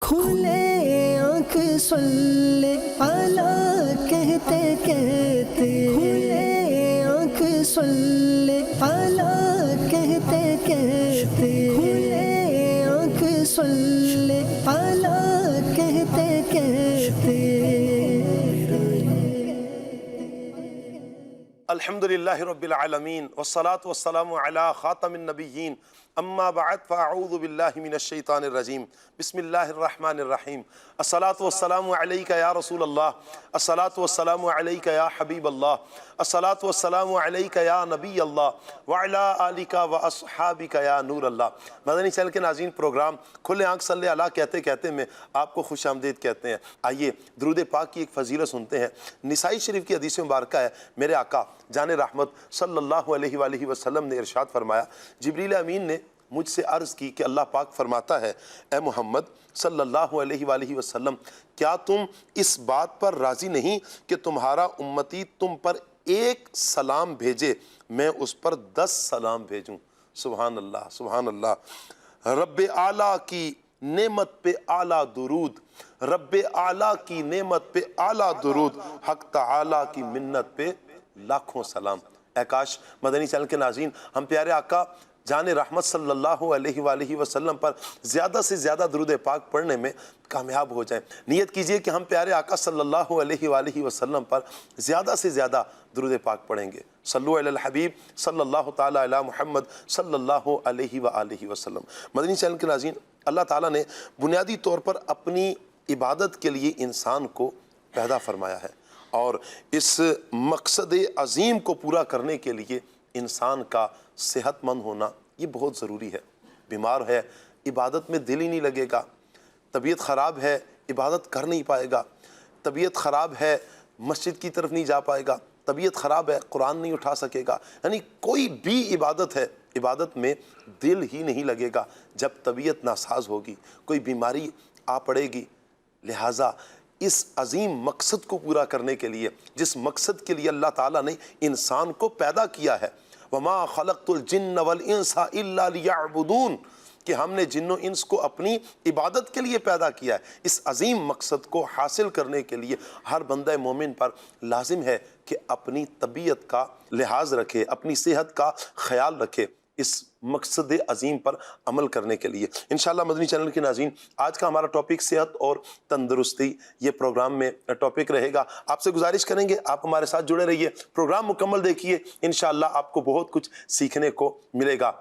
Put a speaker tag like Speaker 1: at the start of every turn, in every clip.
Speaker 1: کھلے آنکھ صلی اللہ کہتے کہتے، کھلے آنکھ صلی اللہ کہتے کہتے، کھلے آنکھ صلی اللہ کہتے کہتے۔
Speaker 2: الحمدللہ رب العالمین والصلاة والسلام علی خاتم النبیین، اما بعد فاعوذ باللہ من الشیطان الرجیم، بسم اللہ الرحمن الرحیم۔ الصلاة والسلام علیکہ یا رسول اللہ، الصلاة والسلام علیکہ یا حبیب اللہ، الصلاة والسلام علیکہ یا نبی اللہ وعلی آلکہ واصحابکہ یا نور اللہ۔ مدنی چینل کے ناظرین، پروگرام کھلے آنکھ صلی اللہ کہتے کہتے میں آپ کو خوش آمدید کہتے ہیں۔ آئیے درود پاک کی ایک فضیلت سنتے ہیں۔ نسائی شریف کی حدیث مبارکہ ہے، میرے آقا جان رحمت صلی اللہ علیہ وآلہ وسلم نے ارشاد فرمایا، جبریل امین نے مجھ سے عرض کی کہ اللہ پاک فرماتا ہے، اے محمد صلی اللہ علیہ وآلہ وسلم، کیا تم اس بات پر راضی نہیں کہ تمہارا امتی تم پر ایک سلام بھیجے، میں اس پر 10 سلام بھیجوں؟ سبحان اللہ، سبحان اللہ۔ رب اعلیٰ کی نعمت پہ اعلیٰ درود، رب اعلیٰ کی نعمت پہ اعلیٰ درود، حق تعالیٰ کی منت پہ لاکھوں سلام۔ اے کاش مدنی چینل کے ناظرین ہم پیارے آقا جان رحمت صلی اللہ علیہ وآلہ وسلم پر زیادہ سے زیادہ درود پاک پڑھنے میں کامیاب ہو جائیں۔ نیت کیجئے کہ ہم پیارے آقا صلی اللہ علیہ وآلہ وسلم پر زیادہ سے زیادہ درود پاک پڑھیں گے۔ صلو علی الحبیب صلی اللہ تعالی علی محمد صلی اللہ علیہ وآلہ وسلم۔ مدنی چینل کے ناظرین، اللہ تعالیٰ نے بنیادی طور پر اپنی عبادت کے لیے انسان کو پیدا فرمایا ہے، اور اس مقصد عظیم کو پورا کرنے کے لیے انسان کا صحت مند ہونا یہ بہت ضروری ہے۔ بیمار ہے، عبادت میں دل ہی نہیں لگے گا، طبیعت خراب ہے، عبادت کر نہیں پائے گا، طبیعت خراب ہے، مسجد کی طرف نہیں جا پائے گا، طبیعت خراب ہے، قرآن نہیں اٹھا سکے گا، یعنی کوئی بھی عبادت ہے، عبادت میں دل ہی نہیں لگے گا جب طبیعت ناساز ہوگی، کوئی بیماری آ پڑے گی۔ لہٰذا اس عظیم مقصد کو پورا کرنے کے لیے، جس مقصد کے لیے اللہ تعالیٰ نے انسان کو پیدا کیا ہے، وَمَا خَلَقْتُ الْجِنَّ وَالْإِنسَ إِلَّا لِيَعْبُدُونَ، کہ ہم نے جن و انس کو اپنی عبادت کے لیے پیدا کیا ہے۔ اس عظیم مقصد کو حاصل کرنے کے لیے ہر بندہ مومن پر لازم ہے کہ اپنی طبیعت کا لحاظ رکھے، اپنی صحت کا خیال رکھے، اس مقصد عظیم پر عمل کرنے کے لیے۔ انشاءاللہ مدنی چینل کے ناظرین، آج کا ہمارا ٹاپک صحت اور تندرستی، یہ پروگرام میں ٹاپک رہے گا۔ آپ سے گزارش کریں گے آپ ہمارے ساتھ جڑے رہیے، پروگرام مکمل دیکھیے، انشاءاللہ آپ کو بہت کچھ سیکھنے کو ملے گا۔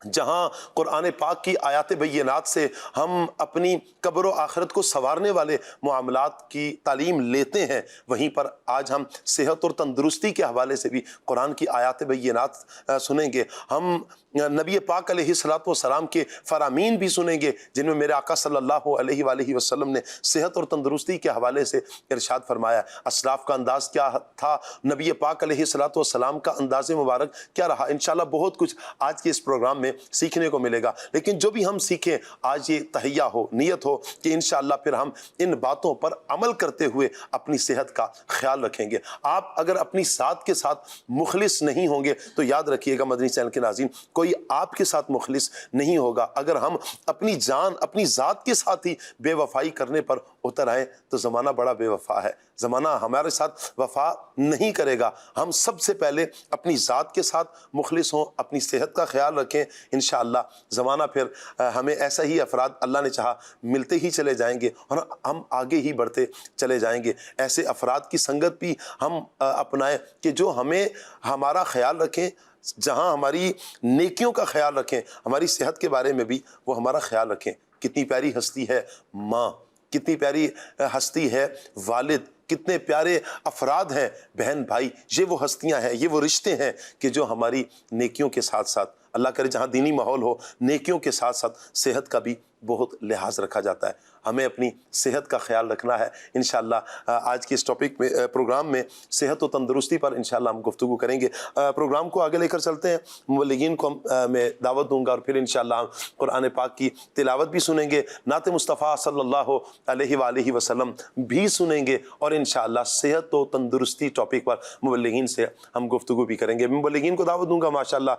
Speaker 2: جہاں قرآن پاک کی آیات بینات سے ہم اپنی قبر و آخرت کو سنوارنے والے معاملات کی تعلیم لیتے ہیں، وہیں پر آج ہم صحت اور تندرستی کے حوالے سے بھی قرآن کی آیات بینات سنیں گے۔ ہم نبی پاک علیہ السلام کے فرامین بھی سنیں گے، جن میں میرے آقا صلی اللہ علیہ وآلہ وسلم نے صحت اور تندرستی کے حوالے سے ارشاد فرمایا۔ اسلاف کا انداز کیا تھا، نبی پاک علیہ السلام کا انداز مبارک کیا رہا، انشاءاللہ بہت کچھ آج کے اس پروگرام میں سیکھنے کو ملے گا۔ لیکن جو بھی ہم سیکھیں، آج یہ تہیہ ہو، نیت ہو کہ انشاءاللہ پھر ہم ان باتوں پر عمل کرتے ہوئے اپنی صحت کا خیال رکھیں گے۔ آپ اگر اپنی ذات کے ساتھ مخلص نہیں ہوں گے تو یاد رکھیے گا مدنی چینل کے ناظرین، کوئی آپ کے ساتھ مخلص نہیں ہوگا۔ اگر ہم اپنی جان، اپنی ذات کے ساتھ ہی بے وفائی کرنے پر اتر آئیں تو زمانہ بڑا بے وفا ہے، زمانہ ہمارے ساتھ وفا نہیں کرے گا۔ ہم سب سے پہلے اپنی ذات کے ساتھ مخلص ہوں، اپنی صحت کا خیال رکھیں، انشاءاللہ زمانہ پھر ہمیں ایسا ہی افراد اللہ نے چاہا ملتے ہی چلے جائیں گے اور ہم آگے ہی بڑھتے چلے جائیں گے۔ ایسے افراد کی سنگت بھی ہم اپنائیں کہ جو ہمیں ہمارا خیال رکھیں، جہاں ہماری نیکیوں کا خیال رکھیں، ہماری صحت کے بارے میں بھی وہ ہمارا خیال رکھیں۔ کتنی پیاری ہستی ہے ماں، کتنی پیاری ہستی ہے والد، کتنے پیارے افراد ہیں بہن بھائی، یہ وہ ہستیاں ہیں، یہ وہ رشتے ہیں کہ جو ہماری نیکیوں کے ساتھ ساتھ، اللہ کرے جہاں دینی ماحول ہو، نیکیوں کے ساتھ ساتھ صحت کا بھی بہت لحاظ رکھا جاتا ہے۔ ہمیں اپنی صحت کا خیال رکھنا ہے۔ انشاءاللہ آج کے اس ٹاپک میں، پروگرام میں صحت و تندرستی پر انشاءاللہ ہم گفتگو کریں گے۔ پروگرام کو آگے لے کر چلتے ہیں، مبلغین کو میں دعوت دوں گا اور پھر انشاءاللہ ہم قرآن پاک کی تلاوت بھی سنیں گے، نعت مصطفیٰ صلی اللہ علیہ وآلہ وسلم بھی سنیں گے، اور انشاءاللہ صحت و تندرستی ٹاپک پر مبلغین سے ہم گفتگو بھی کریں گے۔ مبلغین کو دعوت دوں گا۔ ماشاءاللہ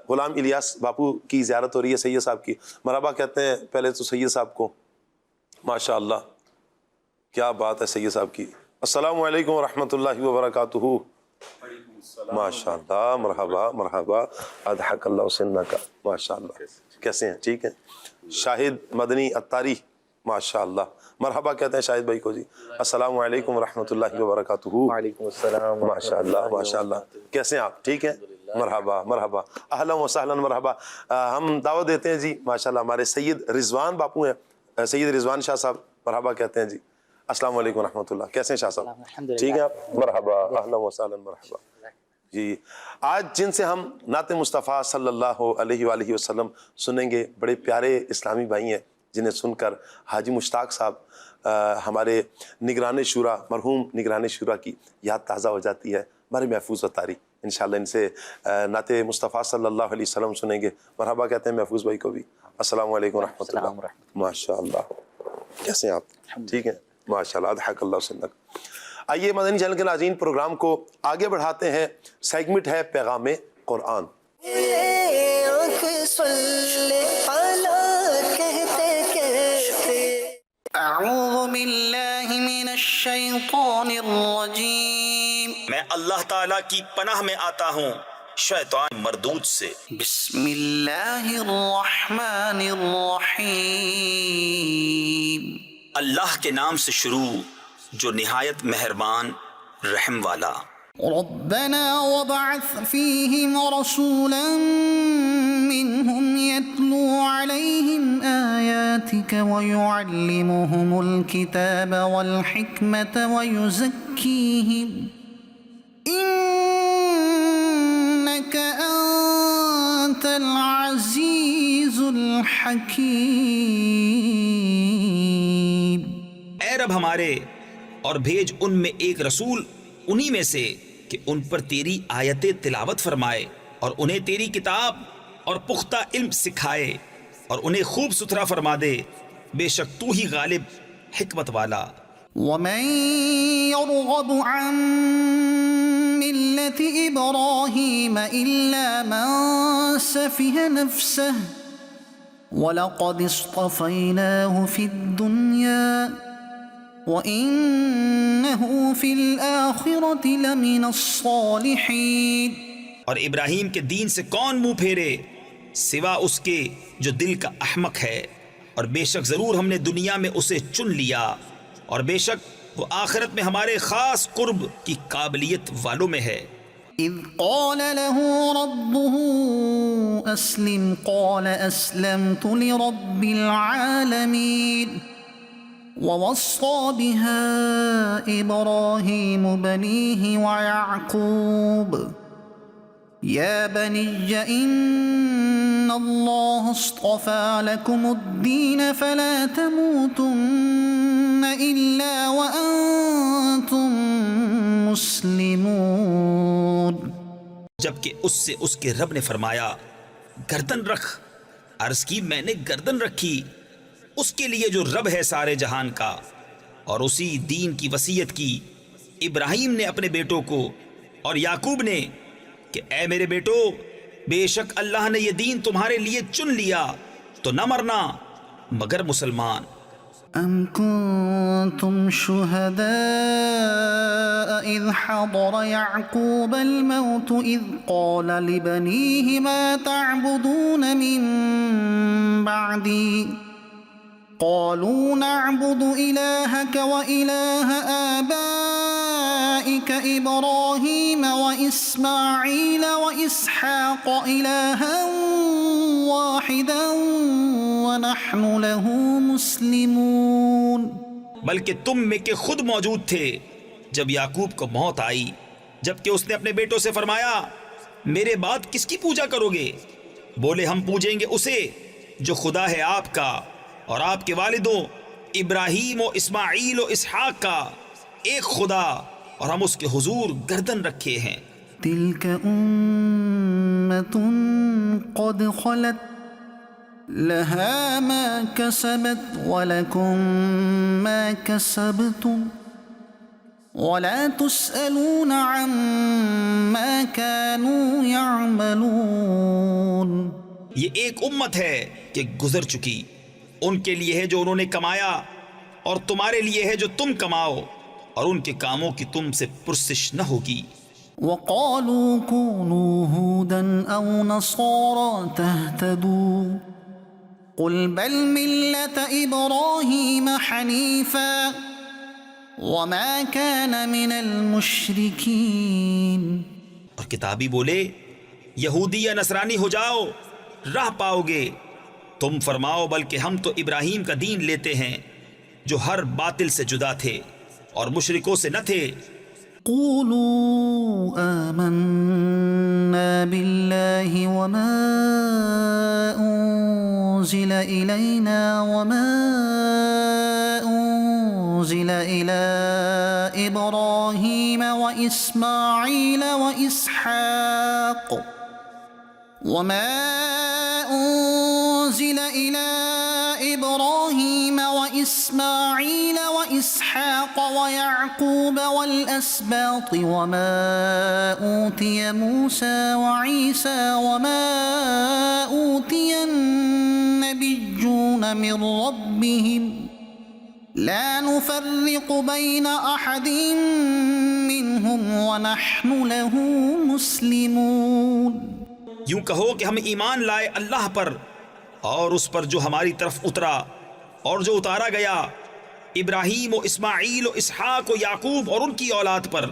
Speaker 2: غلام الیاس باپو کی زیارت ہو رہی ہے، سید صاحب کی، مرحبا کہتے ہیں پہلے تو سید صاحب کو۔ ماشاء اللہ، کیا بات ہے سید صاحب کی. السلام علیکم ورحمۃ اللہ وبرکاتہ. ماشاء اللہ، مرحبا مرحبا، اضحک اللہ سنک. ماشاء اللہ، کیسے ہیں؟ ٹھیک ہیں. شاہد مدنی اتاری، ماشاء اللہ، مرحبا کہتے ہیں شاہد بھائی کو جی. السلام علیکم ورحمۃ اللہ وبرکاتہ.
Speaker 3: وعلیکم السلام.
Speaker 2: ماشاء اللہ ماشاء اللہ، کیسے ہیں آپ؟ ٹھیک ہیں، مرحبا مرحبا، اہلا و سہلا، مرحبا. ہم دعوت دیتے ہیں جی ماشاء اللہ، ہمارے سید رضوان باپو ہیں، سید رضوان شاہ صاحب، مرحبا کہتے ہیں جی. السلام علیکم ورحمۃ اللہ، کیسے ہیں شاہ صاحب؟ ٹھیک ہے آپ؟ مرحبا، اہلا و سہلا، مرحبا جی. آج جن سے ہم نعت مصطفیٰ صلی اللہ علیہ وآلہ وسلم سنیں گے، بڑے پیارے اسلامی بھائی ہیں جنہیں سن کر حاجی مشتاق صاحب ہمارے نگران شورا، مرحوم نگران شورا کی یاد تازہ ہو جاتی ہے. ہمارے محفوظ اتاری انشاءاللہ ان سے نعت مصطفیٰ صلی اللہ علیہ وسلم سنیں گے. مرحبا کہتے ہیں محفوظ بھائی کو بھی. السلام علیکم ورحمۃ اللہ. ماشاء اللہ، کیسے ہیں آپ؟ ٹھیک ہیں، ماشاء اللہ، اضحک اللہ سنک. آئیے مدنی چینل کے ناظرین، پروگرام کو آگے بڑھاتے ہیں. سیگمنٹ ہے پیغام قرآن.
Speaker 4: اعوذ باللہ من الشیطان الرجیم.
Speaker 5: میں اللہ تعالیٰ کی پناہ میں آتا ہوں شیطان مردود سے.
Speaker 4: بسم اللہ الرحمن الرحیم.
Speaker 5: اللہ کے نام سے شروع جو نہایت مہربان رحم والا.
Speaker 4: ربنا وابعث فیہم رسولا منہم یتلو علیہم آیاتک ویعلمہم الکتاب والحکمت ویزکیہم انک انت العزیز الحکیم.
Speaker 5: اے رب ہمارے، اور بھیج ان میں ایک رسول انہی میں سے کہ ان پر تیری آیتیں تلاوت فرمائے اور انہیں تیری کتاب اور پختہ علم سکھائے اور انہیں خوب ستھرا فرما دے. بے شک تو ہی غالب حکمت والا.
Speaker 4: ومن يرغب عن ملة إبراهيم إلا من سفه نفسه ولقد اصطفيناه في الدنيا وَإِنَّهُ فِي الْآخِرَةِ لَمِنَ الصَّالِحِينَ.
Speaker 5: اور ابراہیم کے دین سے کون منہ پھیرے سوا اس کے جو دل کا احمق ہے، اور بے شک ضرور ہم نے دنیا میں اسے چن لیا، اور بے شک وہ آخرت میں ہمارے خاص قرب کی قابلیت والوں میں ہے.
Speaker 4: اذ قال له ربه اسلم قال اسلمت لرب العالمين. ووصى بها إبراهيم بنيه ويعقوب يا بني إن الله اصطفى لكم الدين فلا تموتن إلا وأنتم مسلمون.
Speaker 5: جبکہ اس سے اس کے رب نے فرمایا گردن رکھ. عرض کی میں نے گردن رکھی اس کے لیے جو رب ہے سارے جہان کا، اور اسی دین کی وصیت کی ابراہیم نے اپنے بیٹوں کو اور یعقوب نے کہ اے میرے بیٹو، بے شک اللہ نے یہ دین تمہارے لیے چن لیا تو نہ مرنا مگر مسلمان.
Speaker 4: ام کنتم شہداء اذ حضر یعقوب الموت اذ قال لبنیہ ما تعبدون من بعدی قالوا نعبد إلهك وإله آبائك إبراهيم وإسماعيل وإسحاق إلها واحدا ونحن له مسلمون.
Speaker 5: بلکہ تم میں کے خود موجود تھے جب یعقوب کو موت آئی، جبکہ اس نے اپنے بیٹوں سے فرمایا میرے بعد کس کی پوجا کرو گے؟ بولے ہم پوجیں گے اسے جو خدا ہے آپ کا اور آپ کے والدوں ابراہیم و اسماعیل و اسحاق کا، ایک خدا، اور ہم اس کے حضور گردن رکھے ہیں.
Speaker 4: تلک امت قد خلت لها ما کسبت ولکم ما کسبتم ولا تسألون عما كانوا يعملون.
Speaker 5: یہ ایک امت ہے کہ گزر چکی، ان کے لیے ہے جو انہوں نے کمایا اور تمہارے لیے ہے جو تم کماؤ، اور ان کے کاموں کی تم سے پرسش نہ ہوگی۔
Speaker 4: وقالوا كونوا هودا أو نصارى تهتدوا قل بل ملة إبراهيم حنيفا وما كان من المشركين۔
Speaker 5: اور کتابی بولے یہودی یا نصرانی ہو جاؤ، راہ پاؤ گے۔ تم فرماؤ بلکہ ہم تو ابراہیم کا دین لیتے ہیں جو ہر باطل سے جدا تھے اور مشرکوں سے نہ تھے۔
Speaker 4: قولوا آمنا بالله وما أنزل إلينا وما أنزل إلى إبراهيم وإسماعيل وإسحاق ويعقوب والأسباط وما أوتي موسى وعيسى وما أوتي النبيون من ربهم لا نفرق بين أحد منهم ونحن له مسلمون۔
Speaker 5: یوں کہو کہ ہم ایمان لائے اللہ پر اور اس پر جو ہماری طرف اترا اور جو اتارا گیا ابراہیم و اسماعیل و اسحاق و یعقوب اور ان کی اولاد پر،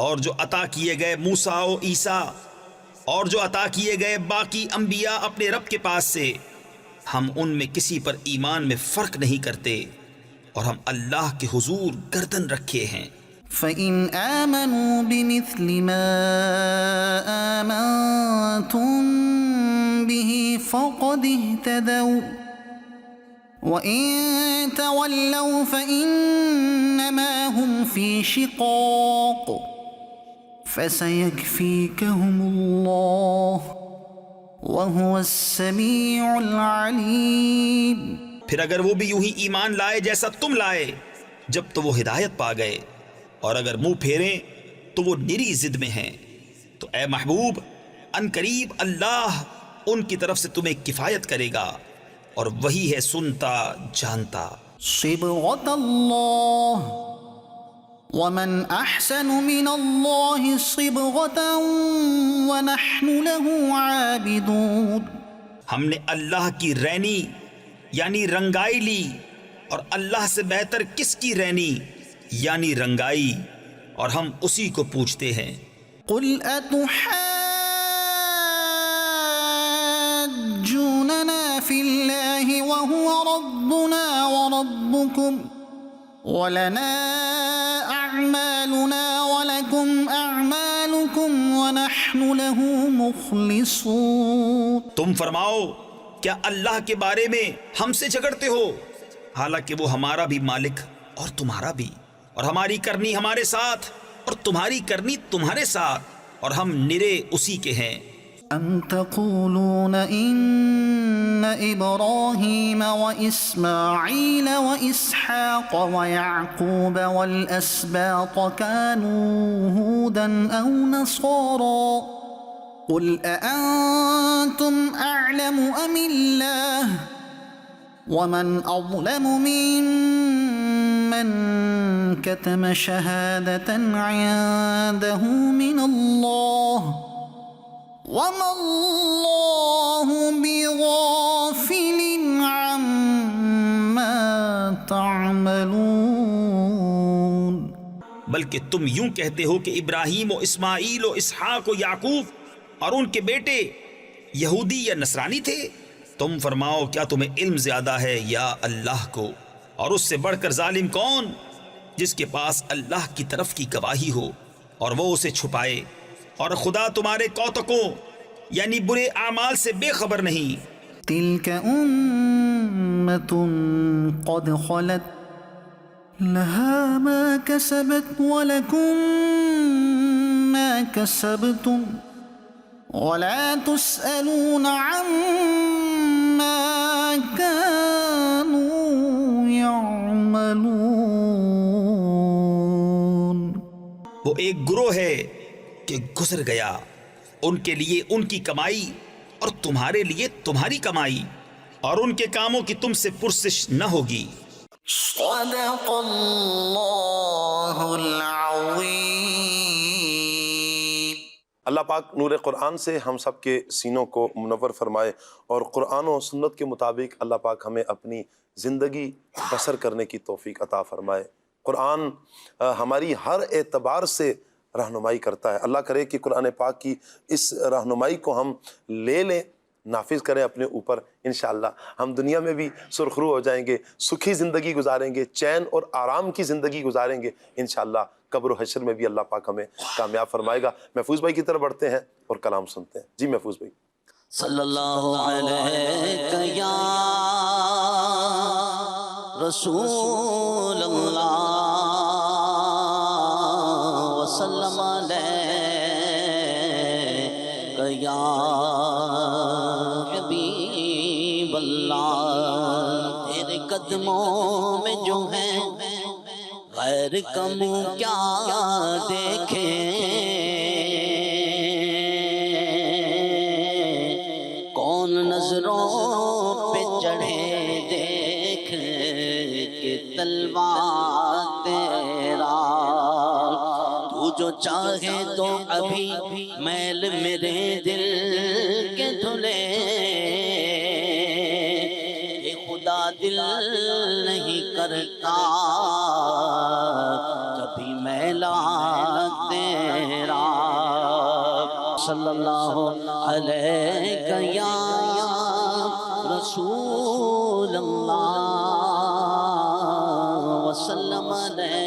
Speaker 5: اور جو عطا کیے گئے موسیٰ و عیسیٰ اور جو عطا کیے گئے باقی انبیاء اپنے رب کے پاس سے، ہم ان میں کسی پر ایمان میں فرق نہیں کرتے اور ہم اللہ کے حضور گردن رکھے ہیں۔
Speaker 4: فَإِنْ آمَنُوا بِمِثْلِ مَا آمَنْتُمْ بِهِ فَقَدِ اهْتَدَوْا وَإِنْ تَوَلَّوْا فَإِنَّمَا هُمْ فِي شِقَاقٍ فَسَيَكْفِيكَهُمُ اللَّهُ وَهُوَ السَّمِيعُ الْعَلِيمُ۔
Speaker 5: پھر اگر وہ بھی یوں ہی ایمان لائے جیسا تم لائے جب تو وہ ہدایت پا گئے، اور اگر منہ پھیریں تو وہ نری ضد میں ہیں، تو اے محبوب ان قریب اللہ ان کی طرف سے تمہیں کفایت کرے گا اور وہی ہے سنتا جانتا۔
Speaker 4: صبغة الله ومن أحسن من الله صبغة ونحن له عابدون۔
Speaker 5: ہم نے اللہ کی رینی یعنی رنگائی لی، اور اللہ سے بہتر کس کی رینی یعنی رنگائی، اور ہم اسی کو پوچھتے ہیں۔
Speaker 4: قل أتحاجوننا في الله وهو ربنا وربكم ولنا أعمالنا ولكم أعمالكم ونحن له مخلصون۔
Speaker 5: تم فرماؤ کیا اللہ کے بارے میں ہم سے جھگڑتے ہو، حالانکہ وہ ہمارا بھی مالک اور تمہارا بھی، اور ہماری کرنی ہمارے ساتھ اور تمہاری کرنی تمہارے ساتھ، اور ہم نرے اسی کے ہیں۔
Speaker 4: أم تقولون إن إبراهيم وإسماعيل وإسحاق ويعقوب والأسباط كانوا هودا أو نصارى قل أأنتم أعلم أم الله ومن أظلم ممن كتم شهادة عنده من الله وما الله بغافل عما تعملون۔
Speaker 5: بلکہ تم یوں کہتے ہو کہ ابراہیم و اسماعیل و اسحاق و یعقوب اور ان کے بیٹے یہودی یا نصرانی تھے۔ تم فرماؤ کیا تمہیں علم زیادہ ہے یا اللہ کو؟ اور اس سے بڑھ کر ظالم کون جس کے پاس اللہ کی طرف کی گواہی ہو اور وہ اسے چھپائے، اور خدا تمہارے کوتکوں یعنی برے اعمال سے بے خبر نہیں۔
Speaker 4: تلك أمة قد خلت لها ما كسبت ولكم ما كسبتم ولا تسألون عما كانوا يعملون۔
Speaker 5: وہ ایک گروہ ہے کہ گزر گیا، ان کے لیے ان کی کمائی اور تمہارے لیے تمہاری کمائی، اور ان کے کاموں کی تم سے پرسش نہ ہوگی۔
Speaker 4: صدق اللہ العظیم۔
Speaker 2: اللہ پاک نور قرآن سے ہم سب کے سینوں کو منور فرمائے، اور قرآن و سنت کے مطابق اللہ پاک ہمیں اپنی زندگی بسر کرنے کی توفیق عطا فرمائے۔ قرآن ہماری ہر اعتبار سے رہنمائی کرتا ہے۔ اللہ کرے کہ قرآن پاک کی اس رہنمائی کو ہم لے لیں، نافذ کریں اپنے اوپر، انشاءاللہ ہم دنیا میں بھی سرخرو ہو جائیں گے، سکھی زندگی گزاریں گے، چین اور آرام کی زندگی گزاریں گے انشاءاللہ۔ قبر و حشر میں بھی اللہ پاک ہمیں کامیاب فرمائے گا۔ محفوظ بھائی کی طرف بڑھتے ہیں اور کلام سنتے ہیں۔ جی محفوظ بھائی۔
Speaker 3: صلی اللہ علیہ یا رسول اللہ وسلم علیہ یا حبیب اللہ۔ تیرے قدموں میں جو ہے غیر کم کیا دیکھیں، کون نظروں پہ چڑھے دیکھ کے تلوا تیرا، تو جو چاہے تو ابھی میل میرے دل کے دھلے، یہ خدا دل نہیں کرتا کبھی میلا تیرا۔ صلی اللہ علیہ یا رسول اللہ وسلم علیہ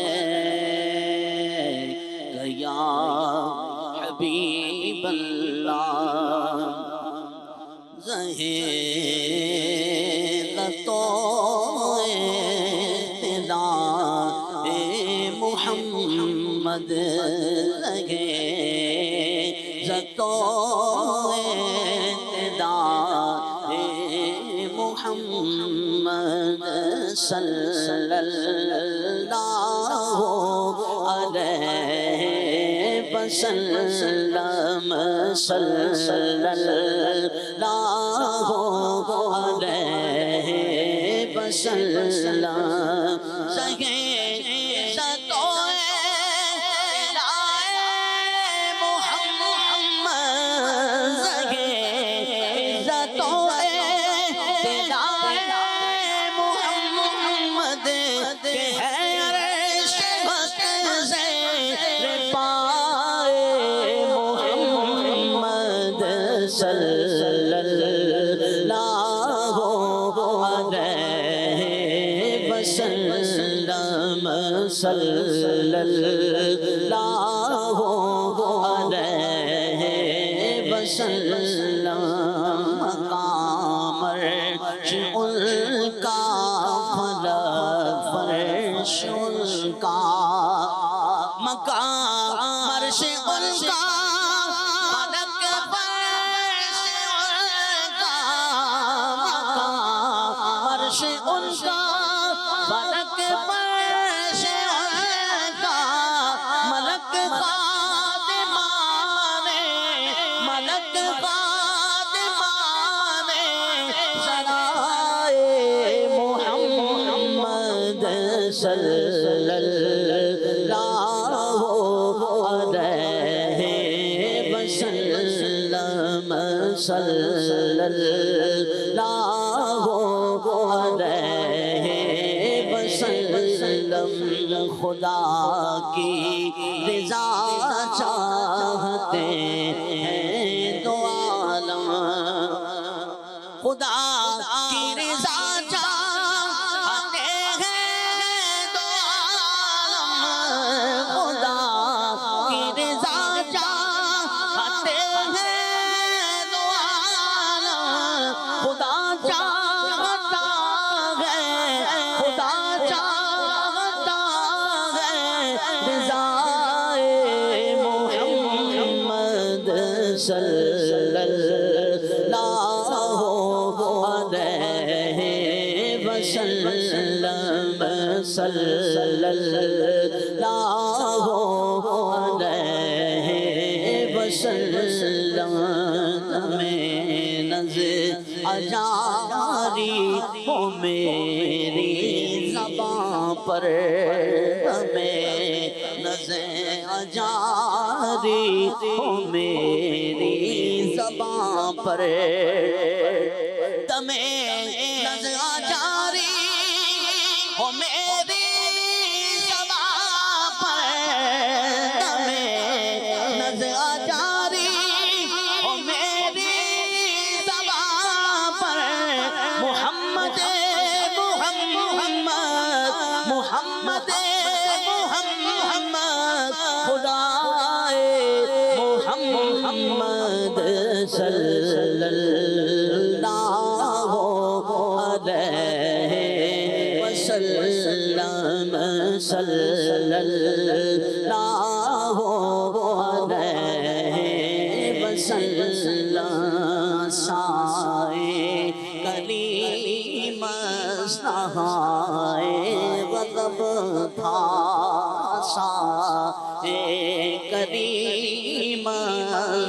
Speaker 3: یا حبیب اللہ۔ زہیرتو محمد لگے، زتو محمد صلی اللہ علیہ وسلم، صلی اللہ علیہ وسلم۔ صلی اللہ علیہ وسلم، صلی اللہ علیہ وسلم۔ مقام عرش ان کا فلک فرش ان کا، مقام عرش ان کا ان کا، فلک فرش ان کا، ملک خادمانے، ملک خادمانے سرائے محمد صلی اللہ علیہ وسلم، صلی اللہ علیہ وسلم۔ خدا کی رضا چاہتے ہیں دو عالم، خدا کی رضا چاہتے ہیں دو عالم، خدا کی رضا چاہتے ہیں دو عالم، خدا چاہتا ہے، خدا چاہتا ہے رضائے محمد صلی اللہ علیہ وسلم، صلی اللہ علیہ وسلم۔ میں نظر اجاری ہو میری زبان پر ہمیں نظر جاری ہو میری زباں پر تمہیں نظر جاری ہو میری زباں پر تمہیں نظر جاری ہو میری زباں پر محمد محمد خدائے محمد صلی اللہ علیہ وسلم صلی اللہ علیہ وسلم سائے کریم سہائے غضب تھا سائے کریم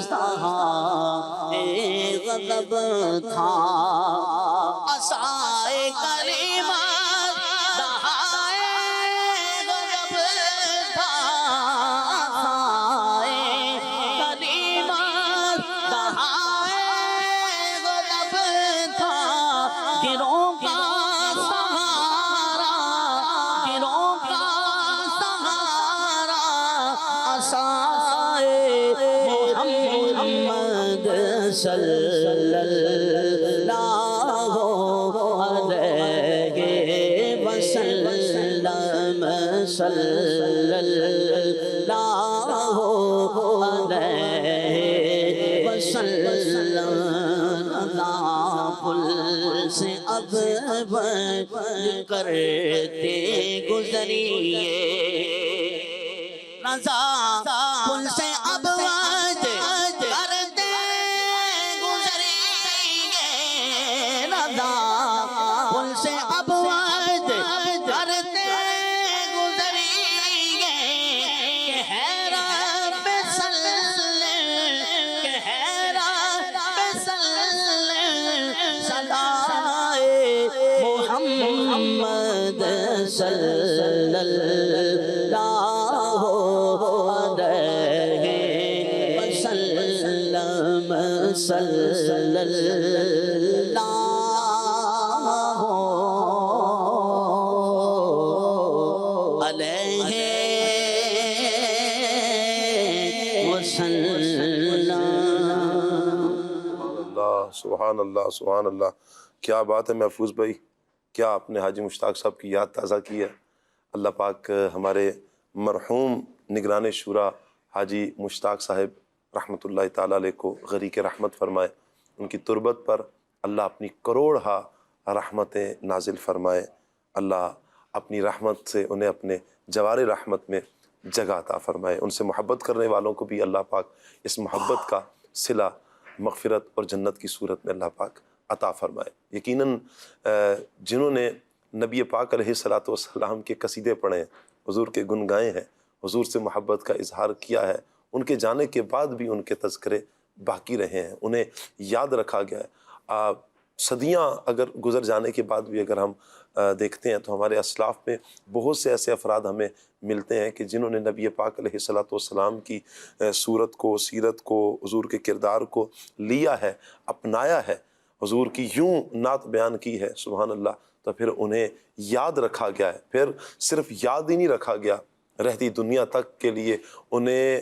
Speaker 3: سہائے غضب تھا سائے کریم سہائے غضب تھا سائے کریم سہائے غضب تھا گروہ کا سہارا گروہ کا سہارا سائے محمد صلی اللہ علیہ وسلم صلی اللہ علیہ وسلم پل سے اب کرتے گزریے رضا پل سے اب کرتے گزریے رضا پل سے اب کرتے گزریے کہ ہے رب صلی کہ ہے رب صلی صدائے محمد صلی اللہ علیہ وسلم صلی اللہ علیہ وسلم۔
Speaker 2: سبحان اللہ سبحان اللہ، کیا بات ہے محفوظ بھائی، کیا آپ نے حاجی مشتاق صاحب کی یاد تازہ کی ہے۔ اللہ پاک ہمارے مرحوم نگران شورا حاجی مشتاق صاحب رحمۃ اللہ تعالیٰ علیہ کو غریق رحمت فرمائے، ان کی تربت پر اللہ اپنی کروڑہا رحمتیں نازل فرمائے، اللہ اپنی رحمت سے انہیں اپنے جوار رحمت میں جگہ عطا فرمائے، ان سے محبت کرنے والوں کو بھی اللہ پاک اس محبت کا صلہ مغفرت اور جنت کی صورت میں اللہ پاک عطا فرمائے۔ یقیناً جنہوں نے نبی پاک علیہ الصلاۃ والسلام کے قصیدے پڑھے ہیں، حضور کے گن گائے ہیں، حضور سے محبت کا اظہار کیا ہے، ان کے جانے کے بعد بھی ان کے تذکرے باقی رہے ہیں، انہیں یاد رکھا گیا ہے۔ صدیاں اگر گزر جانے کے بعد بھی اگر ہم دیکھتے ہیں تو ہمارے اسلاف میں بہت سے ایسے افراد ہمیں ملتے ہیں کہ جنہوں نے نبی پاک علیہ الصلاۃ والسلام کی صورت کو، سیرت کو، حضور کے کردار کو لیا ہے، اپنایا ہے، حضور کی یوں نعت بیان کی ہے، سبحان اللہ، تو پھر انہیں یاد رکھا گیا ہے۔ پھر صرف یاد ہی نہیں رکھا گیا، رہتی دنیا تک کے لیے انہیں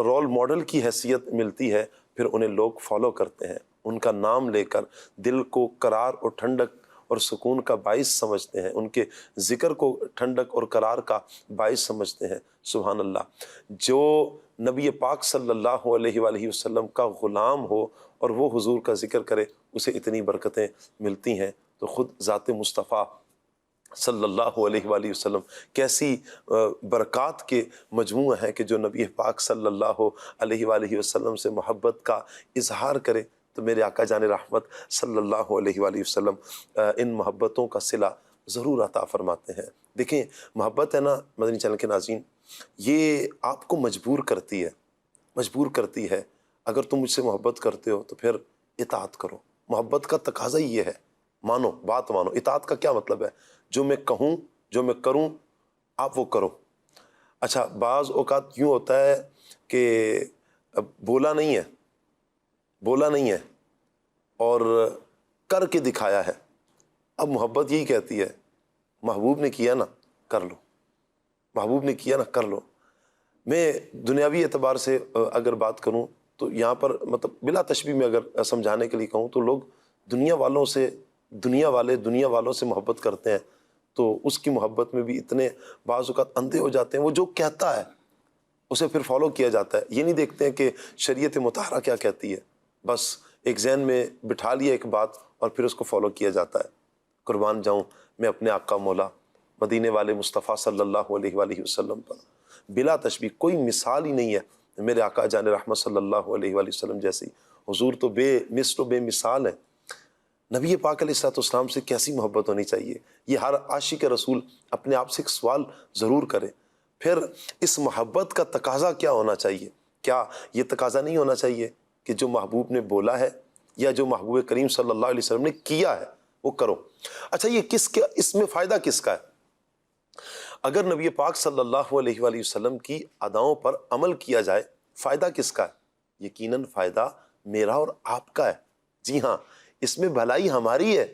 Speaker 2: رول ماڈل کی حیثیت ملتی ہے، پھر انہیں لوگ فالو کرتے ہیں، ان کا نام لے کر دل کو قرار اور ٹھنڈک اور سکون کا باعث سمجھتے ہیں، ان کے ذکر کو ٹھنڈک اور قرار کا باعث سمجھتے ہیں، سبحان اللہ۔ جو نبی پاک صلی اللہ علیہ وآلہ وسلم کا غلام ہو اور وہ حضور کا ذکر کرے، اسے اتنی برکتیں ملتی ہیں، تو خود ذات مصطفیٰ صلی اللہ علیہ وآلہ وسلم کیسی برکات کے مجموعہ ہیں کہ جو نبی پاک صلی اللہ علیہ وآلہ وسلم سے محبت کا اظہار کرے، تو میرے آقا جان رحمت صلی اللہ علیہ وآلہ وسلم ان محبتوں کا صلہ ضرور عطا فرماتے ہیں۔ دیکھیں، محبت ہے نا مدنی چینل کے ناظرین، یہ آپ کو مجبور کرتی ہے۔ اگر تم مجھ سے محبت کرتے ہو تو پھر اطاعت کرو۔ محبت کا تقاضا یہ ہے، مانو، بات مانو۔ اطاعت کا کیا مطلب ہے؟ جو میں کہوں جو میں کروں آپ وہ کرو. اچھا بعض اوقات یوں ہوتا ہے کہ بولا نہیں ہے اور کر کے دکھایا ہے. اب محبت یہی کہتی ہے محبوب نے کیا نا کر لو، محبوب نے کیا نا کر لو. میں دنیاوی اعتبار سے اگر بات کروں تو یہاں پر مطلب بلا تشبیہ میں اگر سمجھانے کے لیے کہوں تو لوگ دنیا والوں سے محبت کرتے ہیں تو اس کی محبت میں بھی اتنے بعض اوقات اندھے ہو جاتے ہیں. وہ جو کہتا ہے اسے پھر فالو کیا جاتا ہے. یہ نہیں دیکھتے ہیں کہ شریعت مطہرہ کیا کہتی ہے، بس ایک ذہن میں بٹھا لیا ایک بات اور پھر اس کو فالو کیا جاتا ہے. قربان جاؤں میں اپنے آقا مولا مدینے والے مصطفیٰ صلی اللہ علیہ وآلہ وسلم پر. بلا تشبیہ کوئی مثال ہی نہیں ہے میرے آقا جان رحمت صلی اللہ علیہ وآلہ وسلم جیسی. حضور تو بے مثل و بے مثال ہے. نبی پاک علیہ الصلوۃ والسلام سے کیسی محبت ہونی چاہیے، یہ ہر عاشق رسول اپنے آپ سے ایک سوال ضرور کرے. پھر اس محبت کا تقاضا کیا ہونا چاہیے؟ کیا یہ تقاضا نہیں ہونا چاہیے کہ جو محبوب نے بولا ہے یا جو محبوب کریم صلی اللہ علیہ وسلم نے کیا ہے وہ کرو. اچھا یہ اس میں فائدہ کس کا ہے؟ اگر نبی پاک صلی اللہ علیہ وآلہ وسلم کی اداؤں پر عمل کیا جائے فائدہ کس کا ہے؟ یقیناً فائدہ میرا اور آپ کا ہے. جی ہاں، اس میں بھلائی ہماری ہے.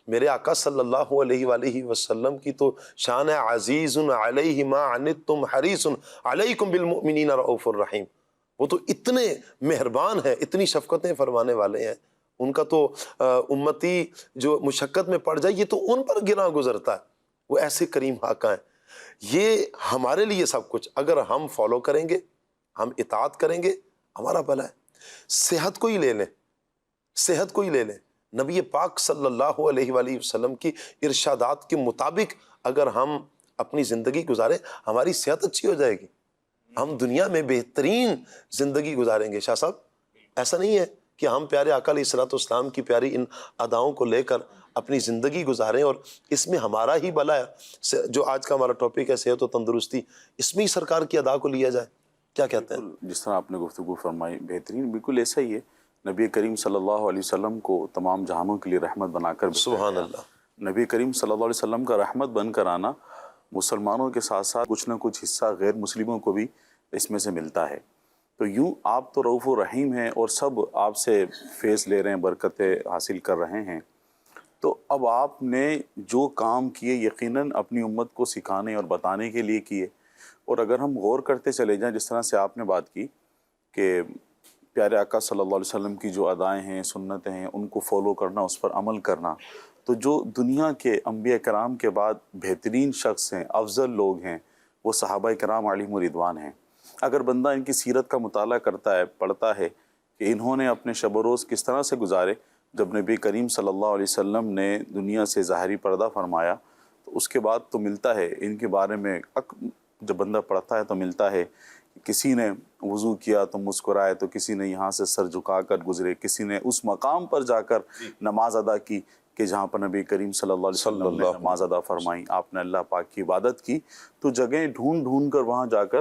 Speaker 2: میرے آقا صلی اللہ علیہ وآلہ وسلم کی تو شان ہے عزیز علیہ ما عنتم حریص علیکم بالمؤمنین رؤوف الرحیم. وہ تو اتنے مہربان ہیں، اتنی شفقتیں فرمانے والے ہیں. ان کا تو امتی جو مشقت میں پڑ جائے یہ تو ان پر گراں گزرتا ہے. وہ ایسے کریم آقا ہیں. یہ ہمارے لیے سب کچھ. اگر ہم فالو کریں گے، ہم اطاعت کریں گے، ہمارا بھلا ہے. صحت کو ہی لے لیں. نبی پاک صلی اللہ علیہ وآلہ وسلم کی ارشادات کے مطابق اگر ہم اپنی زندگی گزاریں ہماری صحت اچھی ہو جائے گی، ہم دنیا میں بہترین زندگی گزاریں گے. شاہ صاحب ایسا نہیں ہے کہ ہم پیارے آقا علیہ الصلوۃ والسلام کی پیاری ان اداؤں کو لے کر اپنی زندگی گزاریں اور اس میں ہمارا ہی بھلا ہے. جو آج کا ہمارا ٹاپک ہے صحت و تندرستی، اس میں ہی سرکار کی ادا کو لیا جائے. کیا کہتے ہیں؟
Speaker 6: جس طرح آپ نے گفتگو فرمائی بہترین، بالکل ایسا ہی ہے. نبی کریم صلی اللہ علیہ وسلم کو تمام جہانوں کے لیے رحمت بنا کر
Speaker 2: سبحان اللہ.
Speaker 6: نبی کریم صلی اللہ علیہ وسلم کا رحمت بن کر آنا مسلمانوں کے ساتھ ساتھ کچھ نہ کچھ حصہ غیر مسلموں کو بھی اس میں سے ملتا ہے. تو یوں آپ تو رؤوف الرحیم ہیں اور سب آپ سے فیض لے رہے ہیں، برکتیں حاصل کر رہے ہیں. تو اب آپ نے جو کام کیے یقیناً اپنی امت کو سکھانے اور بتانے کے لیے کیے. اور اگر ہم غور کرتے چلے جائیں جس طرح سے آپ نے بات کی کہ پیارے آقا صلی اللہ علیہ وسلم کی جو ادائیں ہیں، سنتیں ہیں، ان کو فالو کرنا، اس پر عمل کرنا، تو جو دنیا کے انبیاء کرام کے بعد بہترین شخص ہیں، افضل لوگ ہیں، وہ صحابہ کرام علیہم رضوان ہیں. اگر بندہ ان کی سیرت کا مطالعہ کرتا ہے، پڑھتا ہے کہ انہوں نے اپنے شب و روز کس طرح سے گزارے، جب نبی کریم صلی اللہ علیہ وسلم نے دنیا سے ظاہری پردہ فرمایا تو اس کے بعد تو ملتا ہے ان کے بارے میں جب بندہ پڑھتا ہے تو ملتا ہے کہ کسی نے وضو کیا تو مسکرائے، تو کسی نے یہاں سے سر جھکا کر گزرے، کسی نے اس مقام پر جا کر نماز ادا کی کہ جہاں پر نبی کریم صلی اللہ علیہ وسلم نے نماز ادا فرمائی، آپ نے اللہ پاک کی عبادت کی. تو جگہیں ڈھونڈ کر وہاں جا کر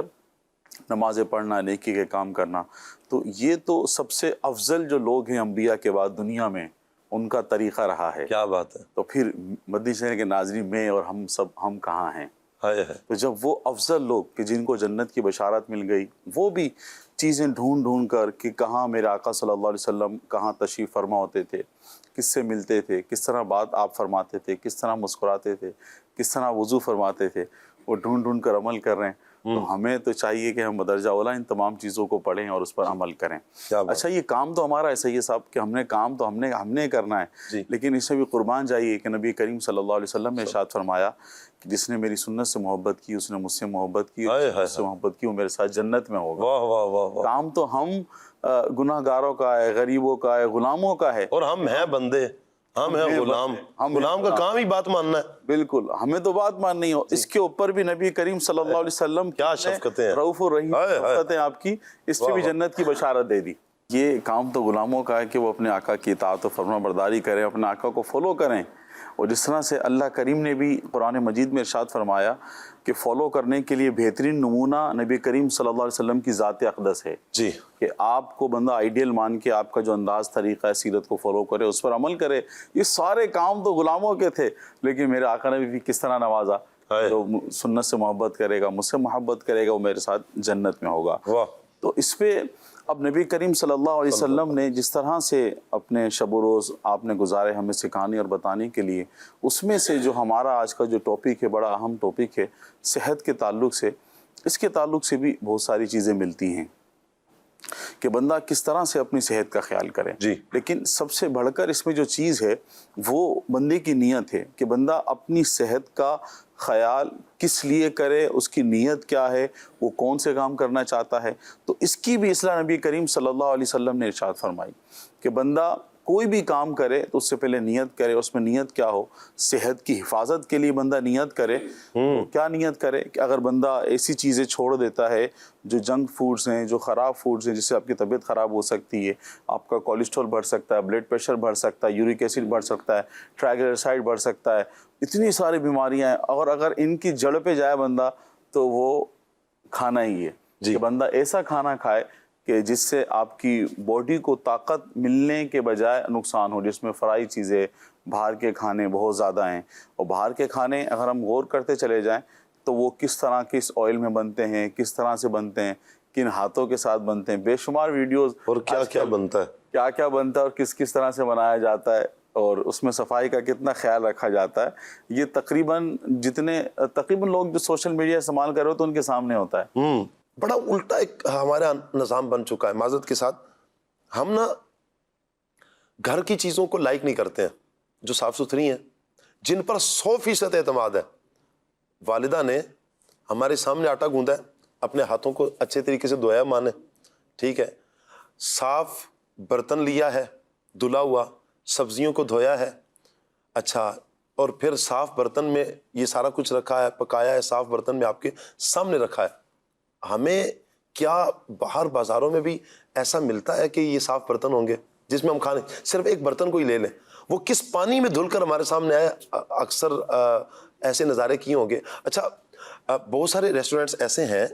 Speaker 6: نمازیں پڑھنا، نیکی کے کام کرنا. تو یہ تو سب سے افضل جو لوگ ہیں انبیاء کے بعد دنیا میں، ان کا طریقہ رہا ہے.
Speaker 2: کیا بات ہے.
Speaker 6: تو پھر مدنی شہر کے ناظرین میں اور ہم کہاں ہیں؟ تو جب وہ افضل لوگ کہ جن کو جنت کی بشارت مل گئی، وہ بھی چیزیں ڈھونڈ کر کہ کہاں میرے آقا صلی اللہ علیہ وسلم کہاں تشریف فرما ہوتے تھے، کس سے ملتے تھے، کس طرح بات آپ فرماتے تھے، کس طرح مسکراتے تھے، کس طرح وضو فرماتے تھے، وہ ڈھونڈ کر عمل کر رہے ہیں. تو ہمیں تو چاہیے کہ ہم بدرجہ اولا ان تمام چیزوں کو پڑھیں اور اس پر عمل کریں. اچھا یہ کام تو ہمارا ایسا ہی ہے صاحب کہ ہم نے کرنا ہے، لیکن اس سے بھی قربان جائیے کہ نبی کریم صلی اللہ علیہ وسلم نے ارشاد فرمایا کہ جس نے میری سنت سے محبت کی، اس نے مجھ سے محبت کی، اس سے محبت کی، وہ میرے ساتھ جنت میں ہوگا.
Speaker 2: واہ واہ واہ واہ.
Speaker 6: کام تو ہم گناہ گاروں کا ہے، غریبوں کا ہے، غلاموں کا ہے،
Speaker 2: اور ہم ہیں بندے، ہم ہیں غلام. غلام کا کام ہی بات ماننا ہے.
Speaker 6: بالکل، ہمیں تو بات ماننی ہو. اس کے اوپر بھی نبی کریم صلی اللہ علیہ وسلم
Speaker 2: کیا شفقتیں ہیں،
Speaker 6: رؤوف الرحیم شفقتیں آپ کی، اس پہ بھی جنت کی بشارت دے دی. یہ کام تو غلاموں کا ہے کہ وہ اپنے آقا کی اطاعت و فرما برداری کریں، اپنے آقا کو فالو کریں. اور جس طرح سے اللہ کریم نے بھی قرآن مجید میں ارشاد فرمایا کہ فالو کرنے کے لیے بہترین نمونہ نبی کریم صلی اللہ علیہ وسلم کی ذات اقدس ہے.
Speaker 2: جی،
Speaker 6: کہ آپ کو بندہ آئیڈیل مان کے آپ کا جو انداز طریقہ ہے سیرت کو فالو کرے، اس پر عمل کرے. یہ سارے کام تو غلاموں کے تھے، لیکن میرے آقا نے بھی کس طرح نوازا جو سنت سے محبت کرے گا، مجھ سے محبت کرے گا، وہ میرے ساتھ جنت میں ہوگا. تو اس پہ اب نبی کریم صلی اللہ علیہ وسلم نے جس طرح سے اپنے شب و روز آپ نے گزارے ہمیں سکھانے اور بتانے کے لیے، اس میں سے جو ہمارا آج کا جو ٹاپک ہے، بڑا اہم ٹاپک ہے صحت کے تعلق سے، اس کے تعلق سے بھی بہت ساری چیزیں ملتی ہیں کہ بندہ کس طرح سے اپنی صحت کا خیال کرے.
Speaker 2: جی.
Speaker 6: لیکن سب سے بڑھ کر اس میں جو چیز ہے وہ بندے کی نیت ہے کہ بندہ اپنی صحت کا خیال کس لیے کرے، اس کی نیت کیا ہے، وہ کون سے کام کرنا چاہتا ہے. تو اس کی بھی اصلاح نبی کریم صلی اللہ علیہ وسلم نے ارشاد فرمائی کہ بندہ کوئی بھی کام کرے تو اس سے پہلے نیت کرے. اس میں نیت کیا ہو؟ صحت کی حفاظت کے لیے بندہ نیت کرے. تو کیا نیت کرے کہ اگر بندہ ایسی چیزیں چھوڑ دیتا ہے جو جنک فوڈز ہیں، جو خراب فوڈز ہیں، جس سے آپ کی طبیعت خراب ہو سکتی ہے، آپ کا کولیسٹرول بڑھ سکتا ہے، بلڈ پریشر بڑھ سکتا ہے، یورک ایسڈ بڑھ سکتا ہے، ٹرائیگلیسرائڈ بڑھ سکتا ہے، اتنی ساری بیماریاں ہیں. اور اگر ان کی جڑ پہ جائے بندہ تو وہ کھانا ہی ہے کہ بندہ ایسا کھانا کھائے کہ جس سے آپ کی باڈی کو طاقت ملنے کے بجائے نقصان ہو، جس میں فرائی چیزیں، باہر کے کھانے بہت زیادہ ہیں. اور باہر کے کھانے اگر ہم غور کرتے چلے جائیں تو وہ کس طرح کس آئل میں بنتے ہیں، کس طرح سے بنتے ہیں، کن ہاتھوں کے ساتھ بنتے ہیں، بے شمار ویڈیوز
Speaker 2: اور کیا کیا بنتا ہے،
Speaker 6: کیا کیا بنتا ہے اور کس طرح سے بنایا جاتا ہے، اور اس میں صفائی کا کتنا خیال رکھا جاتا ہے. یہ تقریباً لوگ جو سوشل میڈیا استعمال کر رہے ہو تو ان کے سامنے ہوتا ہے.
Speaker 2: بڑا الٹا ایک ہمارا نظام بن چکا ہے. معذرت کے ساتھ ہم نا گھر کی چیزوں کو لائک نہیں کرتے ہیں جو صاف ستھری ہیں، جن پر 100% اعتماد ہے. والدہ نے ہمارے سامنے آٹا گوندا ہے، اپنے ہاتھوں کو اچھے طریقے سے دھویا ماں نے، ٹھیک ہے، صاف برتن لیا ہے، دھلا ہوا، سبزیوں کو دھویا ہے، اچھا، اور پھر صاف برتن میں یہ سارا کچھ رکھا ہے، پکایا ہے، صاف برتن میں آپ کے سامنے رکھا ہے. ہمیں کیا باہر بازاروں میں بھی ایسا ملتا ہے کہ یہ صاف برتن ہوں گے جس میں ہم کھانے، صرف ایک برتن کو ہی لے لیں، وہ کس پانی میں دھل کر ہمارے سامنے آئے؟ اکثر ایسے نظارے کیے ہوں گے. اچھا، بہت سارے ریسٹورنٹس ایسے ہیں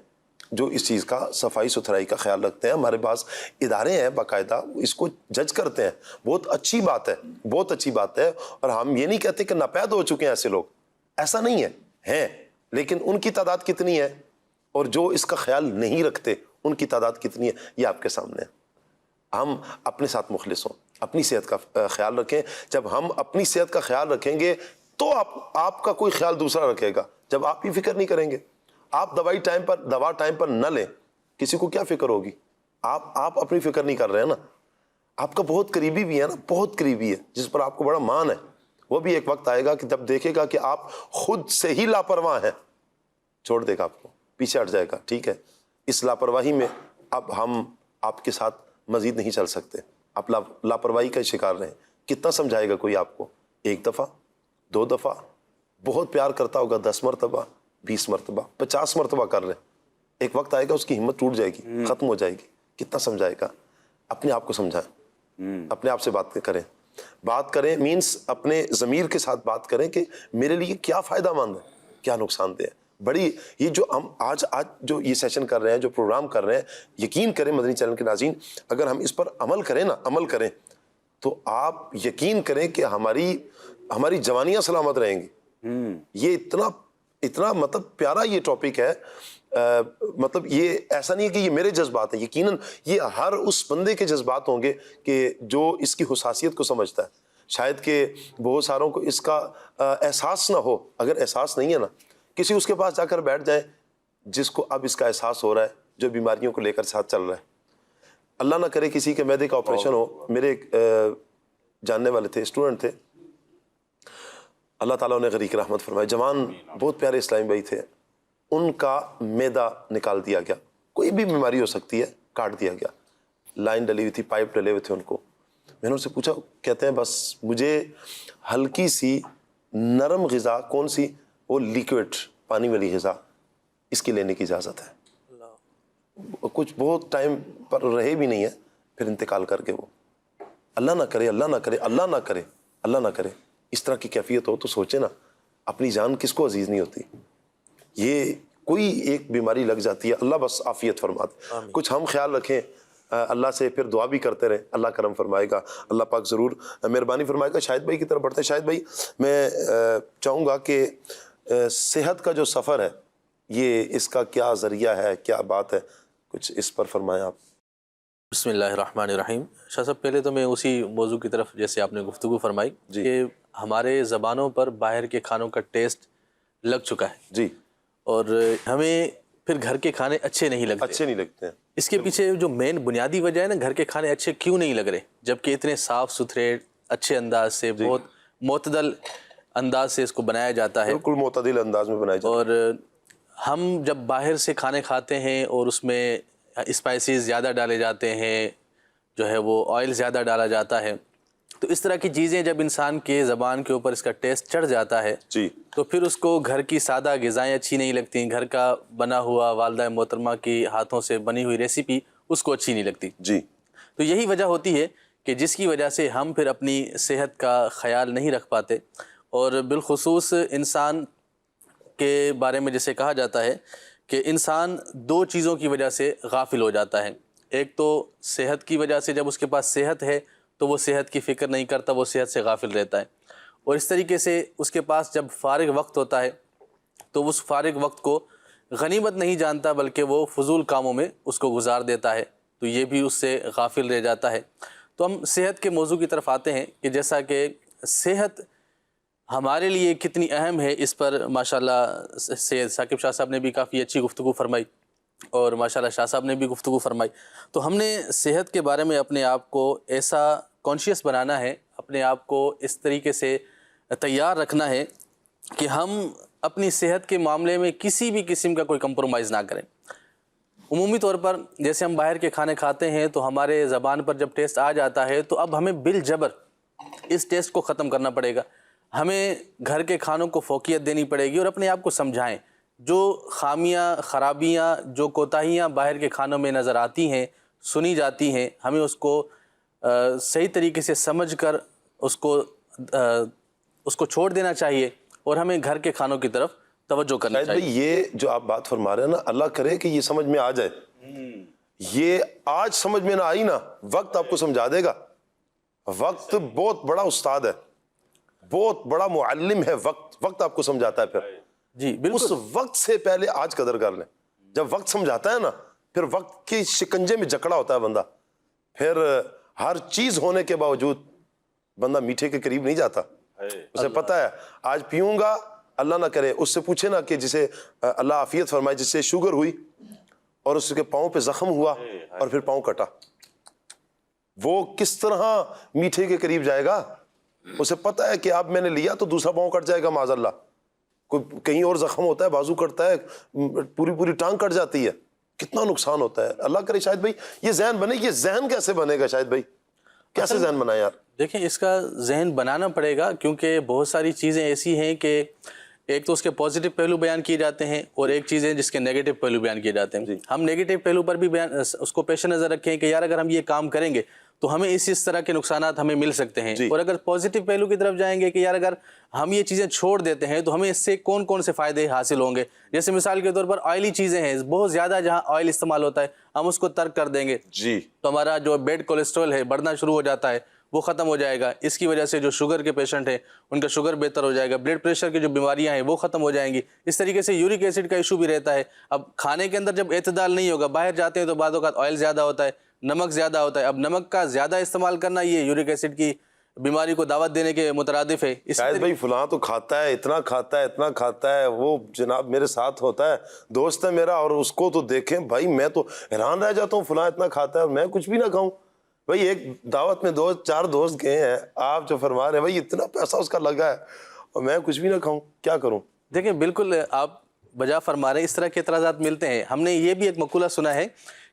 Speaker 2: جو اس چیز کا صفائی ستھرائی کا خیال رکھتے ہیں. ہمارے پاس ادارے ہیں باقاعدہ اس کو جج کرتے ہیں. بہت اچھی بات ہے، بہت اچھی بات ہے. اور ہم یہ نہیں کہتے کہ ناپید ہو چکے ہیں ایسے لوگ، ایسا نہیں ہے، ہیں، لیکن ان کی تعداد کتنی ہے اور جو اس کا خیال نہیں رکھتے ان کی تعداد کتنی ہے، یہ آپ کے سامنے ہے. ہم اپنے ساتھ مخلص ہوں، اپنی صحت کا خیال رکھیں. جب ہم اپنی صحت کا خیال رکھیں گے تو آپ کا کوئی خیال دوسرا رکھے گا. جب آپ ہی فکر نہیں کریں گے، آپ دوا ٹائم پر نہ لیں، کسی کو کیا فکر ہوگی؟ آپ اپنی فکر نہیں کر رہے ہیں نا. آپ کا بہت قریبی بھی ہے نا، بہت قریبی ہے، جس پر آپ کو بڑا مان ہے، وہ بھی ایک وقت آئے گا کہ جب دیکھے گا کہ آپ خود سے ہی لاپرواہ ہیں، چھوڑ دے گا، آپ کو پیچھے ہٹ جائے گا. ٹھیک ہے، اس لاپرواہی میں اب ہم آپ کے ساتھ مزید نہیں چل سکتے. آپ لاپرواہی کا شکار رہے. کتنا سمجھائے گا کوئی آپ کو؟ 1 دفعہ، 2 دفعہ، بہت پیار کرتا ہوگا 10 مرتبہ، 20 مرتبہ، 50 مرتبہ کر رہے. ایک وقت آئے گا اس کی ہمت ٹوٹ جائے گی، ختم ہو جائے گی. کتنا سمجھائے گا؟ اپنے آپ کو سمجھائیں، اپنے آپ سے بات کریں مینس اپنے ضمیر کے ساتھ بات کریں کہ میرے لیے کیا فائدہ مند ہے، کیا نقصان دہ ہے. بڑی یہ جو ہم آج جو یہ سیشن کر رہے ہیں، جو پروگرام کر رہے ہیں، یقین کریں مدنی چینل کے ناظرین، اگر ہم اس پر عمل کریں تو آپ یقین کریں کہ ہماری جوانیاں سلامت رہیں گی. یہ اتنا مطلب پیارا یہ ٹاپک ہے. مطلب یہ ایسا نہیں ہے کہ یہ میرے جذبات ہیں، یقیناً یہ ہر اس بندے کے جذبات ہوں گے کہ جو اس کی حساسیت کو سمجھتا ہے. شاید کہ بہت ساروں کو اس کا احساس نہ ہو. اگر احساس نہیں ہے نا، کسی اس کے پاس جا کر بیٹھ جائے جس کو اب اس کا احساس ہو رہا ہے، جو بیماریوں کو لے کر ساتھ چل رہا ہے. اللہ نہ کرے کسی کے معدے کا آپریشن ہو. میرے ایک جاننے والے تھے، اسٹوڈنٹ تھے، اللہ تعالیٰ انہیں غریق رحمت فرمائے، جوان بہت پیارے اسلامی بھائی تھے. ان کا معدہ نکال دیا گیا، کوئی بھی بیماری ہو سکتی ہے، کاٹ دیا گیا. لائن ڈلی ہوئی تھی، پائپ ڈلے ہوئے تھے ان کو. میں نے ان سے پوچھا، کہتے ہیں بس مجھے ہلکی سی نرم غذا، کون سی؟ وہ لیکوڈ پانی والی غذا، اس کی لینے کی اجازت ہے. کچھ بہت ٹائم پر رہے بھی نہیں ہے، پھر انتقال کر کے وہ. اللہ نہ کرے، اللہ نہ کرے، اللہ نہ کرے، اللہ نہ کرے اس طرح کی کیفیت ہو تو سوچے نا، اپنی جان کس کو عزیز نہیں ہوتی. یہ کوئی ایک بیماری لگ جاتی ہے، اللہ بس عافیت فرماتے. کچھ ہم خیال رکھیں اللہ سے، پھر دعا بھی کرتے رہیں، اللہ کرم فرمائے گا، اللہ پاک ضرور مہربانی فرمائے گا. شاہد بھائی کی طرف بڑھتے ہیں. شاہد بھائی، میں چاہوں گا کہ صحت کا جو سفر ہے یہ اس کا کیا ذریعہ ہے, کیا بات ہے, کچھ اس پر فرمائیں آپ.
Speaker 7: بسم اللہ الرحمن الرحیم. شاہ صاحب پہلے تو میں اسی موضوع کی طرف جیسے آپ نے گفتگو فرمائی کہ ہمارے زبانوں پر باہر کے کھانوں کا ٹیسٹ لگ چکا ہے
Speaker 2: جی, اور
Speaker 7: ہمیں پھر گھر کے کھانے اچھے نہیں لگتے
Speaker 2: ہیں.
Speaker 7: اس کے پیچھے جو مین بنیادی وجہ ہے نا, گھر کے کھانے اچھے کیوں نہیں لگ رہے جبکہ اتنے صاف ستھرے اچھے انداز سے بہت معتدل انداز سے اس کو بنایا جاتا ہے,
Speaker 2: بالکل معتدل انداز میں بنایا جاتا ہے.
Speaker 7: اور ہم جب باہر سے کھانے کھاتے ہیں اور اس میں اسپائسیز زیادہ ڈالے جاتے ہیں, جو ہے وہ آئل زیادہ ڈالا جاتا ہے, تو اس طرح کی چیزیں جب انسان کے زبان کے اوپر اس کا ٹیسٹ چڑھ جاتا ہے
Speaker 2: جی
Speaker 7: تو پھر اس کو گھر کی سادہ غذائیں اچھی نہیں لگتی, گھر کا بنا ہوا والدہ محترمہ کی ہاتھوں سے بنی ہوئی ریسیپی اس کو اچھی نہیں لگتی.
Speaker 2: جی,
Speaker 7: تو یہی وجہ ہوتی ہے کہ جس کی وجہ سے ہم پھر اپنی صحت کا خیال نہیں رکھ پاتے, اور بالخصوص انسان کے بارے میں جیسے کہا جاتا ہے کہ انسان دو چیزوں کی وجہ سے غافل ہو جاتا ہے. ایک تو صحت کی وجہ سے, جب اس کے پاس صحت ہے تو وہ صحت کی فکر نہیں کرتا, وہ صحت سے غافل رہتا ہے, اور اس طریقے سے اس کے پاس جب فارغ وقت ہوتا ہے تو اس فارغ وقت کو غنیمت نہیں جانتا بلکہ وہ فضول کاموں میں اس کو گزار دیتا ہے, تو یہ بھی اس سے غافل رہ جاتا ہے. تو ہم صحت کے موضوع کی طرف آتے ہیں کہ جیسا کہ صحت ہمارے لیے کتنی اہم ہے, اس پر ماشاءاللہ سید ثاقب شاہ صاحب نے بھی کافی اچھی گفتگو فرمائی اور ماشاءاللہ شاہ صاحب نے بھی گفتگو فرمائی. تو ہم نے صحت کے بارے میں اپنے آپ کو ایسا کانشیس بنانا ہے, اپنے آپ کو اس طریقے سے تیار رکھنا ہے کہ ہم اپنی صحت کے معاملے میں کسی بھی قسم کا کوئی کمپرومائز نہ کریں. عمومی طور پر جیسے ہم باہر کے کھانے کھاتے ہیں تو ہمارے زبان پر جب ٹیسٹ آ جاتا ہے تو اب ہمیں بالجبر اس ٹیسٹ کو ختم کرنا پڑے گا, ہمیں گھر کے کھانوں کو فوقیت دینی پڑے گی اور اپنے آپ کو سمجھائیں جو خامیاں خرابیاں جو کوتاہیاں باہر کے کھانوں میں نظر آتی ہیں سنی جاتی ہیں, ہمیں اس کو صحیح طریقے سے سمجھ کر اس کو چھوڑ دینا چاہیے اور ہمیں گھر کے کھانوں کی طرف توجہ کرنا چاہیے.
Speaker 2: بھائی یہ جو آپ بات فرما رہے ہیں نا, اللہ کرے کہ یہ سمجھ میں آ جائے. یہ آج سمجھ میں نہ آئی نا, وقت آپ کو سمجھا دے گا. وقت بہت بڑا استاد ہے, بہت بڑا معلم ہے. وقت آپ کو سمجھاتا ہے. پھر
Speaker 7: جی بالکل,
Speaker 2: اس وقت سے پہلے آج قدر کر لیں. جب وقت سمجھاتا ہے نا, پھر وقت کی شکنجے میں جکڑا ہوتا ہے بندہ. پھر ہر چیز ہونے کے باوجود بندہ میٹھے کے قریب نہیں جاتا. اسے پتا ہے آج پیوں گا, اللہ نہ کرے اس سے پوچھے نا کہ جسے اللہ عافیت فرمائے, جس سے شوگر ہوئی اور اس کے پاؤں پہ زخم ہوا اور پھر پاؤں کٹا, وہ کس طرح میٹھے کے قریب جائے گا؟ اسے پتا ہے کہ اب میں نے لیا تو دوسرا پاؤں کٹ جائے گا معاذ اللہ. کوئی کہیں اور زخم ہوتا ہے, بازو کٹتا ہے, پوری ٹانگ کٹ جاتی ہے, کتنا نقصان ہوتا ہے. اللہ کرے شاید بھائی یہ ذہن بنے. یہ ذہن کیسے بنے گا شاید بھائی, کیسے ذہن بنائے یار؟
Speaker 7: دیکھیں اس کا ذہن بنانا پڑے گا کیونکہ بہت ساری چیزیں ایسی ہیں کہ ایک تو اس کے پازیٹیو پہلو بیان کیے جاتے ہیں اور ایک چیز ہے جس کے نیگیٹو پہلو بیان کیے جاتے ہیں. ہم نیگیٹو پہلو پر بھی اس کو پیش نظر رکھیں کہ یار اگر ہم یہ کام کریں گے تو ہمیں اس طرح کے نقصانات ہمیں مل سکتے ہیں, اور اگر پازیٹیو پہلو کی طرف جائیں گے کہ یار اگر ہم یہ چیزیں چھوڑ دیتے ہیں تو ہمیں اس سے کون کون سے فائدے حاصل ہوں گے. جیسے مثال کے طور پر آئلی چیزیں ہیں, بہت زیادہ جہاں آئل استعمال ہوتا ہے ہم اس کو ترک کر دیں گے تو ہمارا جو بیڈ کولیسٹرول ہے بڑھنا شروع ہو جاتا ہے, وہ ختم ہو جائے گا. اس کی وجہ سے جو شوگر کے پیشنٹ ہیں ان کا شوگر بہتر ہو جائے گا, بلڈ پریشر کی جو بیماریاں ہیں وہ ختم ہو جائیں گی. اس طریقے سے یورک ایسڈ کا ایشو بھی رہتا ہے. اب کھانے کے اندر جب اعتدال نہیں ہوگا, باہر جاتے ہیں تو بعض اوقات آئل زیادہ ہوتا ہے, نمک زیادہ ہوتا ہے. اب نمک کا زیادہ استعمال کرنا یہ یورک ایسڈ کی بیماری کو دعوت دینے کے مترادف ہے.
Speaker 2: شاید بھائی فلاں تو کھاتا ہے, اتنا کھاتا ہے, وہ جناب میرے ساتھ ہوتا ہے, دوست ہے میرا, اور اس کو تو دیکھیں بھائی میں تو حیران رہ جاتا ہوں, فلاں اتنا کھاتا ہے میں کچھ بھی نہ کھاؤں. بھائی ایک دعوت میں 2-4 دوست گئے ہیں, آپ جو فرما رہے ہیں بھائی اتنا پیسہ اس کا لگا ہے اور میں کچھ بھی نہ کھاؤں, کیا کروں؟
Speaker 7: دیکھیں بالکل آپ بجا فرما رہے ہیں, اس طرح کے اعتراضات ملتے ہیں. ہم نے یہ بھی ایک مقولہ سنا ہے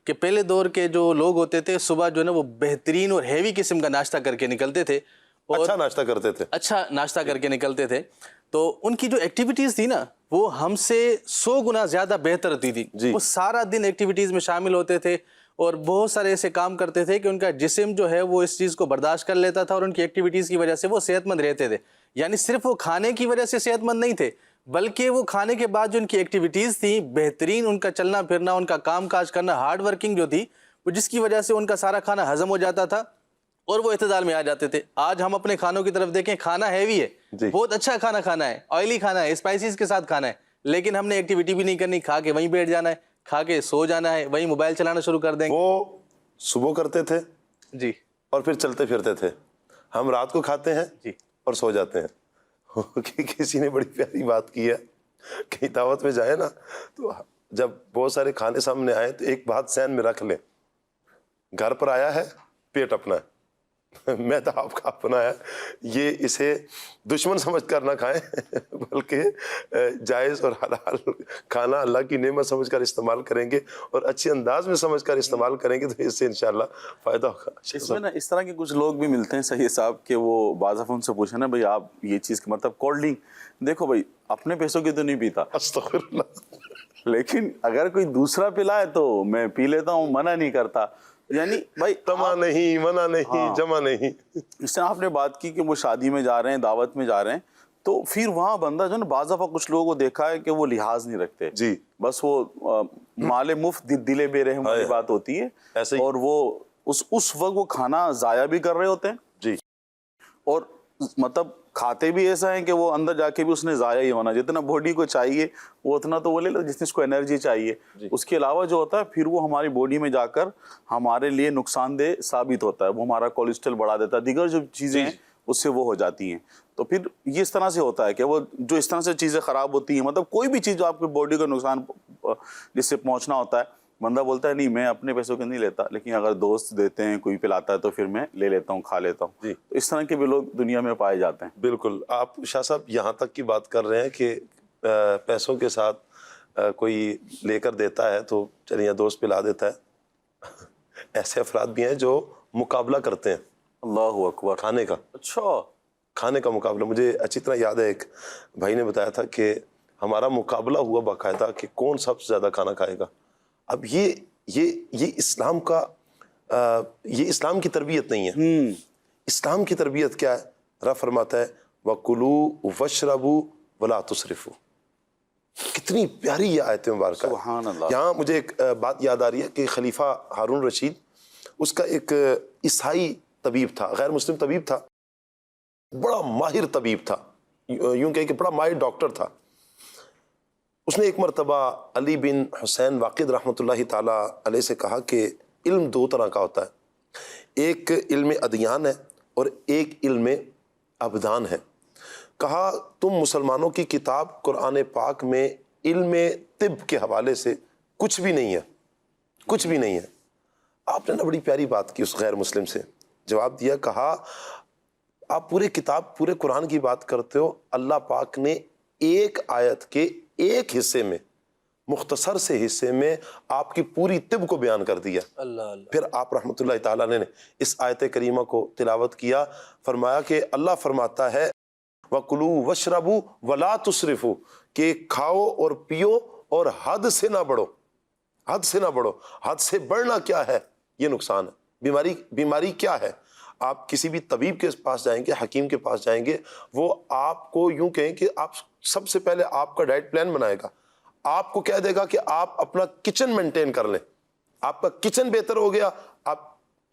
Speaker 7: کہ پہلے دور کے جو لوگ ہوتے تھے صبح جو ہے نا وہ بہترین اور ہیوی قسم کا ناشتہ کر کے نکلتے تھے, اور
Speaker 2: اچھا ناشتہ کر کے
Speaker 7: نکلتے تھے. تو ان کی جو ایکٹیویٹیز تھی نا وہ ہم سے 100 گنا زیادہ بہتر ہوتی تھی. وہ سارا دن ایکٹیویٹیز میں شامل ہوتے تھے اور بہت سارے ایسے کام کرتے تھے کہ ان کا جسم جو ہے وہ اس چیز کو برداشت کر لیتا تھا, اور ان کی ایکٹیویٹیز کی وجہ سے وہ صحت مند رہتے تھے. یعنی صرف وہ کھانے کی وجہ سے صحت مند نہیں تھے بلکہ وہ کھانے کے بعد جو ان کی ایکٹیویٹیز تھیں بہترین, ان کا چلنا پھرنا, ان کا کام کاج کرنا, ہارڈ ورکنگ جو تھی وہ, جس کی وجہ سے ان کا سارا کھانا ہضم ہو جاتا تھا اور وہ اعتدال میں آ جاتے تھے. آج ہم اپنے کھانوں کی طرف دیکھیں, کھانا ہیوی ہے, بہت اچھا کھانا کھانا ہے, آئلی کھانا ہے, اسپائسیز کے ساتھ کھانا ہے, لیکن ہم نے ایکٹیویٹی بھی نہیں کرنی, کھا کے وہیں بیٹھ جانا ہے, کھا کے سو جانا ہے, وہیں موبائل چلانا شروع کر دیں گے.
Speaker 2: وہ صبح کرتے تھے
Speaker 7: جی,
Speaker 2: اور پھر چلتے پھرتے تھے. ہم رات کو کھاتے ہیں
Speaker 7: جی,
Speaker 2: اور سو جاتے ہیں. کسی نے بڑی پیاری بات کی ہے, کہیں دعوت میں جائے نا تو جب بہت سارے کھانے سامنے آئے تو ایک بات ذہن میں رکھ لیں, گھر پر آیا ہے پیٹ اپنا ہے, میں تو آپ کا اپنا ہے. یہ اسے دشمن سمجھ کر نہ کھائیں, بلکہ جائز اور حلال کھانا اللہ کی نعمت سمجھ کر استعمال کریں گے اور اچھے انداز میں سمجھ کر استعمال کریں گے تو اس سے انشاءاللہ فائدہ ہوگا.
Speaker 6: اس میں نا اس طرح کے کچھ لوگ بھی ملتے ہیں سید صاحب کہ وہ بعض دفعہ ان سے پوچھیں نا بھائی آپ یہ چیز کا مطلب کولڈ ڈرنک دیکھو بھائی اپنے پیسوں کی تو نہیں پیتا,
Speaker 2: استغفر اللہ,
Speaker 6: لیکن اگر کوئی دوسرا پلائے تو میں پی لیتا ہوں, منع نہیں کرتا. یعنی بھائی
Speaker 2: تما نہیں, منع نہیں, جمع نہیں.
Speaker 6: اس طرح آپ نے بات کی کہ وہ شادی میں جا رہے ہیں, دعوت میں جا رہے ہیں, تو پھر وہاں بندہ جو نا بعض دفعہ کچھ لوگوں کو دیکھا ہے کہ وہ لحاظ نہیں رکھتے.
Speaker 2: جی,
Speaker 6: بس وہ مال مفت دل بے رحم والی بات ہوتی ہے,
Speaker 2: ایسے ہی.
Speaker 6: اور وہ اس وقت وہ کھانا ضائع بھی کر رہے ہوتے ہیں.
Speaker 2: جی,
Speaker 6: اور مطلب کھاتے بھی ایسا ہے کہ وہ اندر جا کے بھی اس نے ضائع ہی ہونا, جتنا باڈی کو چاہیے وہ اتنا تو وہ لے لے جتنی اس کو انرجی چاہیے. اس کے علاوہ جو ہوتا ہے پھر وہ ہماری باڈی میں جا کر ہمارے لیے نقصان دہ ثابت ہوتا ہے, وہ ہمارا کولیسٹرول بڑھا دیتا ہے, دیگر جو چیزیں ہیں اس سے وہ ہو جاتی ہیں. تو پھر یہ اس طرح سے ہوتا ہے کہ وہ جو اس طرح سے چیزیں خراب ہوتی ہیں, مطلب کوئی بھی چیز جو آپ کی باڈی کو نقصان جس سے پہنچنا ہوتا ہے, بندہ بولتا ہے نہیں میں اپنے پیسوں کے نہیں لیتا, لیکن اگر دوست دیتے ہیں, کوئی پلاتا ہے تو پھر میں لے لیتا ہوں, کھا لیتا ہوں.
Speaker 2: جی,
Speaker 6: اس طرح کے بھی لوگ دنیا میں پائے جاتے ہیں.
Speaker 2: بالکل. آپ شاہ صاحب یہاں تک کی بات کر رہے ہیں کہ پیسوں کے ساتھ کوئی لے کر دیتا ہے تو چلیے دوست پلا دیتا ہے. ایسے افراد بھی ہیں جو مقابلہ کرتے ہیں
Speaker 6: اللہ اکبر,
Speaker 2: کھانے کا.
Speaker 6: اچھا,
Speaker 2: کھانے کا مقابلہ. مجھے اچھی طرح یاد ہے ایک بھائی نے بتایا تھا کہ ہمارا مقابلہ ہوا باقاعدہ کہ کون سب سے زیادہ کھانا کھائے گا. اب یہ اسلام کا یہ اسلام کی تربیت نہیں ہے. اسلام کی تربیت کیا ہے؟ رب فرماتا ہے وَكُلُوا وَاشْرَبُوا وَلَا تُسْرِفُوا. کتنی پیاری یہ آیت مبارکہ ہے.
Speaker 6: سبحان اللہ.
Speaker 2: یہاں مجھے ایک بات یاد آ رہی ہے کہ خلیفہ ہارون رشید, اس کا ایک عیسائی طبیب تھا, غیر مسلم طبیب تھا, بڑا ماہر طبیب تھا, یوں کہ بڑا ماہر ڈاکٹر تھا. اس نے ایک مرتبہ علی بن حسین واقد رحمۃ اللہ تعالیٰ علیہ سے کہا کہ علم دو طرح کا ہوتا ہے, ایک علم ادیان ہے اور ایک علم ابدان ہے. کہا تم مسلمانوں کی کتاب قرآن پاک میں علم طب کے حوالے سے کچھ بھی نہیں ہے, کچھ بھی نہیں ہے. آپ نے نا بڑی پیاری بات کی اس غیر مسلم سے, جواب دیا, کہا آپ پورے کتاب پورے قرآن کی بات کرتے ہو, اللہ پاک نے ایک آیت کے ایک حصے میں, مختصر سے حصے میں آپ کی پوری طب کو بیان کر دیا. پھر آپ رحمۃ اللہ تعالیٰ نے اس آیت کریمہ کو تلاوت کیا, فرمایا کہ اللہ فرماتا ہے وَكُلُوا وَاشْرَبُوا وَلَا تُسْرِفُوا, کہ کھاؤ اور پیو اور حد سے نہ بڑھو, حد سے نہ بڑھو. حد سے بڑھنا کیا ہے؟ یہ نقصان ہے. بیماری کیا ہے؟ آپ کسی بھی طبیب کے پاس جائیں گے, حکیم کے پاس جائیں گے, وہ آپ کو یوں کہیں کہ آپ سب سے پہلے آپ کا ڈائٹ پلان بنائے گا, آپ کو کہہ دے گا کہ آپ اپنا کچن مینٹین کر لیں, آپ کا کچن بہتر ہو گیا آپ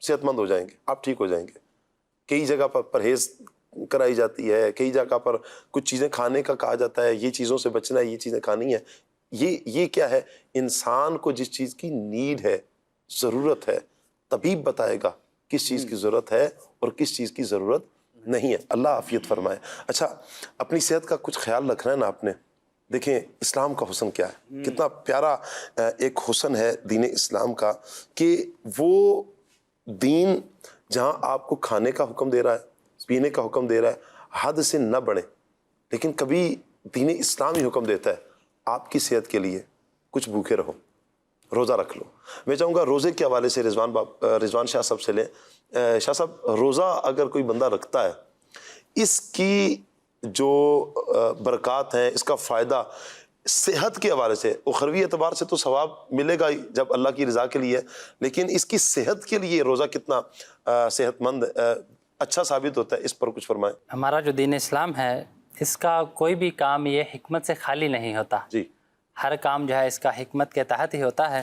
Speaker 2: صحت مند ہو جائیں گے, آپ ٹھیک ہو جائیں گے. کئی جگہ پر پرہیز کرائی جاتی ہے, کئی جگہ پر کچھ چیزیں کھانے کا کہا جاتا ہے, یہ چیزوں سے بچنا ہے, یہ چیزیں کھانی ہے. یہ کیا ہے؟ انسان کو جس چیز کی نیڈ ہے, ضرورت ہے, طبیب بتائے گا کس چیز کی ضرورت ہے اور کس چیز کی ضرورت نہیں ہے. اللہ عافیت فرمائے. اچھا, اپنی صحت کا کچھ خیال رکھنا ہے نا آپ نے. دیکھیں اسلام کا حسن کیا ہے, کتنا پیارا ایک حسن ہے دین اسلام کا, کہ وہ دین جہاں آپ کو کھانے کا حکم دے رہا ہے, پینے کا حکم دے رہا ہے, حد سے نہ بڑھیں, لیکن کبھی دین اسلام ہی حکم دیتا ہے آپ کی صحت کے لیے کچھ بھوکے رہو, روزہ رکھ لو. میں چاہوں گا روزے کے حوالے سے رضوان شاہ صاحب سے لیں. شاہ صاحب, روزہ اگر کوئی بندہ رکھتا ہے, اس کی جو برکات ہیں, اس کا فائدہ صحت کے حوالے سے, اخروی اعتبار سے تو ثواب ملے گا ہی جب اللہ کی رضا کے لیے, لیکن اس کی صحت کے لیے روزہ کتنا صحت مند اچھا ثابت ہوتا ہے, اس پر کچھ فرمائیں.
Speaker 8: ہمارا جو دین اسلام ہے, اس کا کوئی بھی کام یہ حکمت سے خالی نہیں ہوتا.
Speaker 2: جی,
Speaker 8: ہر کام جو ہے اس کا حکمت کے تحت ہی ہوتا ہے.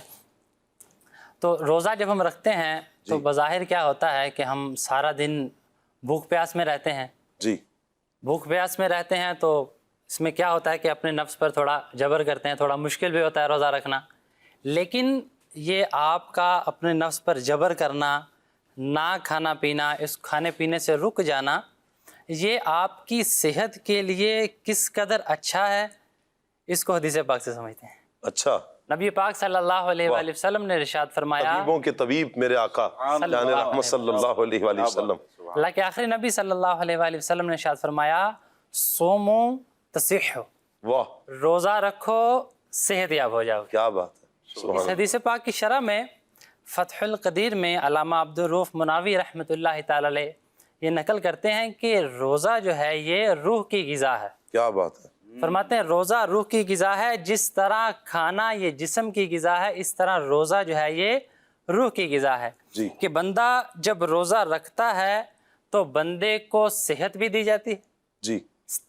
Speaker 8: تو روزہ جب ہم رکھتے ہیں تو بظاہر کیا ہوتا ہے کہ ہم سارا دن بھوک پیاس میں رہتے ہیں.
Speaker 2: جی
Speaker 8: بھوک پیاس میں رہتے ہیں تو اس میں کیا ہوتا ہے کہ اپنے نفس پر تھوڑا جبر کرتے ہیں, تھوڑا مشکل بھی ہوتا ہے روزہ رکھنا. لیکن یہ آپ کا اپنے نفس پر جبر کرنا, نہ کھانا پینا, اس کھانے پینے سے رک جانا, یہ آپ کی صحت کے لیے کس قدر اچھا ہے, اس کو حدیث پاک سے سمجھتے ہیں.
Speaker 2: اچھا,
Speaker 8: نبی پاک صلی اللہ علیہ وآلہ وسلم نے ارشاد فرمایا,
Speaker 2: طبیبوں کے طبیب میرے آقا جان رحمت صلی اللہ علیہ وآلہ وسلم,
Speaker 8: اللہ کے آخری نبی صلی اللہ علیہ وآلہ وسلم نے ارشاد فرمایا, صومو تصحو,
Speaker 2: واہ
Speaker 8: روزہ رکھو صحت یاب ہو جاؤ.
Speaker 2: کیا بات ہے,
Speaker 8: اس
Speaker 2: سبحان
Speaker 8: حدیث پاک کی شرح میں فتح القدیر میں علامہ عبدالرؤف مناوی رحمۃ اللہ تعالی علیہ یہ نقل کرتے ہیں کہ روزہ جو ہے یہ روح کی غذا ہے.
Speaker 2: کیا بات ہے,
Speaker 8: فرماتے ہیں روزہ روح کی غذا ہے, جس طرح کھانا یہ جسم کی غذا ہے, اس طرح روزہ جو ہے یہ روح کی غذا ہے.
Speaker 2: جی
Speaker 8: کہ بندہ جب روزہ رکھتا ہے تو بندے کو صحت بھی دی جاتی ہے,
Speaker 2: جی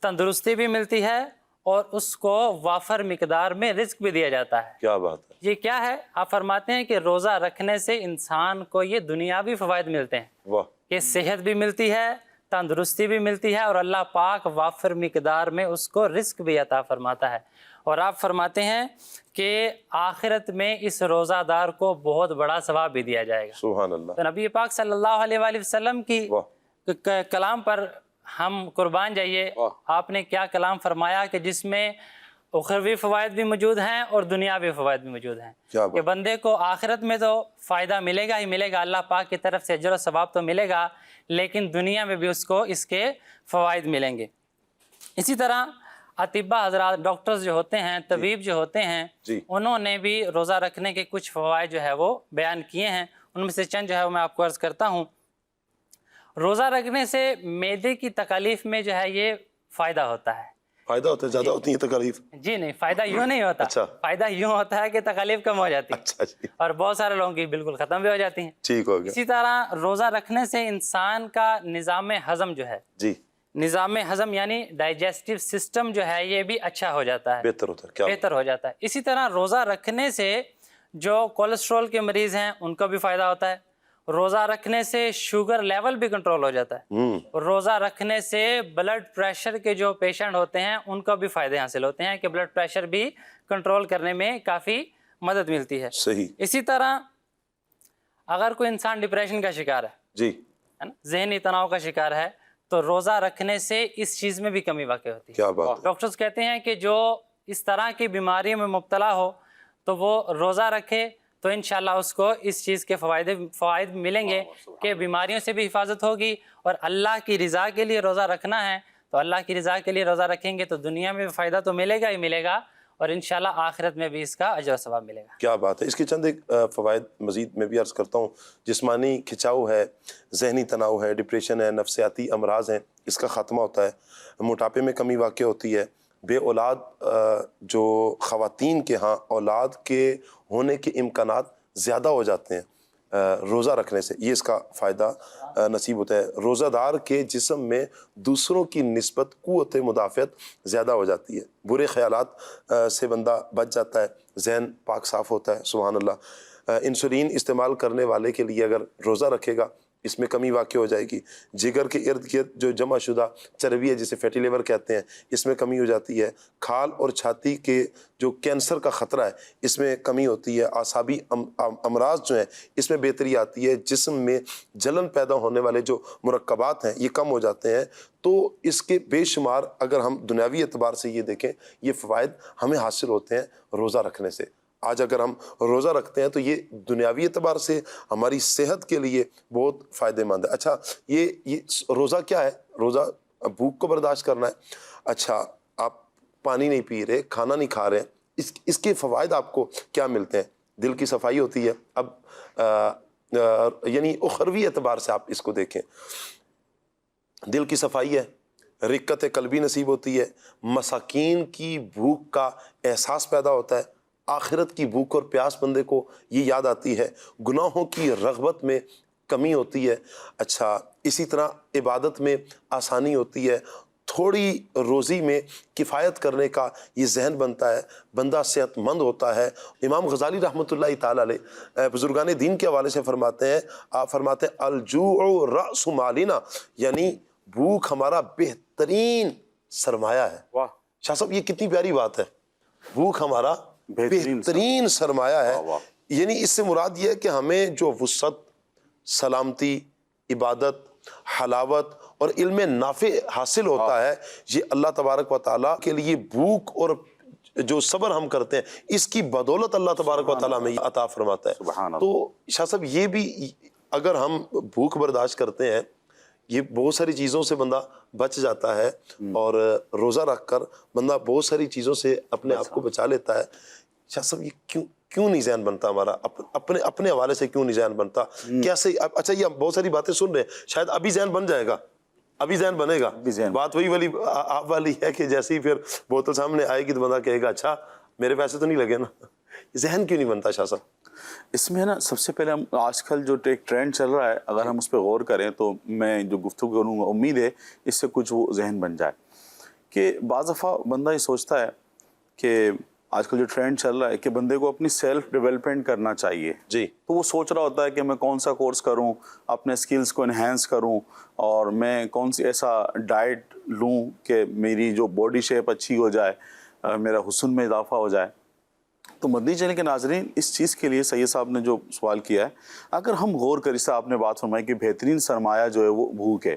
Speaker 8: تندرستی بھی ملتی ہے, اور اس کو وافر مقدار میں رزق بھی دیا جاتا ہے.
Speaker 2: کیا بات ہے,
Speaker 8: یہ کیا ہے؟ آپ فرماتے ہیں کہ روزہ رکھنے سے انسان کو یہ دنیاوی فوائد ملتے ہیں,
Speaker 2: واہ
Speaker 8: کہ صحت بھی ملتی ہے, تندرستی بھی ملتی ہے, اور اللہ پاک وافر مقدار میں اس کو رزق بھی عطا فرماتا ہے. اور آپ فرماتے ہیں کہ آخرت میں اس روزہ دار کو بہت بڑا ثواب بھی دیا جائے گا.
Speaker 2: سبحان اللہ,
Speaker 8: تو نبی پاک صلی اللہ علیہ وآلہ وسلم کی
Speaker 2: واہ
Speaker 8: کلام پر ہم قربان جائیے. آپ نے کیا کلام فرمایا کہ جس میں اخروی فوائد بھی موجود ہیں اور دنیاوی فوائد بھی موجود ہیں, کہ بندے کو آخرت میں تو فائدہ ملے گا ہی ملے گا, اللہ پاک کی طرف سے اجر و ثواب تو ملے گا, لیکن دنیا میں بھی اس کو اس کے فوائد ملیں گے. اسی طرح اطباء حضرات, ڈاکٹرز جو ہوتے ہیں, طبیب جو ہوتے ہیں, انہوں نے بھی روزہ رکھنے کے کچھ فوائد جو ہے وہ بیان کیے ہیں. ان میں سے چند جو ہے وہ میں آپ کو عرض کرتا ہوں. روزہ رکھنے سے معدے کی تکالیف میں جو ہے یہ فائدہ ہوتا ہے.
Speaker 2: فائدہ ہوتا ہے, زیادہ ہوتی ہے تکالیف؟
Speaker 8: جی نہیں, فائدہ یوں نہیں ہوتا. فائدہ یوں ہوتا ہے کہ تکالیف کم ہو جاتی ہے, اور بہت سارے لوگوں کی بالکل ختم بھی ہو جاتی ہیں.
Speaker 2: ٹھیک ہو گیا.
Speaker 8: اسی طرح روزہ رکھنے سے انسان کا نظام ہضم جو ہے,
Speaker 2: جی
Speaker 8: نظام ہضم یعنی ڈائجسٹو سسٹم جو ہے یہ بھی اچھا ہو جاتا ہے,
Speaker 2: بہتر ہوتا ہے. کیا
Speaker 8: بہتر ہو جاتا ہے. اسی طرح روزہ رکھنے سے جو کولیسٹرول کے مریض ہیں ان کو بھی فائدہ ہوتا ہے. روزہ رکھنے سے شوگر لیول بھی کنٹرول ہو جاتا ہے. روزہ رکھنے سے بلڈ پریشر کے جو پیشنٹ ہوتے ہیں ان کو بھی فائدے حاصل ہوتے ہیں, کہ بلڈ پریشر بھی کنٹرول کرنے میں کافی مدد ملتی ہے.
Speaker 2: صحیح.
Speaker 8: اسی طرح اگر کوئی انسان ڈپریشن کا شکار ہے,
Speaker 2: جی
Speaker 8: ذہنی تناؤ کا شکار ہے, تو روزہ رکھنے سے اس چیز میں بھی کمی واقع ہوتی ہے.
Speaker 2: کیا بات ہے.
Speaker 8: ڈاکٹرز کہتے ہیں کہ جو اس طرح کی بیماریوں میں مبتلا ہو تو وہ روزہ رکھے تو انشاءاللہ اس کو اس چیز کے فوائد ملیں گے, کہ بیماریوں سے بھی حفاظت ہوگی. اور اللہ کی رضا کے لیے روزہ رکھنا ہے تو اللہ کی رضا کے لیے روزہ رکھیں گے تو دنیا میں بھی فائدہ تو ملے گا ہی ملے گا, اور انشاءاللہ آخرت میں بھی اس کا اجر و ثواب ملے گا.
Speaker 2: کیا بات ہے. اس کے چند ایک فوائد مزید میں بھی عرض کرتا ہوں. جسمانی کھچاؤ ہے, ذہنی تناؤ ہے, ڈپریشن ہے, نفسیاتی امراض ہیں, اس کا خاتمہ ہوتا ہے. موٹاپے میں کمی واقع ہوتی ہے. بے اولاد جو خواتین کے ہاں اولاد کے ہونے کے امکانات زیادہ ہو جاتے ہیں روزہ رکھنے سے, یہ اس کا فائدہ نصیب ہوتا ہے. روزہ دار کے جسم میں دوسروں کی نسبت قوت مدافعت زیادہ ہو جاتی ہے. برے خیالات سے بندہ بچ جاتا ہے, ذہن پاک صاف ہوتا ہے. سبحان اللہ. انسولین استعمال کرنے والے کے لیے اگر روزہ رکھے گا اس میں کمی واقع ہو جائے گی. جگر کے ارد گرد جو جمع شدہ چربی ہے جسے فیٹی لیور کہتے ہیں, اس میں کمی ہو جاتی ہے. کھال اور چھاتی کے جو کینسر کا خطرہ ہے اس میں کمی ہوتی ہے. اعصابی امراض جو ہیں اس میں بہتری آتی ہے. جسم میں جلن پیدا ہونے والے جو مرکبات ہیں یہ کم ہو جاتے ہیں. تو اس کے بے شمار اگر ہم دنیاوی اعتبار سے یہ دیکھیں یہ فوائد ہمیں حاصل ہوتے ہیں روزہ رکھنے سے. آج اگر ہم روزہ رکھتے ہیں تو یہ دنیاوی اعتبار سے ہماری صحت کے لیے بہت فائدہ مند ہے. اچھا یہ روزہ کیا ہے؟ روزہ بھوک کو برداشت کرنا ہے. اچھا آپ پانی نہیں پی رہے, کھانا نہیں کھا رہے, اس کے فوائد آپ کو کیا ملتے ہیں؟ دل کی صفائی ہوتی ہے. اب یعنی اخروی اعتبار سے آپ اس کو دیکھیں, دل کی صفائی ہے, رقت قلبی نصیب ہوتی ہے, مساکین کی بھوک کا احساس پیدا ہوتا ہے, آخرت کی بھوک اور پیاس بندے کو یہ یاد آتی ہے, گناہوں کی رغبت میں کمی ہوتی ہے. اچھا اسی طرح عبادت میں آسانی ہوتی ہے, تھوڑی روزی میں کفایت کرنے کا یہ ذہن بنتا ہے، بندہ صحت مند ہوتا ہے۔ امام غزالی رحمۃ اللہ تعالیٰ علیہ بزرگان دین کے حوالے سے فرماتے ہیں، آپ فرماتے ہیں الجوع رأس مالنا، یعنی بھوک ہمارا بہترین سرمایہ ہے۔
Speaker 6: واہ،
Speaker 2: شاہ صاحب یہ کتنی پیاری بات ہے، بھوک ہمارا بہترین سرمایہ ہے۔ یعنی اس سے مراد یہ ہے کہ ہمیں جو وسعت، سلامتی، عبادت، حلاوت اور علم نافع حاصل ہوتا ہے، یہ اللہ تبارک و تعالیٰ کے لیے بھوک اور جو صبر ہم کرتے ہیں اس کی بدولت اللہ تبارک و تعالیٰ ہمیں عطا فرماتا ہے۔ تو شاہ صاحب یہ بھی اگر ہم بھوک برداشت کرتے ہیں، یہ بہت ساری چیزوں سے بندہ بچ جاتا ہے، اور روزہ رکھ کر بندہ بہت ساری چیزوں سے اپنے آپ کو بچا لیتا ہے۔ شاہ صاحب یہ کیوں نہیں ذہن بنتا ہمارا، اپنے حوالے سے کیوں نہیں ذہن بنتا؟ کیسے؟ اچھا یہ بہت ساری باتیں سن رہے ہیں، شاید ابھی ذہن بن جائے گا، ابھی ذہن بنے گا۔ بات وہی والی آپ والی ہے کہ جیسے ہی پھر بوتل سامنے آئے گی تو بندہ کہے گا اچھا میرے پیسے تو نہیں لگے نا۔ ذہن کیوں نہیں بنتا شاہ صاحب؟
Speaker 6: اس میں نا سب سے پہلے ہم آج کل جو ایک ٹرینڈ چل رہا ہے، اگر ہم اس پہ غور کریں تو میں جو گفتگو کروں گا امید ہے اس سے کچھ وہ ذہن بن جائے کہ بعض دفعہ بندہ یہ سوچتا ہے کہ آج کل جو ٹرینڈ چل رہا ہے کہ بندے کو اپنی سیلف ڈیولپمنٹ کرنا چاہیے،
Speaker 2: جی،
Speaker 6: تو وہ سوچ رہا ہوتا ہے کہ میں کون سا کورس کروں، اپنے سکلز کو انہینس کروں، اور میں کون سی ایسا ڈائٹ لوں کہ میری جو باڈی شیپ اچھی ہو جائے، میرا حسن میں اضافہ ہو جائے۔ تو مدنی چینل کے ناظرین، اس چیز کے لیے سید صاحب نے جو سوال کیا ہے، اگر ہم غور کریں، سے آپ نے بات فرمائی کہ بہترین سرمایہ جو ہے وہ بھوک ہے،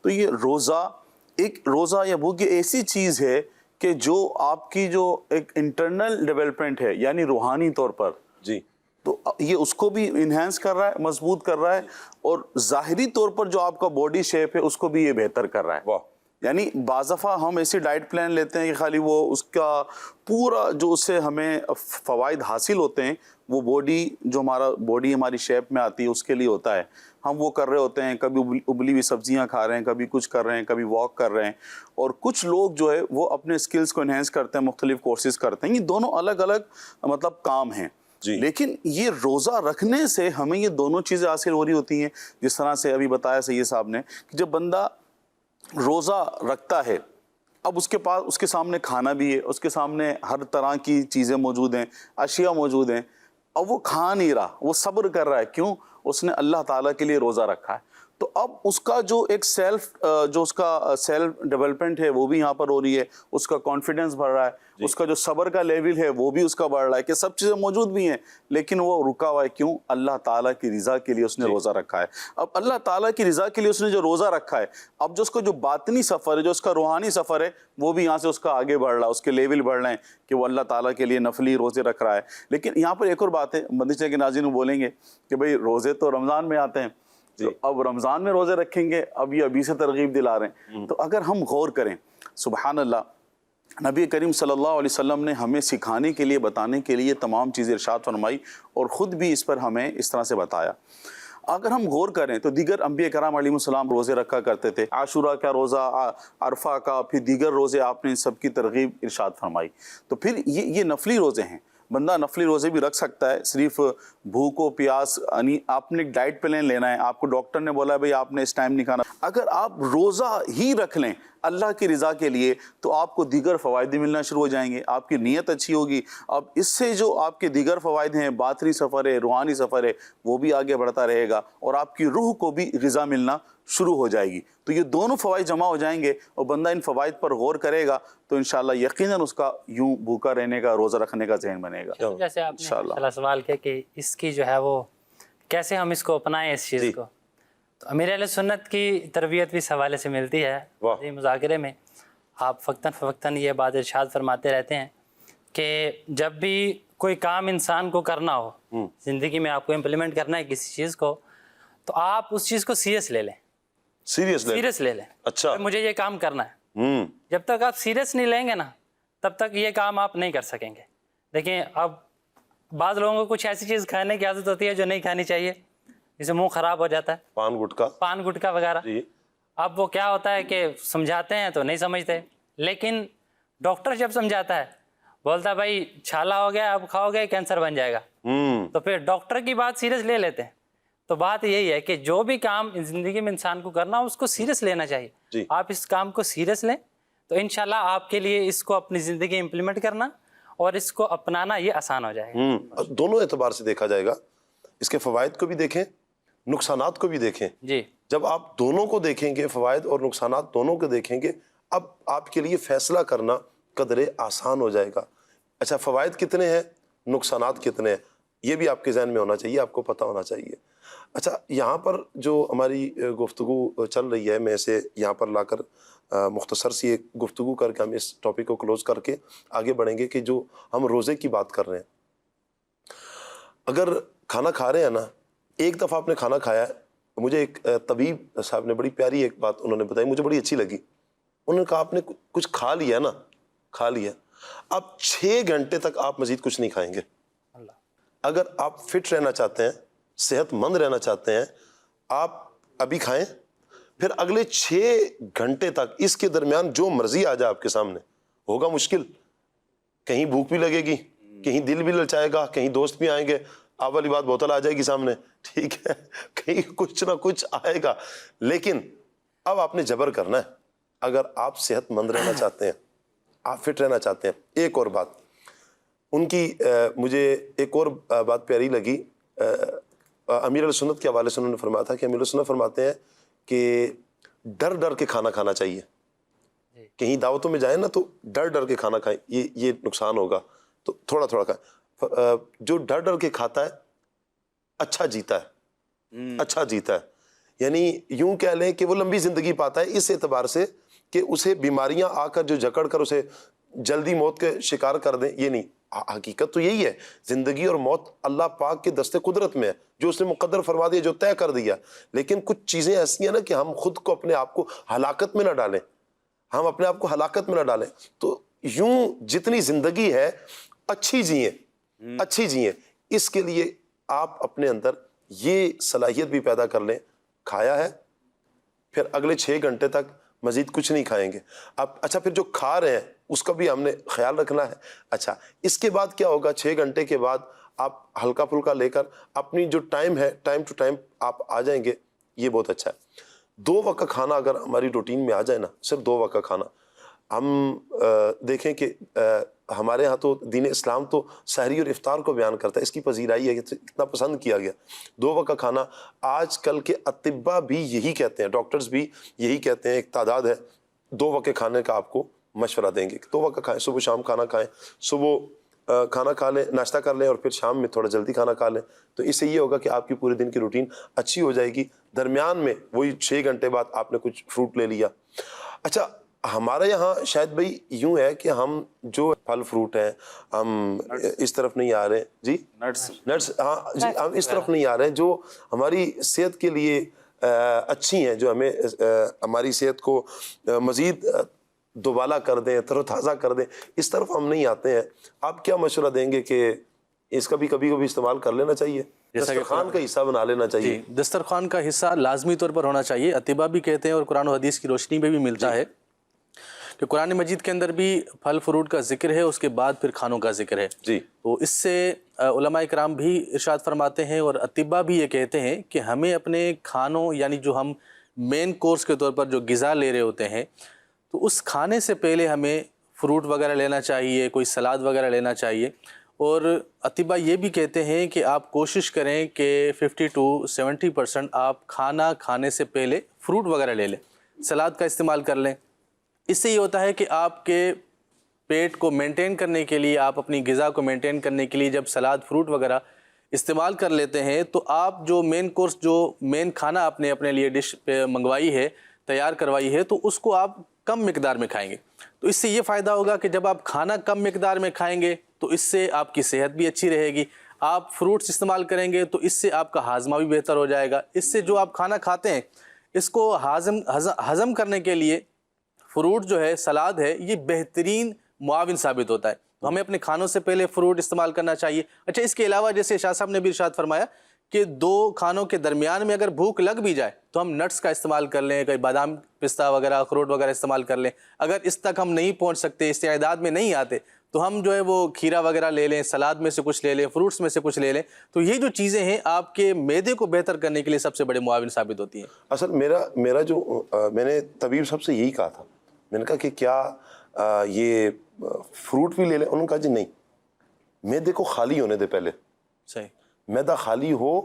Speaker 6: تو یہ روزہ یا بھوک یہ ایسی چیز ہے کہ جو آپ کی جو ایک انٹرنل ڈیولپمنٹ ہے، یعنی روحانی طور پر،
Speaker 2: جی،
Speaker 6: تو یہ اس کو بھی انہینس کر رہا ہے، مضبوط کر رہا ہے، اور ظاہری طور پر جو آپ کا باڈی شیپ ہے اس کو بھی یہ بہتر کر رہا ہے۔
Speaker 2: واہ،
Speaker 6: یعنی بعض دفعہ ہم ایسی ڈائٹ پلان لیتے ہیں کہ خالی وہ اس کا پورا جو اس سے ہمیں فوائد حاصل ہوتے ہیں وہ باڈی ہماری شیپ میں آتی ہے اس کے لیے ہوتا ہے، ہم وہ کر رہے ہوتے ہیں، کبھی ابلی ہوئی سبزیاں کھا رہے ہیں، کبھی کچھ کر رہے ہیں، کبھی واک کر رہے ہیں، اور کچھ لوگ جو ہے وہ اپنے سکلز کو انہینس کرتے ہیں، مختلف کورسز کرتے ہیں۔ یہ دونوں الگ الگ مطلب کام ہیں، لیکن یہ روزہ رکھنے سے ہمیں یہ دونوں چیزیں حاصل ہو رہی ہوتی ہیں۔ جس طرح سے ابھی بتایا سید صاحب نے کہ جب بندہ روزہ رکھتا ہے، اب اس کے پاس، اس کے سامنے کھانا بھی ہے، اس کے سامنے ہر طرح کی چیزیں موجود ہیں، اشیاء موجود ہیں، اب وہ کھا نہیں رہا، وہ صبر کر رہا ہے، کیوں؟ اس نے اللہ تعالیٰ کے لیے روزہ رکھا ہے۔ تو اب اس کا جو ایک اس کا سیلف ڈیولپمنٹ ہے وہ بھی یہاں پر ہو رہی ہے، اس کا کانفیڈنس بڑھ رہا ہے، اس کا جو صبر کا لیول ہے وہ بھی اس کا بڑھ رہا ہے، کہ سب چیزیں موجود بھی ہیں لیکن وہ رکا ہوا ہے، کیوں؟ اللہ تعالیٰ کی رضا کے لیے اس نے روزہ رکھا ہے۔ اب اللہ تعالیٰ کی رضا کے لیے اس نے جو روزہ رکھا ہے، اب جو اس کا جو باطنی سفر ہے، جو اس کا روحانی سفر ہے، وہ بھی یہاں سے اس کا آگے بڑھ رہا ہے، اس کے لیول بڑھ رہے ہیں کہ وہ اللہ تعالیٰ کے لیے نفلی روزے رکھ رہا ہے۔ لیکن یہاں پر ایک اور بات ہے، مدنی چینل کے ناظرین بولیں گے کہ بھئی روزے تو رمضان میں آتے ہیں، تو اب رمضان میں روزے رکھیں گے، اب یہ ابھی سے ترغیب دلا رہے ہیں۔ تو اگر ہم غور کریں، سبحان اللہ، نبی کریم صلی اللہ علیہ وسلم نے ہمیں سکھانے کے لیے، بتانے کے لیے تمام چیزیں ارشاد فرمائی، اور خود بھی اس پر ہمیں اس طرح سے بتایا۔ اگر ہم غور کریں تو دیگر انبیاء کرام علیہ السلام روزے رکھا کرتے تھے، عاشورہ کا روزہ، عرفہ کا، پھر دیگر روزے آپ نے سب کی ترغیب ارشاد فرمائی۔ تو پھر یہ نفلی روزے ہیں، بندہ نفلی روزے بھی رکھ سکتا ہے، صرف بھوک و پیاس، یعنی آپ نے ایک ڈائٹ پلان لینا ہے، آپ کو ڈاکٹر نے بولا ہے بھئی آپ نے اس ٹائم نہیں کھانا، اگر آپ روزہ ہی رکھ لیں اللہ کی رضا کے لیے تو آپ کو دیگر فوائد بھی ملنا شروع ہو جائیں گے، آپ کی نیت اچھی ہوگی، اب اس سے جو آپ کے دیگر فوائد ہیں، باطنی سفر ہے، روحانی سفر ہے، وہ بھی آگے بڑھتا رہے گا، اور آپ کی روح کو بھی غذا ملنا شروع ہو جائے گی۔ تو یہ دونوں فوائد جمع ہو جائیں گے، اور بندہ ان فوائد پر غور کرے گا تو انشاءاللہ یقیناً اس کا یوں بھوکا رہنے کا، روزہ رکھنے کا ذہن بنے گا۔
Speaker 8: جیسے آپ نے سوال کیا کہ اس کی جو ہے وہ کیسے ہم اس کو اپنائیں، اس چیز کو، تو امیر اہل سنت کی تربیت بھی اس حوالے سے ملتی ہے۔ یہ مذاکرے میں آپ وقتاً فوقتاً یہ بات ارشاد فرماتے رہتے ہیں کہ جب بھی کوئی کام انسان کو کرنا ہو، زندگی میں آپ کو امپلیمنٹ کرنا ہے کسی چیز کو، تو آپ اس چیز کو سیریس لے لیں، سیریس لے لیں۔
Speaker 2: اچھا،
Speaker 8: مجھے یہ کام کرنا ہے، جب تک آپ سیریس نہیں لیں گے نا تب تک یہ کام آپ نہیں کر سکیں گے۔ دیکھیں، اب بعض لوگوں کو کچھ ایسی چیز کھانے کی عادت ہوتی ہے جو نہیں کھانی چاہیے، جسے منہ خراب ہو جاتا ہے، پان گٹکا وغیرہ۔ اب وہ کیا ہوتا ہے کہ سمجھاتے ہیں تو نہیں سمجھتے، لیکن ڈاکٹر جب سمجھاتا ہے بولتا ہے بھائی چھالا ہو گیا، اب کھاؤ گے کینسر بن جائے گا، تو پھر ڈاکٹر کی بات سیریس لے لیتے ہیں۔ تو بات یہی ہے کہ جو بھی کام زندگی میں انسان کو کرنا ہو اس کو سیریس لینا چاہیے. آپ اس کام کو سیریس لیں تو انشاءاللہ آپ کے لیے اس کو اپنی زندگی امپلیمنٹ کرنا اور اس کو اپنانا یہ آسان ہو جائے گا.
Speaker 2: دونوں اعتبار سے دیکھا جائے گا, اس کے فوائد کو بھی دیکھیں, نقصانات کو بھی دیکھیں.
Speaker 8: جی,
Speaker 2: جب آپ دونوں کو دیکھیں گے, فوائد اور نقصانات دونوں کو دیکھیں گے, اب آپ کے لیے فیصلہ کرنا قدرے آسان ہو جائے گا. اچھا, فوائد کتنے ہیں, نقصانات کتنے ہیں, یہ بھی آپ کے ذہن میں ہونا چاہیے, آپ کو پتہ ہونا چاہیے. اچھا, یہاں پر جو ہماری گفتگو چل رہی ہے, میں اسے یہاں پر لا کر مختصر سی ایک گفتگو کر کے ہم اس ٹاپک کو کلوز کر کے آگے بڑھیں گے کہ جو ہم روزے کی بات کر رہے ہیں, اگر کھانا کھا رہے ہیں نا, ایک دفعہ آپ نے کھانا کھایا ہے, مجھے ایک طبیب صاحب نے بڑی پیاری ایک بات انہوں نے بتائی, مجھے بڑی اچھی لگی. انہوں نے کہا آپ نے کچھ کھا لیا نا, کھا لیا, اب 6 گھنٹے تک آپ مزید کچھ نہیں کھائیں گے. اگر آپ فٹ رہنا چاہتے ہیں, صحت مند رہنا چاہتے ہیں, آپ ابھی کھائیں, پھر اگلے 6 گھنٹے تک اس کے درمیان جو مرضی آ جائے آپ کے سامنے, ہوگا مشکل, کہیں بھوک بھی لگے گی, کہیں دل بھی للچائے گا, کہیں دوست بھی آئیں گے, آپ والی بات بوتل آ جائے گی سامنے, ٹھیک ہے, کہیں کچھ نہ کچھ آئے گا, لیکن اب آپ نے جبر کرنا ہے. اگر آپ صحت مند رہنا چاہتے ہیں, آپ فٹ رہنا چاہتے ہیں. ایک اور بات ان کی مجھے ایک اور بات پیاری لگی, امیر علیہ سنت کے حوالے سے انہوں نے فرمایا تھا کہ امیر علیہ سنت فرماتے ہیں کہ ڈر ڈر کے کھانا کھانا چاہیے. کہیں دعوتوں میں جائیں نا تو ڈر ڈر کے کھانا کھائیں, یہ نقصان ہوگا, تو تھوڑا تھوڑا کھائیں. جو ڈر ڈر کے کھاتا ہے اچھا جیتا ہے, اچھا جیتا ہے. یعنی یوں کہہ لیں کہ وہ لمبی زندگی پاتا ہے, اس اعتبار سے کہ اسے بیماریاں آ کر جو جکڑ کر اسے جلدی موت کے شکار کر دیں, یہ نہیں. حقیقت تو یہی ہے, زندگی اور موت اللہ پاک کے دست قدرت میں ہے, جو اس نے مقدر فرما دیا, جو طے کر دیا. لیکن کچھ چیزیں ایسی ہیں نا کہ ہم خود کو اپنے آپ کو ہلاکت میں نہ ڈالیں, ہم اپنے آپ کو ہلاکت میں نہ ڈالیں. تو یوں جتنی زندگی ہے اچھی جئیں, اچھی جئیں. اس کے لیے آپ اپنے اندر یہ صلاحیت بھی پیدا کر لیں, کھایا ہے پھر اگلے 6 گھنٹے تک مزید کچھ نہیں کھائیں گے. اب اچھا, پھر جو کھا رہے ہیں اس کا بھی ہم نے خیال رکھنا ہے. اچھا, اس کے بعد کیا ہوگا, 6 گھنٹے کے بعد آپ ہلکا پھلکا لے کر اپنی جو ٹائم ہے, ٹائم ٹو ٹائم آپ آ جائیں گے, یہ بہت اچھا ہے. 2 وقت کھانا اگر ہماری روٹین میں آ جائے نا, صرف 2 وقت کھانا. ہم دیکھیں کہ ہمارے ہاں تو دین اسلام تو سحری اور افطار کو بیان کرتا ہے, اس کی پذیرائی ہے, اتنا پسند کیا گیا 2 وقت کھانا. آج کل کے اطباء بھی یہی کہتے ہیں, ڈاکٹرز بھی یہی کہتے ہیں, ایک تعداد ہے 2 وقت کھانے کا آپ کو مشورہ دیں گے کہ 2 وقت کھائیں, صبح شام کھانا کھائیں, صبح کھانا کھا لیں, ناشتہ کر لیں, اور پھر شام میں تھوڑا جلدی کھانا کھا لیں. تو اس سے یہ ہوگا کہ آپ کی پورے دن کی روٹین اچھی ہو جائے گی. درمیان میں وہی 6 گھنٹے بعد آپ نے کچھ فروٹ لے لیا. اچھا, ہمارے یہاں شاید بھائی یوں ہے کہ ہم جو پھل فروٹ ہیں ہم اس طرف نہیں آ رہے, جی نٹس, ہاں جی, ہم اس طرف نہیں آ رہے ہیں جو ہماری صحت کے لیے اچھی ہیں, جو ہمیں ہماری صحت کو مزید دوبالا کر دیں, تر و تازہ کر دیں, اس طرف ہم نہیں آتے ہیں. آپ کیا مشورہ دیں گے کہ اس کا بھی کبھی کبھی استعمال کر لینا چاہیے, دسترخوان کا حصہ بنا لینا چاہیے؟
Speaker 7: جی, دسترخوان کا حصہ لازمی طور پر ہونا چاہیے. اطباء بھی کہتے ہیں اور قرآن و حدیث کی روشنی میں بھی ملتا ہے کہ قرآن مجید کے اندر بھی پھل فروٹ کا ذکر ہے, اس کے بعد پھر کھانوں کا ذکر ہے.
Speaker 2: جی,
Speaker 7: تو اس سے علماء کرام بھی ارشاد فرماتے ہیں اور اطباء بھی یہ کہتے ہیں کہ ہمیں اپنے کھانوں, یعنی جو ہم مین کورس کے طور پر جو غذا لے رہے ہوتے ہیں, تو اس کھانے سے پہلے ہمیں فروٹ وغیرہ لینا چاہیے, کوئی سلاد وغیرہ لینا چاہیے. اور اطباء یہ بھی کہتے ہیں کہ آپ کوشش کریں کہ 50 to 70% آپ کھانا کھانے سے پہلے فروٹ وغیرہ لے لیں, سلاد کا استعمال کر لیں. اس سے یہ ہوتا ہے کہ آپ کے پیٹ کو مینٹین کرنے کے لیے, آپ اپنی غذا کو مینٹین کرنے کے لیے جب سلاد فروٹ وغیرہ استعمال کر لیتے ہیں, تو آپ جو مین کورس, جو مین کھانا آپ نے اپنے لیے ڈش پہ منگوائی ہے, تیار کروائی ہے, تو اس کو آپ کم مقدار میں کھائیں گے. تو اس سے یہ فائدہ ہوگا کہ جب آپ کھانا کم مقدار میں کھائیں گے تو اس سے آپ کی صحت بھی اچھی رہے گی. آپ فروٹس استعمال کریں گے تو اس سے آپ کا ہاضمہ بھی بہتر ہو جائے گا. اس سے جو آپ کھانا کھاتے ہیں اس کو ہضم کرنے کے لیے فروٹ جو ہے, سلاد ہے, یہ بہترین معاون ثابت ہوتا ہے. تو ہمیں اپنے کھانوں سے پہلے فروٹ استعمال کرنا چاہیے. اچھا, اس کے علاوہ جیسے شاہ صاحب نے بھی ارشاد فرمایا کہ 2 کھانوں کے درمیان میں اگر بھوک لگ بھی جائے تو ہم نٹس کا استعمال کر لیں, کوئی بادام پستہ وغیرہ اخروٹ وغیرہ استعمال کر لیں. اگر اس تک ہم نہیں پہنچ سکتے, استعداد میں نہیں آتے, تو ہم جو ہے وہ کھیرا وغیرہ لے لیں، سلاد میں سے کچھ لے لیں، فروٹس میں سے کچھ لے لیں، تو یہ جو چیزیں ہیں آپ کے معدے کو بہتر کرنے کے لیے سب سے بڑے معاون ثابت ہوتی ہیں۔
Speaker 2: اصل میرا جو میں نے طبیب صاحب سے یہی کہا تھا، میں نے کہا کہ کیا یہ فروٹ بھی لے لیں؟ انہوں نے کہا جی نہیں، معدے کو خالی ہونے دے پہلے،
Speaker 7: صحیح،
Speaker 2: معدہ خالی ہو،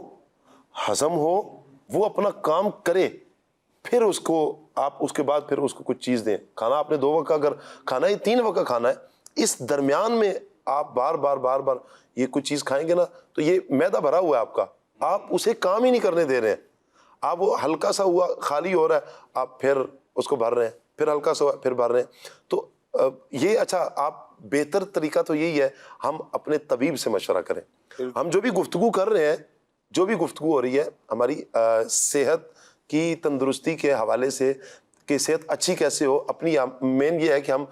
Speaker 2: ہضم ہو، وہ اپنا کام کرے، پھر اس کو آپ اس کے بعد پھر اس کو کچھ چیز دیں۔ کھانا آپ نے 2 وقت اگر کھانا ہے، 3 وقت کھانا ہے، اس درمیان میں آپ بار بار یہ کچھ چیز کھائیں گے نا تو یہ معدہ بھرا ہوا ہے آپ کا، آپ اسے کام ہی نہیں کرنے دے رہے ہیں، آپ وہ ہلکا سا ہوا خالی ہو رہا ہے، آپ پھر اس کو بھر رہے ہیں، پھر ہلکا سا ہوا پھر بھر رہے ہیں۔ تو یہ اچھا، آپ بہتر طریقہ تو یہی ہے ہم اپنے طبیب سے مشورہ کریں۔ ہم جو بھی گفتگو کر رہے ہیں، جو بھی گفتگو ہو رہی ہے ہماری صحت کی تندرستی کے حوالے سے کہ صحت اچھی کیسے ہو، اپنی مین یہ ہے کہ ہم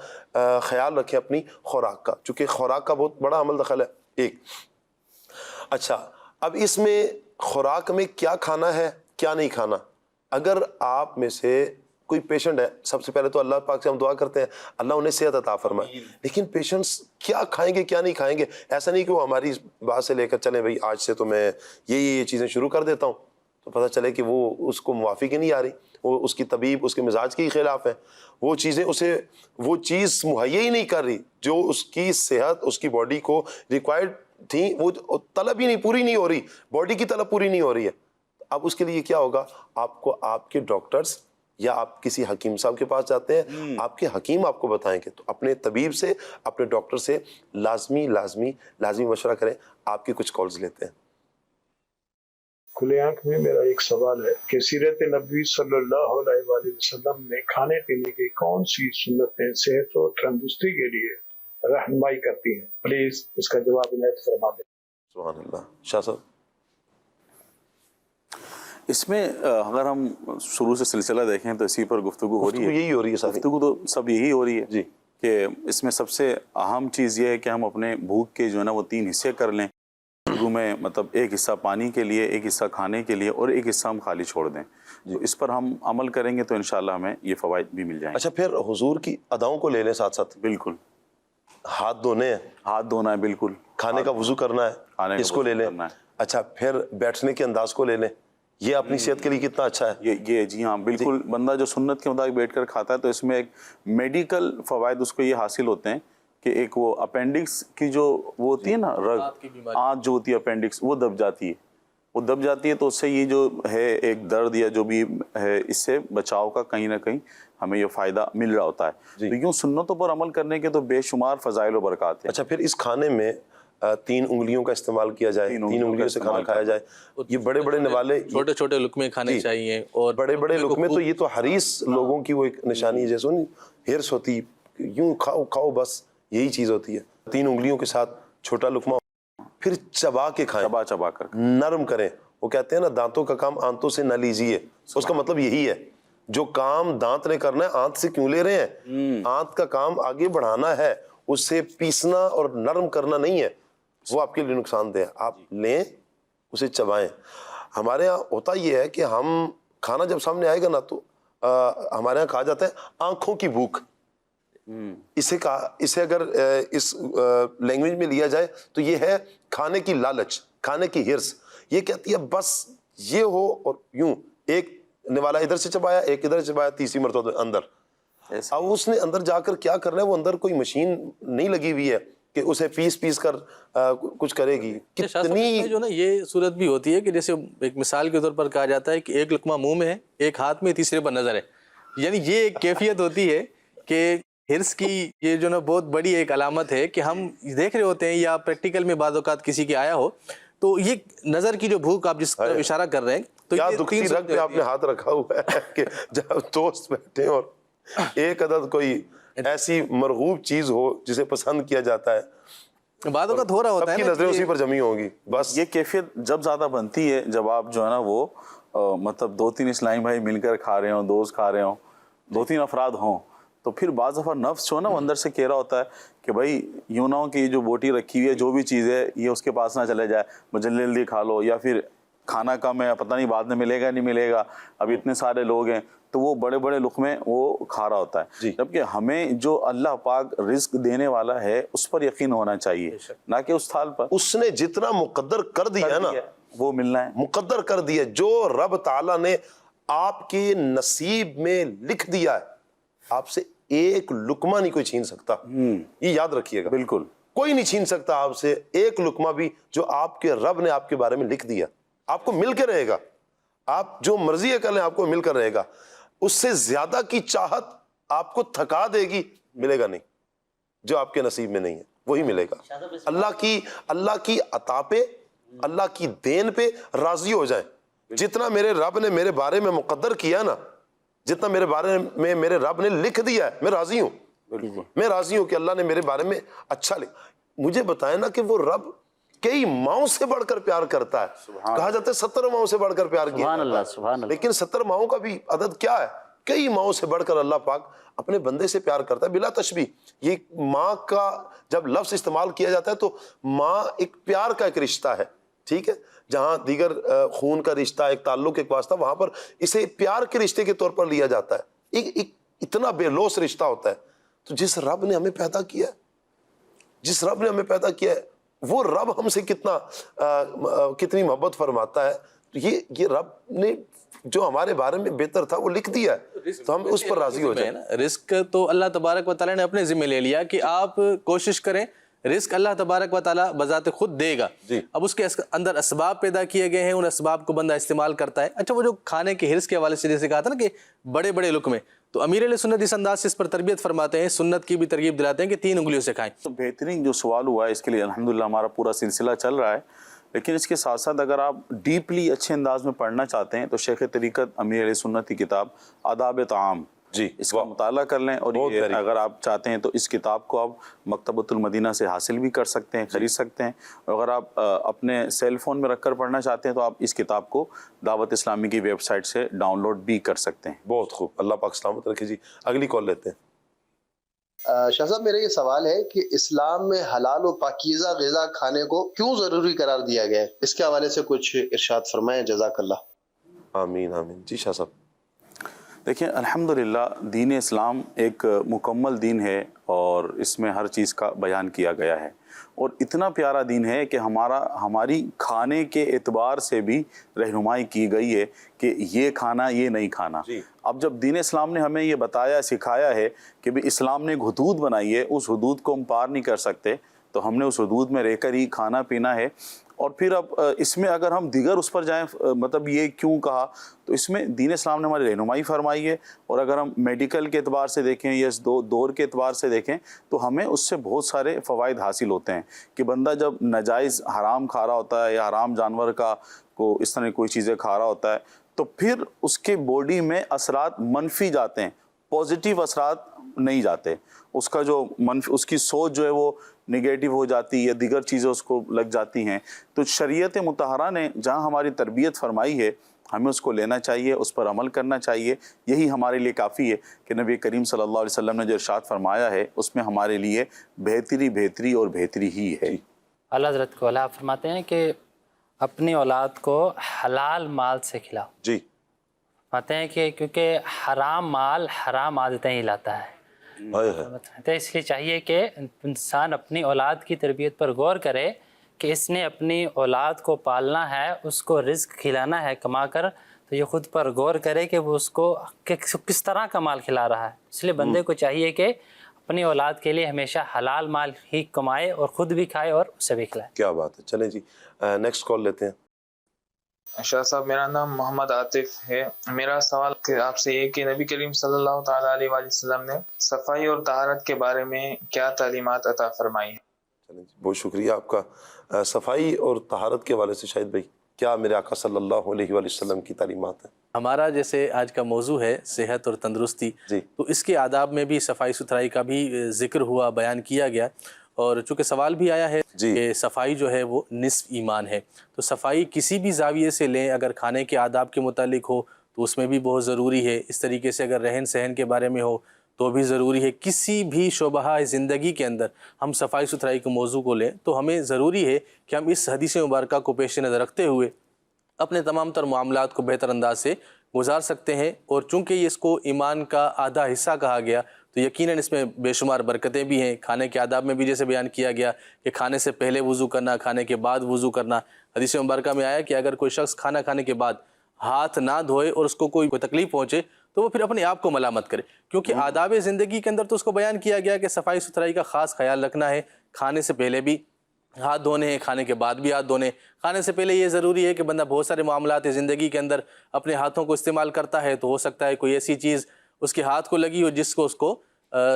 Speaker 2: خیال رکھیں اپنی خوراک کا، چونکہ خوراک کا بہت بڑا عمل دخل ہے ایک۔ اچھا، اب اس میں خوراک میں کیا کھانا ہے کیا نہیں کھانا، اگر آپ میں سے کوئی پیشنٹ ہے، سب سے پہلے تو اللہ پاک سے ہم دعا کرتے ہیں اللہ انہیں صحت عطا فرمائے، لیکن پیشنٹس کیا کھائیں گے کیا نہیں کھائیں گے، ایسا نہیں کہ وہ ہماری بات سے لے کر چلیں بھائی آج سے تو میں یہ چیزیں شروع کر دیتا ہوں، تو پتہ چلے کہ وہ اس کو موافق ہی نہیں آ رہی، وہ اس کی طبیب اس کے مزاج کے ہی خلاف ہے، وہ چیزیں اسے وہ چیز مہیا ہی نہیں کر رہی جو اس کی صحت اس کی باڈی کو ریکوائرڈ تھیں، وہ طلب ہی نہیں پوری نہیں ہو رہی، باڈی کی طلب پوری نہیں ہو رہی ہے۔ اب اس کے لیے کیا ہوگا، آپ کو آپ کے ڈاکٹرز یا آپ کسی حکیم صاحب کے پاس جاتے ہیں، آپ کے حکیم آپ کو بتائیں گے، تو اپنے طبیب سے اپنے ڈاکٹر سے لازمی مشورہ کریں۔ آپ کی کچھ کالز لیتے ہیں۔
Speaker 9: کھلے آنکھ میں میرا ایک سوال ہے کہ سیرت نبوی صلی اللہ علیہ وآلہ وسلم میں کھانے پینے کی کون سی سنتیں صحت و تندرستی کے لیے رہنمائی کرتی ہیں؟ پلیز اس کا جواب عنایت فرما دیں۔
Speaker 2: سبحان اللہ۔ شاہ صاحب،
Speaker 6: اس میں اگر ہم شروع سے سلسلہ دیکھیں تو اسی پر گفتگو ہو رہی ہے،
Speaker 2: یہی ہو رہی ہے ساری
Speaker 6: گفتگو تو سب یہی ہو رہی ہے
Speaker 2: جی،
Speaker 6: کہ اس میں سب سے اہم چیز یہ ہے کہ ہم اپنے بھوک کے جو ہے نا وہ 3 حصے کر لیں، شروع میں مطلب ایک حصہ پانی کے لیے، ایک حصہ کھانے کے لیے، اور ایک حصہ ہم خالی چھوڑ دیں۔ تو اس پر ہم عمل کریں گے تو انشاءاللہ ہمیں یہ فوائد بھی مل جائیں گے۔
Speaker 2: اچھا، پھر حضور کی اداؤں کو لے لیں ساتھ ساتھ،
Speaker 6: بالکل،
Speaker 2: ہاتھ دھونے ہیں،
Speaker 6: ہاتھ دھونا ہے، بالکل،
Speaker 2: کھانے کا وضو کرنا
Speaker 6: کھانے
Speaker 2: ہے،
Speaker 6: کا
Speaker 2: اس کو
Speaker 6: وضو
Speaker 2: لے لیں۔
Speaker 6: کرنا ہے۔
Speaker 2: اچھا، پھر بیٹھنے کے انداز کو لے لیں، یہ اپنی صحت کے لیے کتنا اچھا ہے۔
Speaker 6: یہ جی ہاں بالکل، بندہ جو سنت کے مطابق بیٹھ کر کھاتا ہے تو اس میں ایک میڈیکل فوائد اس کو یہ حاصل ہوتے ہیں کہ ایک وہ اپینڈکس کی جو وہ ہوتی ہے نا رگ، آنت جو ہوتی ہے اپینڈکس، وہ دب جاتی ہے، تو اس سے یہ جو ہے ایک درد یا جو بھی ہے اس سے بچاؤ کا کہیں نہ کہیں ہمیں یہ فائدہ مل رہا ہوتا ہے۔ تو یوں سنتوں پر عمل کرنے کے تو بے شمار فضائل و برکات ہیں۔
Speaker 2: اچھا، پھر اس کھانے میں 3 انگلیوں کا استعمال کیا جائے، 3 انگلیوں سے کھانا کھایا جائے، یہ بڑے بڑے نوالے،
Speaker 7: چھوٹے چھوٹے لقمے کھانے چاہیے، اور
Speaker 2: بڑے بڑے لقمے تو یہ تو حریص لوگوں کی وہ ایک نشانی ہے، جیسے ہرس ہوتی، یوں کھاؤ بس، یہی چیز ہوتی ہے۔ 3 انگلیوں کے ساتھ چھوٹا لقمہ، پھر چبا کے کھائیں،
Speaker 6: چبا کر
Speaker 2: نرم کریں۔ وہ کہتے ہیں نا دانتوں کا کام آنتوں سے نہ لیجیے، اس کا مطلب یہی ہے، جو کام دانت نے کرنا ہے آنت سے کیوں لے رہے ہیں؟ آنت کا کام آگے بڑھانا ہے، اس سے پیسنا اور نرم کرنا نہیں ہے، وہ آپ کے لیے نقصان دہ ہے۔ آپ لیں، اسے چبائیں۔ ہمارے ہاں ہوتا یہ ہے کہ ہم کھانا جب سامنے آئے گا نا تو ہمارے ہاں کہا جاتا ہے آنکھوں کی بھوک، اسے اگر اس لینگویج میں لیا جائے تو یہ ہے کھانے کی لالچ، کھانے کی ہرس۔ یہ کہتی ہے بس یہ ہو، اور یوں ایک نوالا ادھر سے چبایا، ایک ادھر سے چبایا، تیسری مرتبہ اندر۔ اب اس نے اندر جا کر کیا کرنا ہے، وہ اندر کوئی مشین نہیں لگی ہوئی ہے کہ اسے پیس کر کچھ کرے گی۔ کتنی
Speaker 7: جو نا یہ صورت بھی ہوتی ہے کہ جیسے ایک مثال کے طور پر کہا جاتا ہے کہ ایک لقمہ منہ میں ہے، ایک ہاتھ میں، تیسرے پر نظر ہے، یعنی یہ ایک کیفیت ہوتی ہے کہ ہرس کی یہ جو نا بہت بڑی ایک علامت ہے کہ ہم دیکھ رہے ہوتے ہیں یا پریکٹیکل میں بعض اوقات کسی کے آیا ہو تو یہ نظر کی جو بھوک آپ جس طرف اشارہ کر رہے ہیں، تو
Speaker 2: کیا دکھتی رگ پہ آپ نے ہاتھ رکھا ہوا ہے کہ جب دوست بیٹھے اور ایک عدد کوئی ایسی مرغوب چیز ہو جسے پسند کیا جاتا ہے،
Speaker 7: بعض اوقات ہو رہا ہوتا ہے
Speaker 2: سب کی نظریں اسی پر جمی ہوں گی۔ بس
Speaker 6: یہ کیفیت جب زیادہ بنتی ہے جب آپ جو ہے نا وہ مطلب 2-3 اسلامی بھائی مل کر کھا رہے ہوں، دوست کھا رہے ہوں، 2-3 افراد ہوں، تو پھر بعض دفعہ نفس جو ہے نا وہ اندر سے کہہ رہا ہوتا ہے کہ بھائی یوں نہ ہو کہ یہ جو بوٹی رکھی ہوئی ہے جو بھی چیز ہے یہ اس کے پاس نہ چلے جائے، مجھے جلدی کھا لو، یا پھر کھانا کم ہے، پتہ نہیں بعد میں ملے گا نہیں ملے گا، اب اتنے سارے لوگ ہیں، تو وہ بڑے بڑے لقمے وہ کھا رہا ہوتا ہے. جبکہ ہمیں جو اللہ پاک رزق دینے والا ہے اس پر یقین ہونا چاہیے، نہ کہ اس تھال پر.
Speaker 2: اس نے جتنا مقدر کر دیا ہے نا
Speaker 6: وہ ملنا ہے،
Speaker 2: مقدر کر دیا. جو رب تعالیٰ نے آپ کے نصیب میں لکھ دیا ہے، آپ سے ایک لقمہ نہیں کوئی چھین سکتا. یہ یاد رکھیے گا،
Speaker 6: بالکل
Speaker 2: کوئی نہیں چھین سکتا آپ سے ایک لقمہ بھی جو آپ کے رب نے آپ کے بارے میں لکھ دیا. آپ کو مل کے رہے گا، آپ جو مرضی کر لیں آپ کو مل کر رہے گا. اس سے زیادہ کی چاہت آپ کو تھکا دے گی، ملے گا نہیں. جو آپ کے نصیب میں نہیں ہے وہی ملے گا. اللہ کی عطا پہ، اللہ کی دین پہ راضی ہو جائیں. جتنا میرے رب نے میرے بارے میں مقدر کیا نا، جتنا میرے بارے میں میرے رب نے لکھ دیا ہے، میں راضی ہوں. میں راضی ہوں کہ اللہ نے میرے بارے میں اچھا لکھا. مجھے بتائیں نا کہ وہ رب کئی ماؤں سے بڑھ کر پیار کرتا ہے. کہا جاتا ہے 70 ماؤں سے بڑھ کر پیار کیا، لیکن 70 ماؤں کا بھی عدد کیا ہے؟ کئی ماؤں سے بڑھ کر اللہ پاک اپنے بندے سے پیار کرتا ہے بلا تشبیہ. یہ ماں کا جب لفظ استعمال کیا جاتا ہے تو ماں ایک پیار کا ایک رشتہ ہے، ٹھیک ہے. جہاں دیگر خون کا رشتہ، ایک تعلق، ایک واسطہ، وہاں پر اسے پیار کے رشتے کے طور پر لیا جاتا ہے. ایک اتنا بے لوث رشتہ ہوتا ہے. تو جس رب نے ہمیں پیدا کیا ہے، وہ رب ہم سے کتنی محبت فرماتا ہے. یہ رب نے جو ہمارے بارے میں بہتر تھا وہ لکھ دیا ہے، تو ہم اس پر راضی ہو جائیں.
Speaker 7: رزق تو اللہ تبارک و تعالیٰ نے اپنے ذمہ لے لیا کہ آپ کوشش کریں، رزق اللہ تبارک و تعالیٰ بذات خود دے گا. اب اس کے اندر اسباب پیدا کیے گئے ہیں، ان اسباب کو بندہ استعمال کرتا ہے. اچھا، وہ جو کھانے کے حرص کے حوالے سے جیسے کہا تھا نا کہ بڑے بڑے لقمے، تو امیر علیہ سنت اس انداز سے اس پر تربیت فرماتے ہیں، سنت کی بھی ترغیب دلاتے ہیں کہ 3 انگلیوں سے کھائیں.
Speaker 6: تو بہترین جو سوال ہوا ہے اس کے لیے الحمدللہ ہمارا پورا سلسلہ چل رہا ہے. لیکن اس کے ساتھ ساتھ اگر آپ ڈیپلی اچھے انداز میں پڑھنا چاہتے ہیں تو شیخ طریقت امیر علیہ سنت کی کتاب آداب طعام، اس کا مطالعہ کر لیں. اور اگر آپ چاہتے ہیں تو اس کتاب کو آپ مکتبۃ المدینہ سے حاصل بھی کر سکتے ہیں، خرید سکتے ہیں. اگر آپ اپنے سیل فون میں رکھ کر پڑھنا چاہتے ہیں تو آپ اس کتاب کو دعوت اسلامی کی ویب سائٹ سے ڈاؤن لوڈ بھی کر سکتے ہیں.
Speaker 2: بہت خوب، اللہ پاک سلامت رکھے. جی اگلی کال لیتے ہیں.
Speaker 10: شاہ صاحب، میرا یہ سوال ہے کہ اسلام میں حلال و پاکیزہ غذا کھانے کو کیوں ضروری قرار دیا گیا ہے؟ اس کے حوالے سے کچھ ارشاد فرمائیں، جزاک اللہ.
Speaker 2: آمین آمین. جی شاہ صاحب.
Speaker 6: دیکھیں، الحمدللہ دین اسلام ایک مکمل دین ہے اور اس میں ہر چیز کا بیان کیا گیا ہے. اور اتنا پیارا دین ہے کہ ہماری کھانے کے اعتبار سے بھی رہنمائی کی گئی ہے کہ یہ کھانا، یہ نہیں کھانا. اب جب دین اسلام نے ہمیں یہ بتایا، سکھایا ہے کہ بھی اسلام نے ایک حدود بنائی ہے، اس حدود کو ہم پار نہیں کر سکتے، تو ہم نے اس حدود میں رہ کر ہی کھانا پینا ہے. اور پھر اب اس میں اگر ہم دیگر اس پر جائیں، مطلب یہ کیوں کہا، تو اس میں دین اسلام نے ہماری رہنمائی فرمائی ہے. اور اگر ہم میڈیکل کے اعتبار سے دیکھیں یا اس دور کے اعتبار سے دیکھیں تو ہمیں اس سے بہت سارے فوائد حاصل ہوتے ہیں کہ بندہ جب ناجائز حرام کھا رہا ہوتا ہے یا حرام جانور کو اس طرح کوئی چیزیں کھا رہا ہوتا ہے تو پھر اس کے باڈی میں اثرات منفی جاتے ہیں، پازیٹیو اثرات نہیں جاتے. اس کا جو اس کی سوچ جو ہے وہ نگیٹو ہو جاتی ہے یا دیگر چیزیں اس کو لگ جاتی ہیں. تو شریعت مطہرہ نے جہاں ہماری تربیت فرمائی ہے ہمیں اس کو لینا چاہیے، اس پر عمل کرنا چاہیے. یہی ہمارے لیے کافی ہے کہ نبی کریم صلی اللہ علیہ وسلم نے جو ارشاد فرمایا ہے اس میں ہمارے لیے بہتری اور بہتری ہی ہے.
Speaker 8: اللہ حضرت کو اللہ فرماتے ہیں کہ اپنی اولاد کو حلال مال سے کھلاؤ.
Speaker 2: جی
Speaker 8: فرماتے ہیں کہ کیونکہ حرام مال حرام عادتیں ہی لاتا ہے. تو اس لیے چاہیے کہ انسان اپنی اولاد کی تربیت پر غور کرے کہ اس نے اپنی اولاد کو پالنا ہے، اس کو رزق کھلانا ہے کما کر، تو یہ خود پر غور کرے کہ وہ اس کو کس طرح کا مال کھلا رہا ہے. اس لیے بندے کو چاہیے کہ اپنی اولاد کے لیے ہمیشہ حلال مال ہی کمائے اور خود بھی کھائے اور اسے بھی کھلائے.
Speaker 2: کیا بات ہے. چلیں جی نیکسٹ کال لیتے ہیں.
Speaker 11: شاہ صاحب، میرا نام محمد عاطف ہے. میرا سوال آپ سے یہ کہ نبی کریم صلی اللہ تعالیٰ علیہ وآلہ وسلم نے صفائی اور طہارت کے بارے میں کیا تعلیمات عطا فرمائی ہیں؟
Speaker 2: بہت شکریہ آپ کا. صفائی اور طہارت کے حوالے سے شاہد بھائی کیا میرے آقا صلی اللہ علیہ وآلہ وسلم کی تعلیمات ہیں؟
Speaker 7: ہمارا جیسے آج کا موضوع ہے صحت اور تندرستی، تو اس کے آداب میں بھی صفائی ستھرائی کا بھی ذکر ہوا، بیان کیا گیا. اور چونکہ سوال بھی آیا ہے کہ صفائی جو ہے وہ نصف ایمان ہے، تو صفائی کسی بھی زاویے سے لیں، اگر کھانے کے آداب کے متعلق ہو تو اس میں بھی بہت ضروری ہے. اس طریقے سے اگر رہن سہن کے بارے میں ہو تو بھی ضروری ہے. کسی بھی شعبہ زندگی کے اندر ہم صفائی ستھرائی کے موضوع کو لیں تو ہمیں ضروری ہے کہ ہم اس حدیث مبارکہ کو پیش نظر رکھتے ہوئے اپنے تمام تر معاملات کو بہتر انداز سے گزار سکتے ہیں. اور چونکہ یہ اس کو ایمان کا آدھا حصہ کہا گیا تو یقیناً اس میں بے شمار برکتیں بھی ہیں. کھانے کے آداب میں بھی جیسے بیان کیا گیا کہ کھانے سے پہلے وضو کرنا، کھانے کے بعد وضو کرنا. حدیث مبارکہ میں آیا کہ اگر کوئی شخص کھانا کھانے کے بعد ہاتھ نہ دھوئے اور اس کو کوئی تکلیف پہنچے تو وہ پھر اپنے آپ کو ملامت کرے، کیونکہ آداب زندگی کے اندر تو اس کو بیان کیا گیا کہ صفائی ستھرائی کا خاص خیال رکھنا ہے. کھانے سے پہلے بھی ہاتھ دھونے ہیں، کھانے کے بعد بھی ہاتھ دھونے. کھانے سے پہلے یہ ضروری ہے کہ بندہ بہت سارے معاملات زندگی کے اندر اپنے ہاتھوں کو استعمال کرتا ہے، تو ہو سکتا ہے کوئی ایسی چیز اس کے ہاتھ کو لگی ہو جس کو اس کو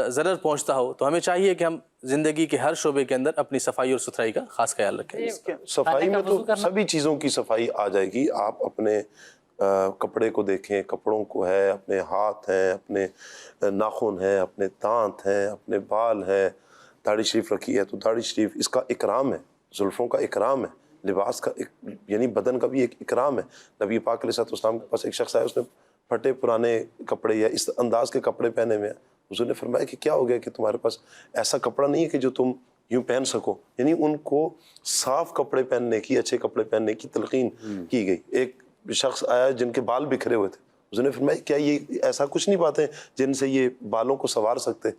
Speaker 7: ضرر پہنچتا ہو. تو ہمیں چاہیے کہ ہم زندگی کے ہر شعبے کے اندر اپنی صفائی اور ستھرائی کا خاص خیال رکھیں.
Speaker 2: صفائی میں تو سبھی چیزوں کی صفائی آ جائے گی. آپ اپنے کپڑے کو دیکھیں، کپڑوں کو ہے، اپنے ہاتھ ہیں، اپنے ناخن ہیں، اپنے دانت ہیں، اپنے بال ہیں. داڑھی شریف رکھی ہے تو داڑھی شریف اس کا اکرام ہے، زلفوں کا اکرام ہے، لباس کا یعنی بدن کا بھی ایک اکرام ہے. نبی پاک علیہ السلام کے پاس ایک شخص آیا، اس نے پھٹے پرانے کپڑے یا اس انداز کے کپڑے پہنے ہوئے ہیں. حضور نے فرمایا کہ کیا ہو گیا کہ تمہارے پاس ایسا کپڑا نہیں ہے کہ جو تم یوں پہن سکو. یعنی ان کو صاف کپڑے پہننے کی، اچھے کپڑے پہننے کی تلقین کی گئی. ایک شخص آیا جن کے بال بکھرے ہوئے تھے. حضور نے فرمایا کیا یہ ایسا کچھ نہیں باتیں جن سے یہ بالوں کو سنوار سکتے،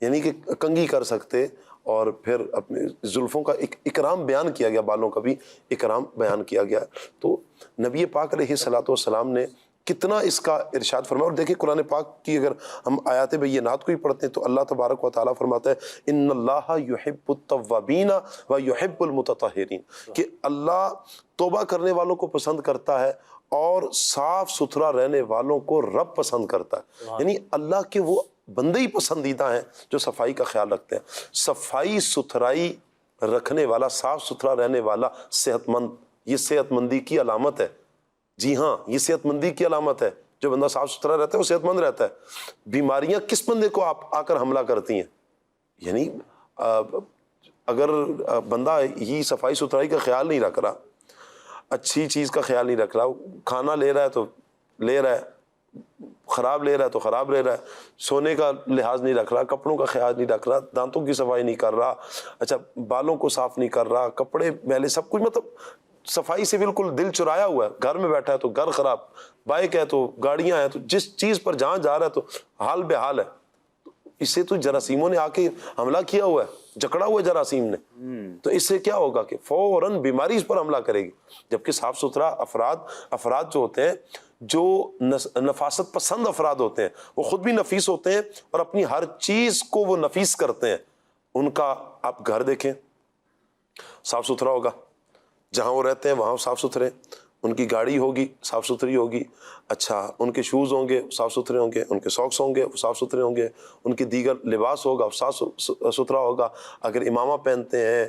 Speaker 2: یعنی کہ کنگھی کر سکتے. اور پھر اپنے زلفوں کا اکرام بیان کیا گیا، بالوں کا بھی اکرام بیان کیا گیا. تو نبی پاک علیہ السلام نے کتنا اس کا ارشاد فرمایا. اور دیکھیں قرآن پاک کی اگر ہم آیات بینات کو ہی پڑھتے ہیں تو اللہ تبارک و تعالیٰ فرماتا ہے ان اللہ یحب التوابین و یحب المتطہرین، کہ اللہ توبہ کرنے والوں کو پسند کرتا ہے اور صاف ستھرا رہنے والوں کو رب پسند کرتا ہے. یعنی اللہ کے وہ بندے ہی پسندیدہ ہیں جو صفائی کا خیال رکھتے ہیں. صفائی ستھرائی رکھنے والا، صاف ستھرا رہنے والا صحت مند، یہ صحت مندی کی علامت ہے. جی ہاں، یہ صحت مندی کی علامت ہے. جو بندہ صاف ستھرا رہتا ہے وہ صحت مند رہتا ہے. بیماریاں کس بندے کو آ کر حملہ کرتی ہیں؟ یعنی اگر بندہ ہی صفائی ستھرائی کا خیال نہیں رکھ رہا، اچھی چیز کا خیال نہیں رکھ رہا، کھانا لے رہا ہے تو لے رہا ہے، خراب لے رہا ہے تو خراب لے رہا ہے، سونے کا لحاظ نہیں رکھ رہا، کپڑوں کا خیال نہیں رکھ رہا، دانتوں کی صفائی نہیں کر رہا، اچھا بالوں کو صاف نہیں کر رہا، کپڑے میلے، سب کچھ، مطلب صفائی سے بالکل دل چرایا ہوا ہے. گھر میں بیٹھا ہے تو گھر خراب، بائک ہے تو گاڑیاں ہیں تو جس چیز پر جہاں جا رہا ہے تو حال بے حال ہے. اس سے تو جراثیموں نے آ کے حملہ کیا ہوا ہے، جکڑا ہوا ہے جراثیم نے. تو اس سے کیا ہوگا کہ فوراً بیماری اس پر حملہ کرے گی. جبکہ صاف ستھرا افراد جو ہوتے ہیں، جو نفاست پسند افراد ہوتے ہیں، وہ خود بھی نفیس ہوتے ہیں اور اپنی ہر چیز کو وہ نفیس کرتے ہیں. ان کا آپ گھر دیکھیں، صاف ستھرا ہوگا، جہاں وہ رہتے ہیں وہاں صاف ستھرے، ان کی گاڑی ہوگی صاف ستھری ہوگی، اچھا ان کے شوز ہوں گے صاف ستھرے ہوں گے، ان کے ساکس ہوں گے وہ صاف ستھرے ہوں گے، ان کی دیگر لباس ہوگا صاف ستھرا ہوگا. اگر امامہ پہنتے ہیں،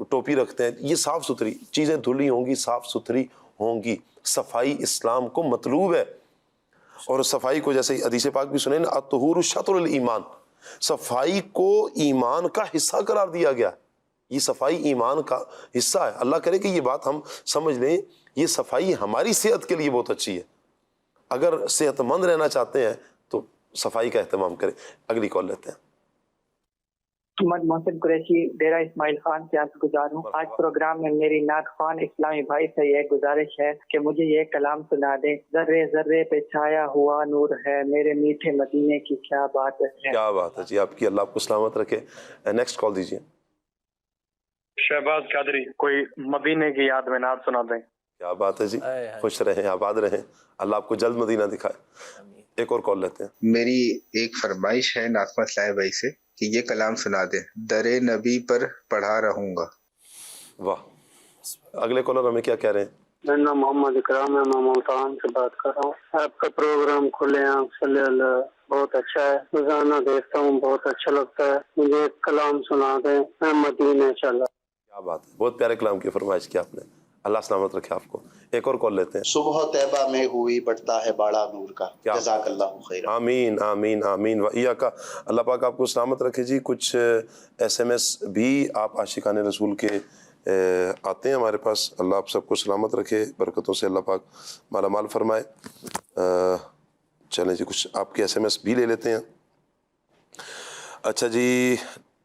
Speaker 2: ٹوپی رکھتے ہیں، یہ صاف ستھری چیزیں دھلی ہوں گی، صاف ستھری ہوں گی. صفائی اسلام کو مطلوب ہے. اور صفائی کو جیسے حدیث پاک بھی سنیں نا، الطہور شطر الایمان، صفائی کو ایمان کا حصہ قرار دیا گیا. یہ صفائی ایمان کا حصہ ہے. اللہ کرے کہ یہ بات ہم سمجھ لیں، یہ صفائی ہماری صحت کے لیے بہت اچھی ہے. اگر صحت مند رہنا چاہتے ہیں تو صفائی کا اہتمام کریں. اگلی کال لیتے ہیں.
Speaker 12: محمد محسن قریشی، ڈیرہ اسماعیل خان سے عرض گزار ہوں. آج پروگرام میں میری نعت خوان اسلامی بھائی سے یہ گزارش ہے کہ مجھے یہ کلام سنا دیں. ذرے ذرے پہ چھایا ہوا نور ہے، میرے میٹھے مدینے کی کیا بات ہے.
Speaker 2: کیا بات ہے جی، آپ کی اللہ آپ کو سلامت رکھے. نیکسٹ کال دیجیے.
Speaker 13: شہباز قادری، کوئی مدینے کی یاد میں نعت سنا دیں.
Speaker 2: کیا بات ہے جی، خوش رہیں، آباد رہیں، اللہ آپ کو جلد مدینہ دکھائے. ایک اور کال لیتے ہیں.
Speaker 14: میری ایک فرمائش ہے ناظم اسلام بھائی سے کہ یہ کلام سنا دیں، در نبی پر پڑھا رہوں گا.
Speaker 2: واہ. اگلے کالر ہمیں کیا کہہ رہے ہیں؟
Speaker 15: میرا نام محمد اکرام ہے، میں ملتان سے بات کر رہا ہوں. آپ کا پروگرام کھلے آنکھ صلی اللہ بہت اچھا ہے، روزانہ دیکھتا ہوں، بہت اچھا لگتا ہے. مجھے ایک کلام سنا دیں، میں مدینہ چلا.
Speaker 2: کیا بات ہے، بہت پیارے کلام کی فرمائش کی آپ نے، اللہ سلامت رکھے آپ کو. ایک اور کال لیتے ہیں.
Speaker 10: صبح طیبہ میں ہوئی بڑھتا ہے باڑا نور کا. جزاک اللہ خیر.
Speaker 2: آمین آمین آمین و ایاکا. اللہ پاک آپ کو سلامت رکھے جی. کچھ ایس ایم ایس بھی آپ عاشقان رسول کے آتے ہیں ہمارے پاس. اللہ آپ سب کو سلامت رکھے، برکتوں سے اللہ پاک مالا مال فرمائے. چلیں جی، کچھ آپ کے ایس ایم ایس بھی لے لیتے ہیں. اچھا جی،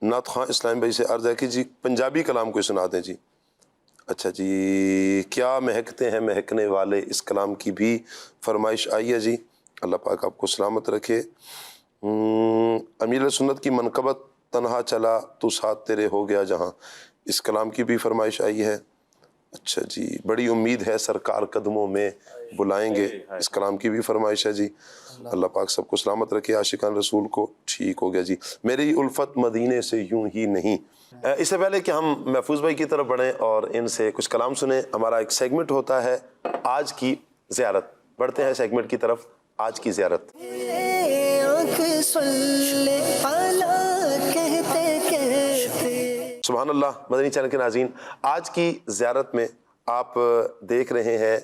Speaker 2: نعت خواں اسلام بھائی سے عرض ہے کہ جی پنجابی کلام کوئی سنا دیں جی. اچھا جی، کیا مہکتے ہیں مہکنے والے، اس کلام کی بھی فرمائش آئی ہے جی، اللہ پاک آپ کو سلامت رکھے۔ امیر سنت کی منقبت تنہا چلا تو ساتھ تیرے ہو گیا جہاں، اس کلام کی بھی فرمائش آئی ہے۔ اچھا جی، بڑی امید ہے سرکار قدموں میں بلائیں گے، اس کلام کی بھی فرمائش ہے جی، اللہ پاک سب کو سلامت رکھے، عاشقان رسول کو ٹھیک ہو گیا جی۔ میری الفت مدینے سے یوں ہی نہیں۔ اس سے پہلے کہ ہم محفوظ بھائی کی طرف بڑھیں اور ان سے کچھ کلام سنیں، ہمارا ایک سیگمنٹ ہوتا ہے آج کی زیارت، بڑھتے ہیں سیگمنٹ کی طرف، آج کی زیارت۔ سبحان اللہ، مدنی چینل کے ناظرین، آج کی زیارت میں آپ دیکھ رہے ہیں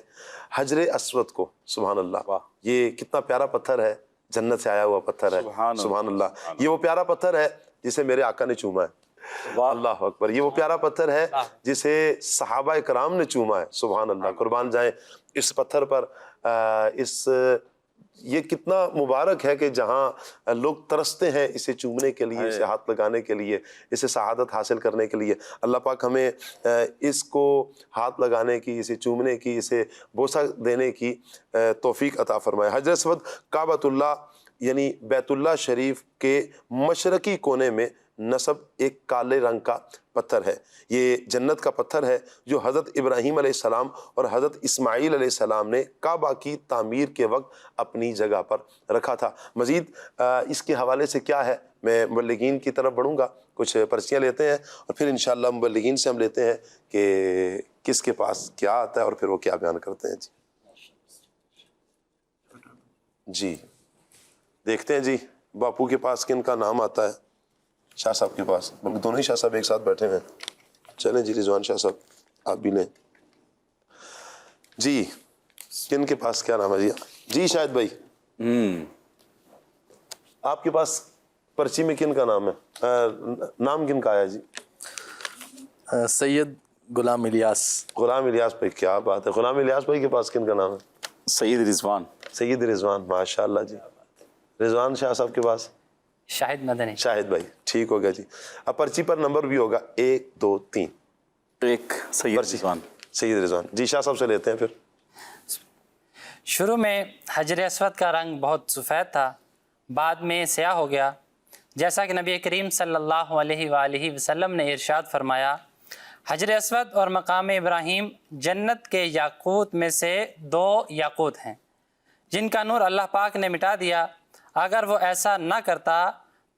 Speaker 2: حجر اسود کو۔ سبحان اللہ، یہ کتنا پیارا پتھر ہے، جنت سے آیا ہوا پتھر ہے، سبحان اللہ۔ یہ وہ پیارا پتھر ہے جسے میرے آقا نے چوما ہے، اللہ اکبر۔ یہ وہ پیارا پتھر ہے جسے صحابہ کرام نے چوما ہے، سبحان اللہ، قربان جائیں اس پتھر پر۔ یہ کتنا مبارک ہے کہ جہاں لوگ ترستے ہیں اسے چومنے کے لیے، اسے ہاتھ لگانے کے لیے، اسے سعادت حاصل کرنے کے لیے۔ اللہ پاک ہمیں اس کو ہاتھ لگانے کی، اسے چومنے کی، اسے بوسہ دینے کی توفیق عطا فرمائے۔ حجر اسود کعبۃ اللہ یعنی بیت اللہ شریف کے مشرقی کونے میں نصب ایک کالے رنگ کا پتھر ہے۔ یہ جنت کا پتھر ہے جو حضرت ابراہیم علیہ السلام اور حضرت اسماعیل علیہ السلام نے کعبہ کی تعمیر کے وقت اپنی جگہ پر رکھا تھا۔ مزید اس کے حوالے سے کیا ہے، میں مبلغین کی طرف بڑھوں گا، کچھ پرچیاں لیتے ہیں اور پھر انشاءاللہ مبلغین سے ہم لیتے ہیں کہ کس کے پاس کیا آتا ہے اور پھر وہ کیا بیان کرتے ہیں۔ جی دیکھتے ہیں جی باپو کے پاس کن کا نام آتا ہے، شاہ صاحب کے پاس، بلکہ دونوں ہی شاہ صاحب ایک ساتھ بیٹھے ہیں۔ چلیں جی رضوان شاہ صاحب آپ بھی لیں جی، کن کے پاس کیا نام ہے جی شاہد بھائی آپ کے پاس پرچی میں کن کا نام ہے، نام کن کا آیا جی؟
Speaker 7: سید غلام الیاس۔
Speaker 2: غلام الیاس بھائی، کیا بات ہے، غلام الیاس بھائی کے پاس کن کا نام ہے؟
Speaker 6: سید رضوان۔
Speaker 2: سید رضوان، ماشاء اللہ جی۔ رضوان شاہ صاحب کے پاس
Speaker 8: شاہد مدنی۔
Speaker 2: شاہد بھائی، ٹھیک ہو گیا جی۔ اب پرچی پر نمبر بھی ہوگا 1 2 3،
Speaker 6: ایک سید رضوان۔
Speaker 2: سید رضوان جی، شاہ صاحب سے لیتے ہیں پھر۔
Speaker 8: شروع میں حجر اسود کا رنگ بہت سفید تھا، بعد میں سیاہ ہو گیا، جیسا کہ نبی کریم صلی اللہ علیہ وآلہ وسلم نے ارشاد فرمایا، حجر اسود اور مقام ابراہیم جنت کے یاقوت میں سے 2 یاقوت ہیں جن کا نور اللہ پاک نے مٹا دیا۔ اگر وہ ایسا نہ کرتا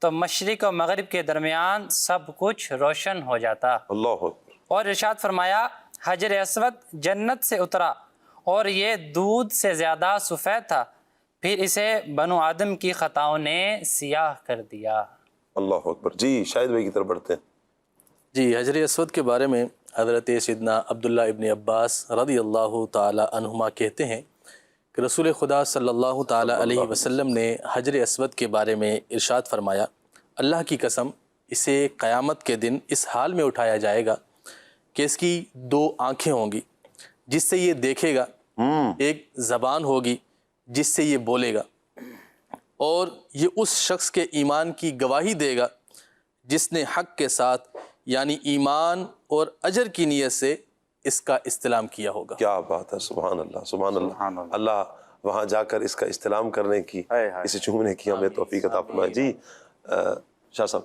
Speaker 8: تو مشرق و مغرب کے درمیان سب کچھ روشن ہو جاتا۔
Speaker 2: اللہ
Speaker 8: اور ارشاد فرمایا، حجر اسود جنت سے اترا اور یہ دودھ سے زیادہ سفید تھا، پھر اسے بنو آدم کی خطاؤں نے سیاہ کر دیا۔
Speaker 2: اللہ اکبر جی، شاہد بھائی کی طرف بڑھتے ہیں
Speaker 7: جی۔ حجر اسود کے بارے میں حضرت سیدنا عبداللہ ابن عباس رضی اللہ تعالی عنہما کہتے ہیں کہ رسول خدا صلی اللہ تعالی علیہ وسلم نے حجر اسود کے بارے میں ارشاد فرمایا، اللہ کی قسم اسے قیامت کے دن اس حال میں اٹھایا جائے گا کہ اس کی 2 آنکھیں ہوں گی جس سے یہ دیکھے گا، ایک زبان ہوگی جس سے یہ بولے گا، اور یہ اس شخص کے ایمان کی گواہی دے گا جس نے حق کے ساتھ یعنی ایمان اور اجر کی نیت سے اس کا استلام کیا ہوگا۔
Speaker 2: کیا بات ہے، سبحان اللہ سبحان اللہ۔ اللہ وہاں جا کر اس کا استلام کرنے کی، اسے چومنے کی ہمیں توفیق عطا فرمائے۔ جی شاہ صاحب۔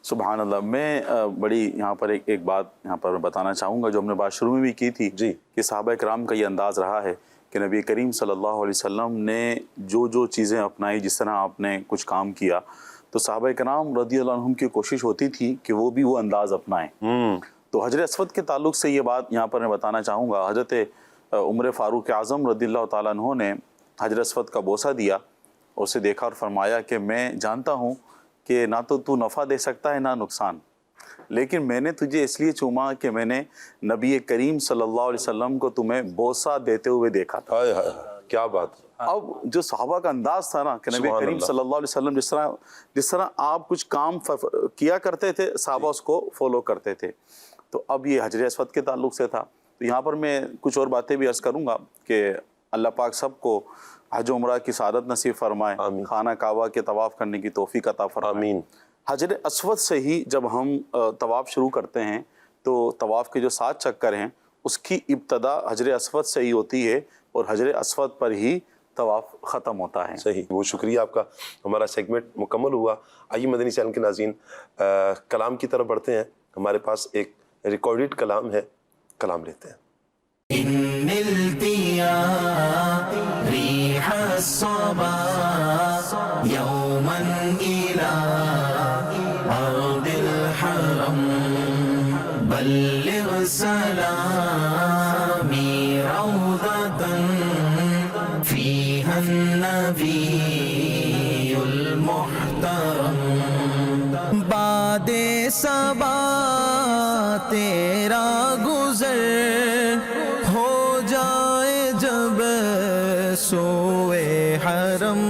Speaker 6: سبحان اللہ، میں بڑی یہاں پر ایک بات یہاں پر بتانا چاہوں گا جو ہم نے بات شروع میں بھی کی تھی
Speaker 2: جی،
Speaker 6: کہ صحابہ کرام کا یہ انداز رہا ہے کہ نبی کریم صلی اللہ علیہ وسلم نے جو چیزیں اپنائی، جس طرح آپ نے کچھ کام کیا تو صحابہ کرام رضی اللہ عنہم کی کوشش ہوتی تھی کہ وہ بھی وہ انداز اپنائیں۔ تو حجر اسود کے تعلق سے یہ بات یہاں پر میں بتانا چاہوں گا، حضرت عمر فاروق اعظم رضی اللہ تعالیٰ عنہ نے حجر اسود کا بوسہ دیا، اسے دیکھا اور فرمایا کہ میں جانتا ہوں کہ نہ تو نفع دے سکتا ہے نہ نقصان، لیکن میں نے تجھے اس لیے چوما کہ میں نے نبی کریم صلی اللہ علیہ وسلم کو تمہیں بوسہ دیتے ہوئے دیکھا تھا۔
Speaker 2: کیا بات۔
Speaker 6: اب جو صحابہ کا انداز تھا نا کہ نبی کریم صلی اللہ علیہ وسلم جس طرح آپ کچھ کام کیا کرتے تھے، صحابہ اس کو فالو کرتے تھے، تو اب یہ حجر اسود کے تعلق سے تھا۔ تو یہاں پر میں کچھ اور باتیں بھی عرض کروں گا کہ اللہ پاک سب کو حج و عمرہ کی سعادت نصیب فرمائے، خانہ کعبہ کے طواف کرنے کی توفیق عطا فرمائے۔ حجر اسود سے ہی جب ہم طواف شروع کرتے ہیں تو طواف کے جو 7 چکر ہیں اس کی ابتدا حجر اسود سے ہی ہوتی ہے اور حجر اسود پر ہی طواف ختم ہوتا ہے.
Speaker 2: صحیح، بہت شکریہ آپ کا. ہمارا سیگمنٹ مکمل ہوا. آئیے مدنی چینل کے ناظرین کلام کی طرف بڑھتے ہیں. ہمارے پاس ایک ریکارڈڈ کلام ہے، کلام لیتے ہیں.
Speaker 1: ريح الصبا يوما إلى أرض الحرم بلغ سلامي روضة فيها النبي المحترم بعد صبا تیرا گزر ہو جائے جب سوئے حرم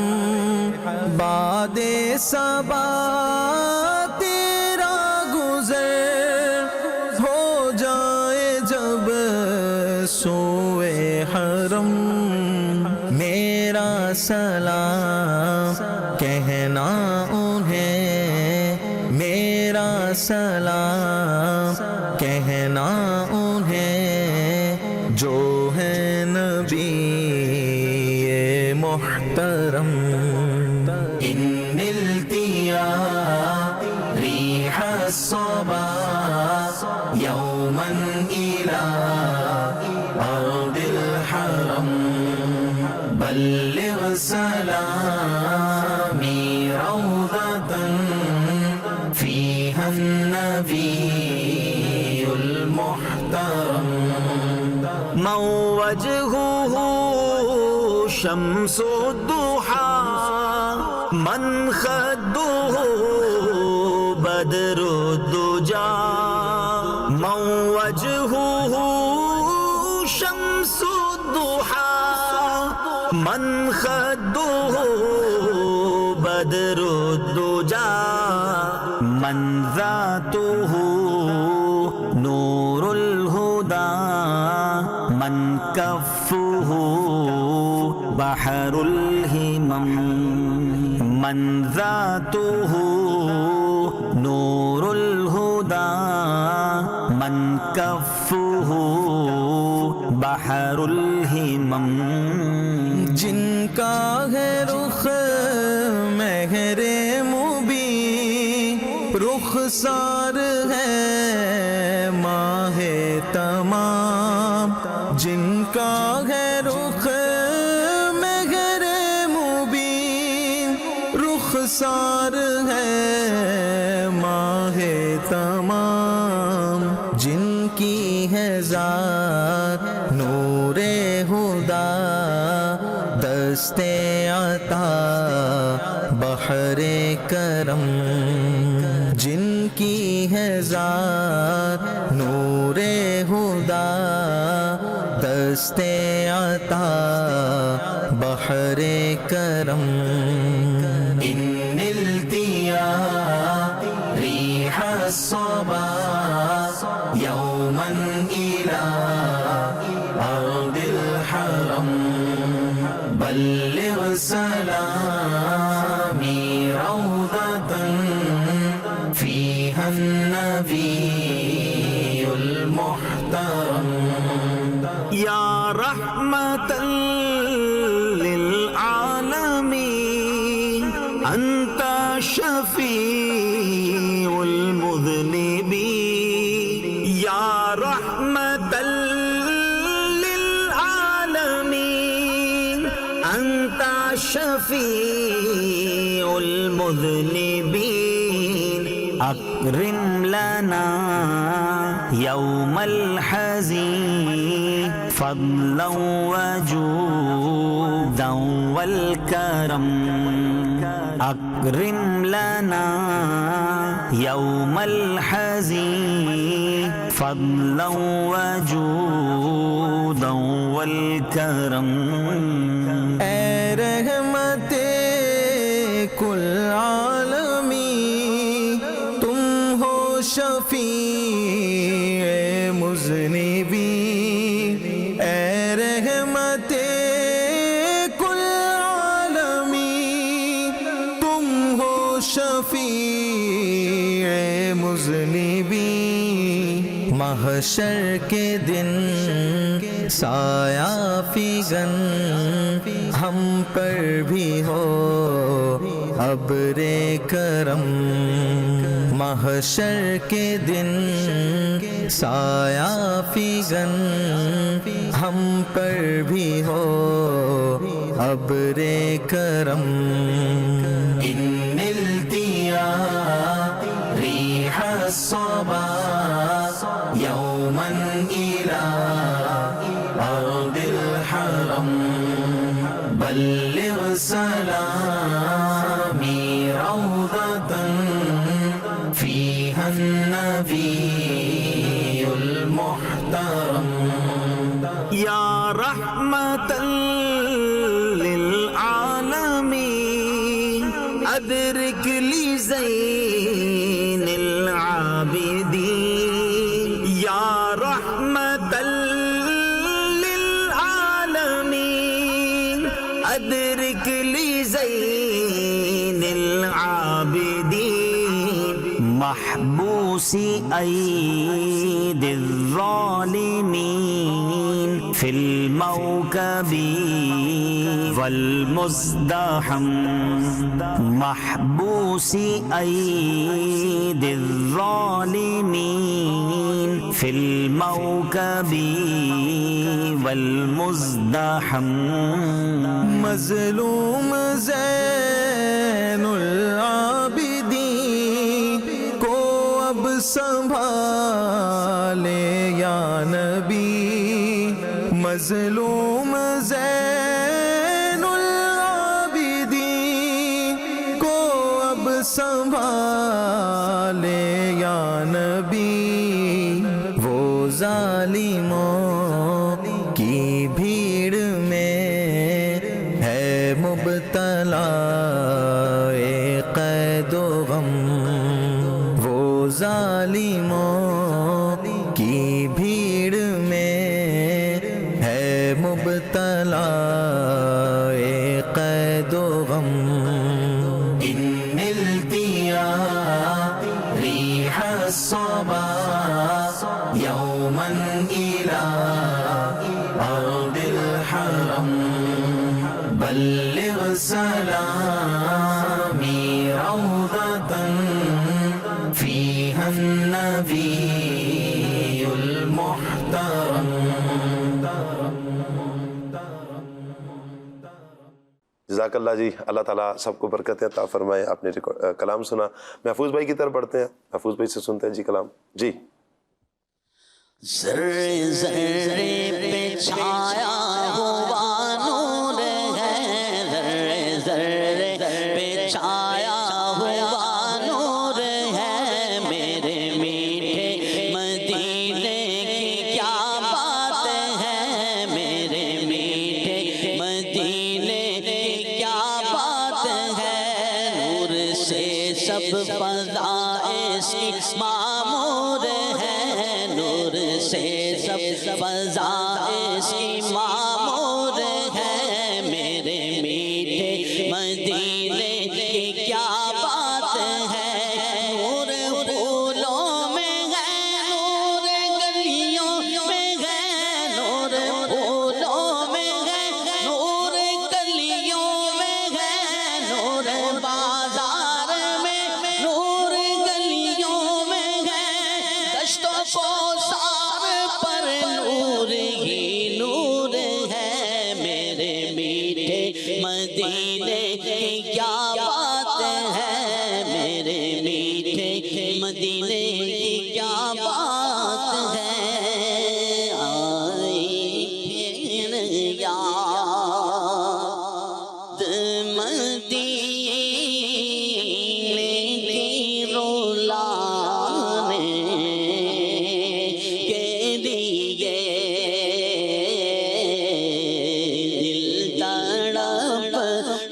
Speaker 1: بعد صبا تیرا گزر ہو جائے جب سوئے حرم میرا سلام کہنا انہیں میرا سلام کہنا انہیں جو ہے نبی محترم ان ملتیا ریح الصبا یوما الى ارض الحرم بلغ سلامی روضة فيها النبي المحترم من وجهه شمس الضحى من خده بدر الدجى من وجهه شمس الضحى من خده بدر الدجى من ذاته نور الهدى من كفه بحر الهمم من ذاته نور الهدى من كفه بحر الهمم جن کا ہے رخ مہر مبین رخسار ہے ماہ تمام جن کا ہے رخ مہر مبین رخسار ہے ماہ تمام جن کی ہے ذات نور ہدا دست عطا بحر کرم جن کی ہے ذات نور ہدا دست عطا بحر کرم ان ملتیا ریح الصبا یوما الى ارض الحرم بلغ سلامی روضة فيها النبي المحترم يا رحمة للعالمين أنت شفيع المذنبين يا رحمة للعالمين أنت شفيع المذنبين أكرم لنا يوم الحزين فضلا وجودا والكرم أكرم لنا يوم الحزين فضلا وجودا والكرم اے رحمت کل عالمی تم ہو شفیع مذنبین اے رحمت کل عالمی تم ہو شفیع مذنبین محشر کے دن سایہ فگن ہم پر بھی ہو ابر کرم. محشر کے دن سایہ فگن ہم پر بھی ہو ابر کرم. ان التیا ریح الصبا یوما الى ارض الحرم بلغ سلامی روضة فيها النبي المحترم. یا رحمة للعالمين ادرك لزين العابدين. یا رحمة للعالمين ادرك لزين العابدين. محبوسی اید الظالمین فی الموکب والمزدحم. محبوسی اید الظالمین فی الموکب والمزدحم. مظلوم زین العابدین کو اب سنبھالے یا نبی. مظلوم زین العابدین کو اب سنبھالے یا نبی. وہ ظالموں کی بھیڑ میں ہے مبتلا قید و غم. وہ ظالموں کی بھیڑ میں ہے مبتلا قید و غم. ان التیا ریح الصبا یوما الى ارض الحرم بلغ سلامی روضة فيها النبي المحترم.
Speaker 2: جزاک اللہ جی. اللہ تعالیٰ سب کو برکتیں عطا فرمائے. آپ نے کلام سنا. محفوظ بھائی کی طرف بڑھتے ہیں. محفوظ بھائی سے سنتے ہیں جی کلام. جی.
Speaker 3: ذرے ذرے پہ چھایا ہوا نور ہے. ذرے ذرے پہ چھایا ہوا نور ہے. میرے میٹھے مدینے کی کیا بات ہے. میرے میٹھے مدینے کی کیا بات ہے. نور سے سب فضا اس کی معمور ہے. نور سے سب فضا اس کی معمور ہے. میرے میٹھے مدینے کی کیا بات ہے. نور پھولوں میں ہے, نور گلیوں میں ہے. نور پھولوں میں ہے, نور گلیوں میں ہے. نور بازار میں, نور گلیوں میں ہے. دشتوں کو سار پر نور ہی نور ہے. میرے میٹھے مدینے کی کیا بات ہے. میرے میٹھے مدینے کی کیا بات ہے. آئی پھر یاد مدینے کی رولانے کے لیے دل تڑپ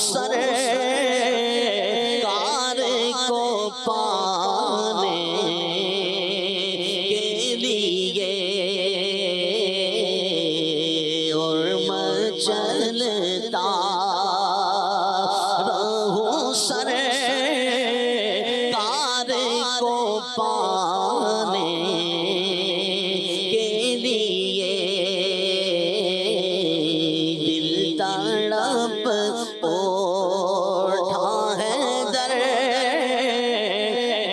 Speaker 3: سرکار کو پانے کے لیے اور میں چلتا رہوں سرکار کو پانے کے لیے دل تڑپ اٹھا ہے در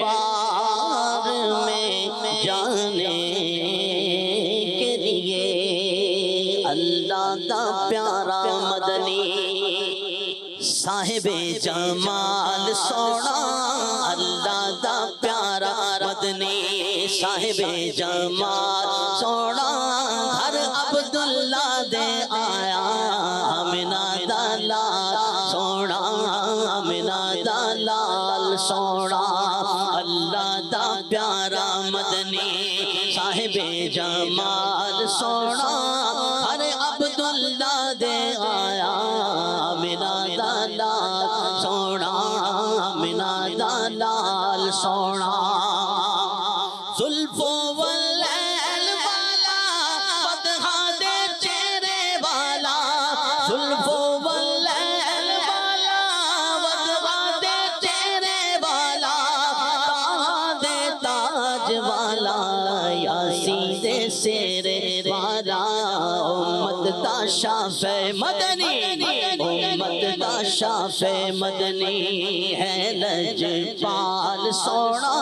Speaker 3: بار میں جانے کے لیے اللہ کا پیارا مدنی صاحب جمال سونا اللہ دا پیارا مدنی صاحب جمال سونا ہر عبداللہ دے آیا آمنہ دا لال سونا آمنہ دا لال سونا اللہ دا پیارا مدنی صاحب جمال سونا ہر عبداللہ دے آیا آمنہ دا لال سونا آمنہ دا لال سونا زلفوں واللیل والا بدخا دے چہرے والا زلفوں واللیل والا بدخا دے چہرے والا تاج دے تاج والا یاسین دے سیرے والا امت دا شافع مدنی امت دا شافع مدنی ہے لجپال سونا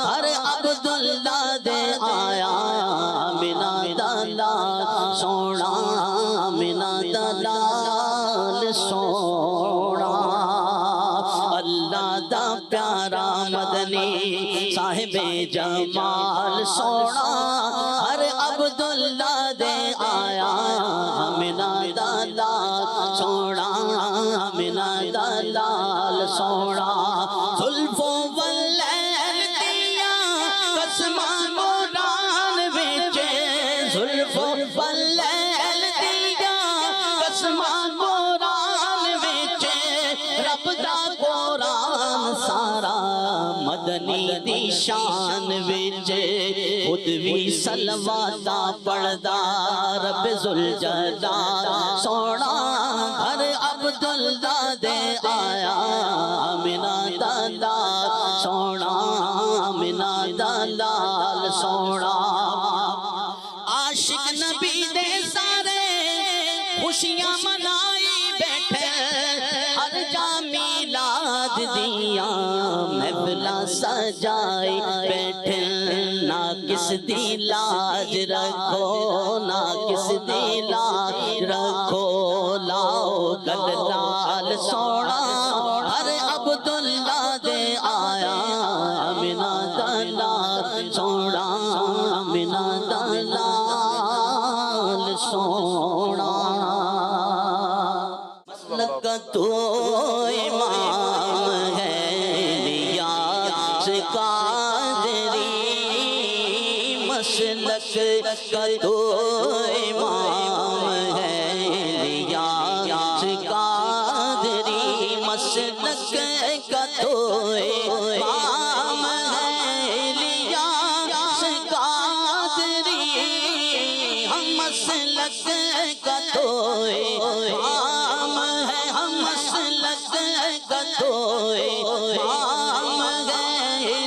Speaker 3: ہر عبداللہ دے آیا آمنہ دا لال سونا آمنہ دا لال سونا اللہ دا پیارا مدنی صاحب جمال سونا ہر عبداللہ دے آیا آمنہ دا لال سونا آمنہ دا لال سونا زلفوں واللیل دیا قسماں قرآن وچ زلفوں واللیل دیا قسماں قرآن وچ رب دا قرآن سارا مدنی دی شان وچ خود بھی سلواتا پڑھدا رب ذوالجلال سونا ہر عبداللہ دے آیا آمنہ دا لال سونا آمنہ دا لال سونا عاشق نبی دے سارے خوشیاں منائی بیٹھے ہر جا میلاد دیاں محفلاں سجائی بیٹھے نہ کس دی لاج رکھو نہ کس دی لاج رکھو لاؤ گل لال سونا ہر عبداللہ دے آیا آمنہ دا لال سونا آمنہ دا لال سونا مسلک تو امام ہے لیاس قادری مسلک کا تو امام ہے لیاس قادری مسلک کا تو امام ہے لیاس قادری ہم مسلک کا تو امام ہے ہم مسلک کا تو امام ہے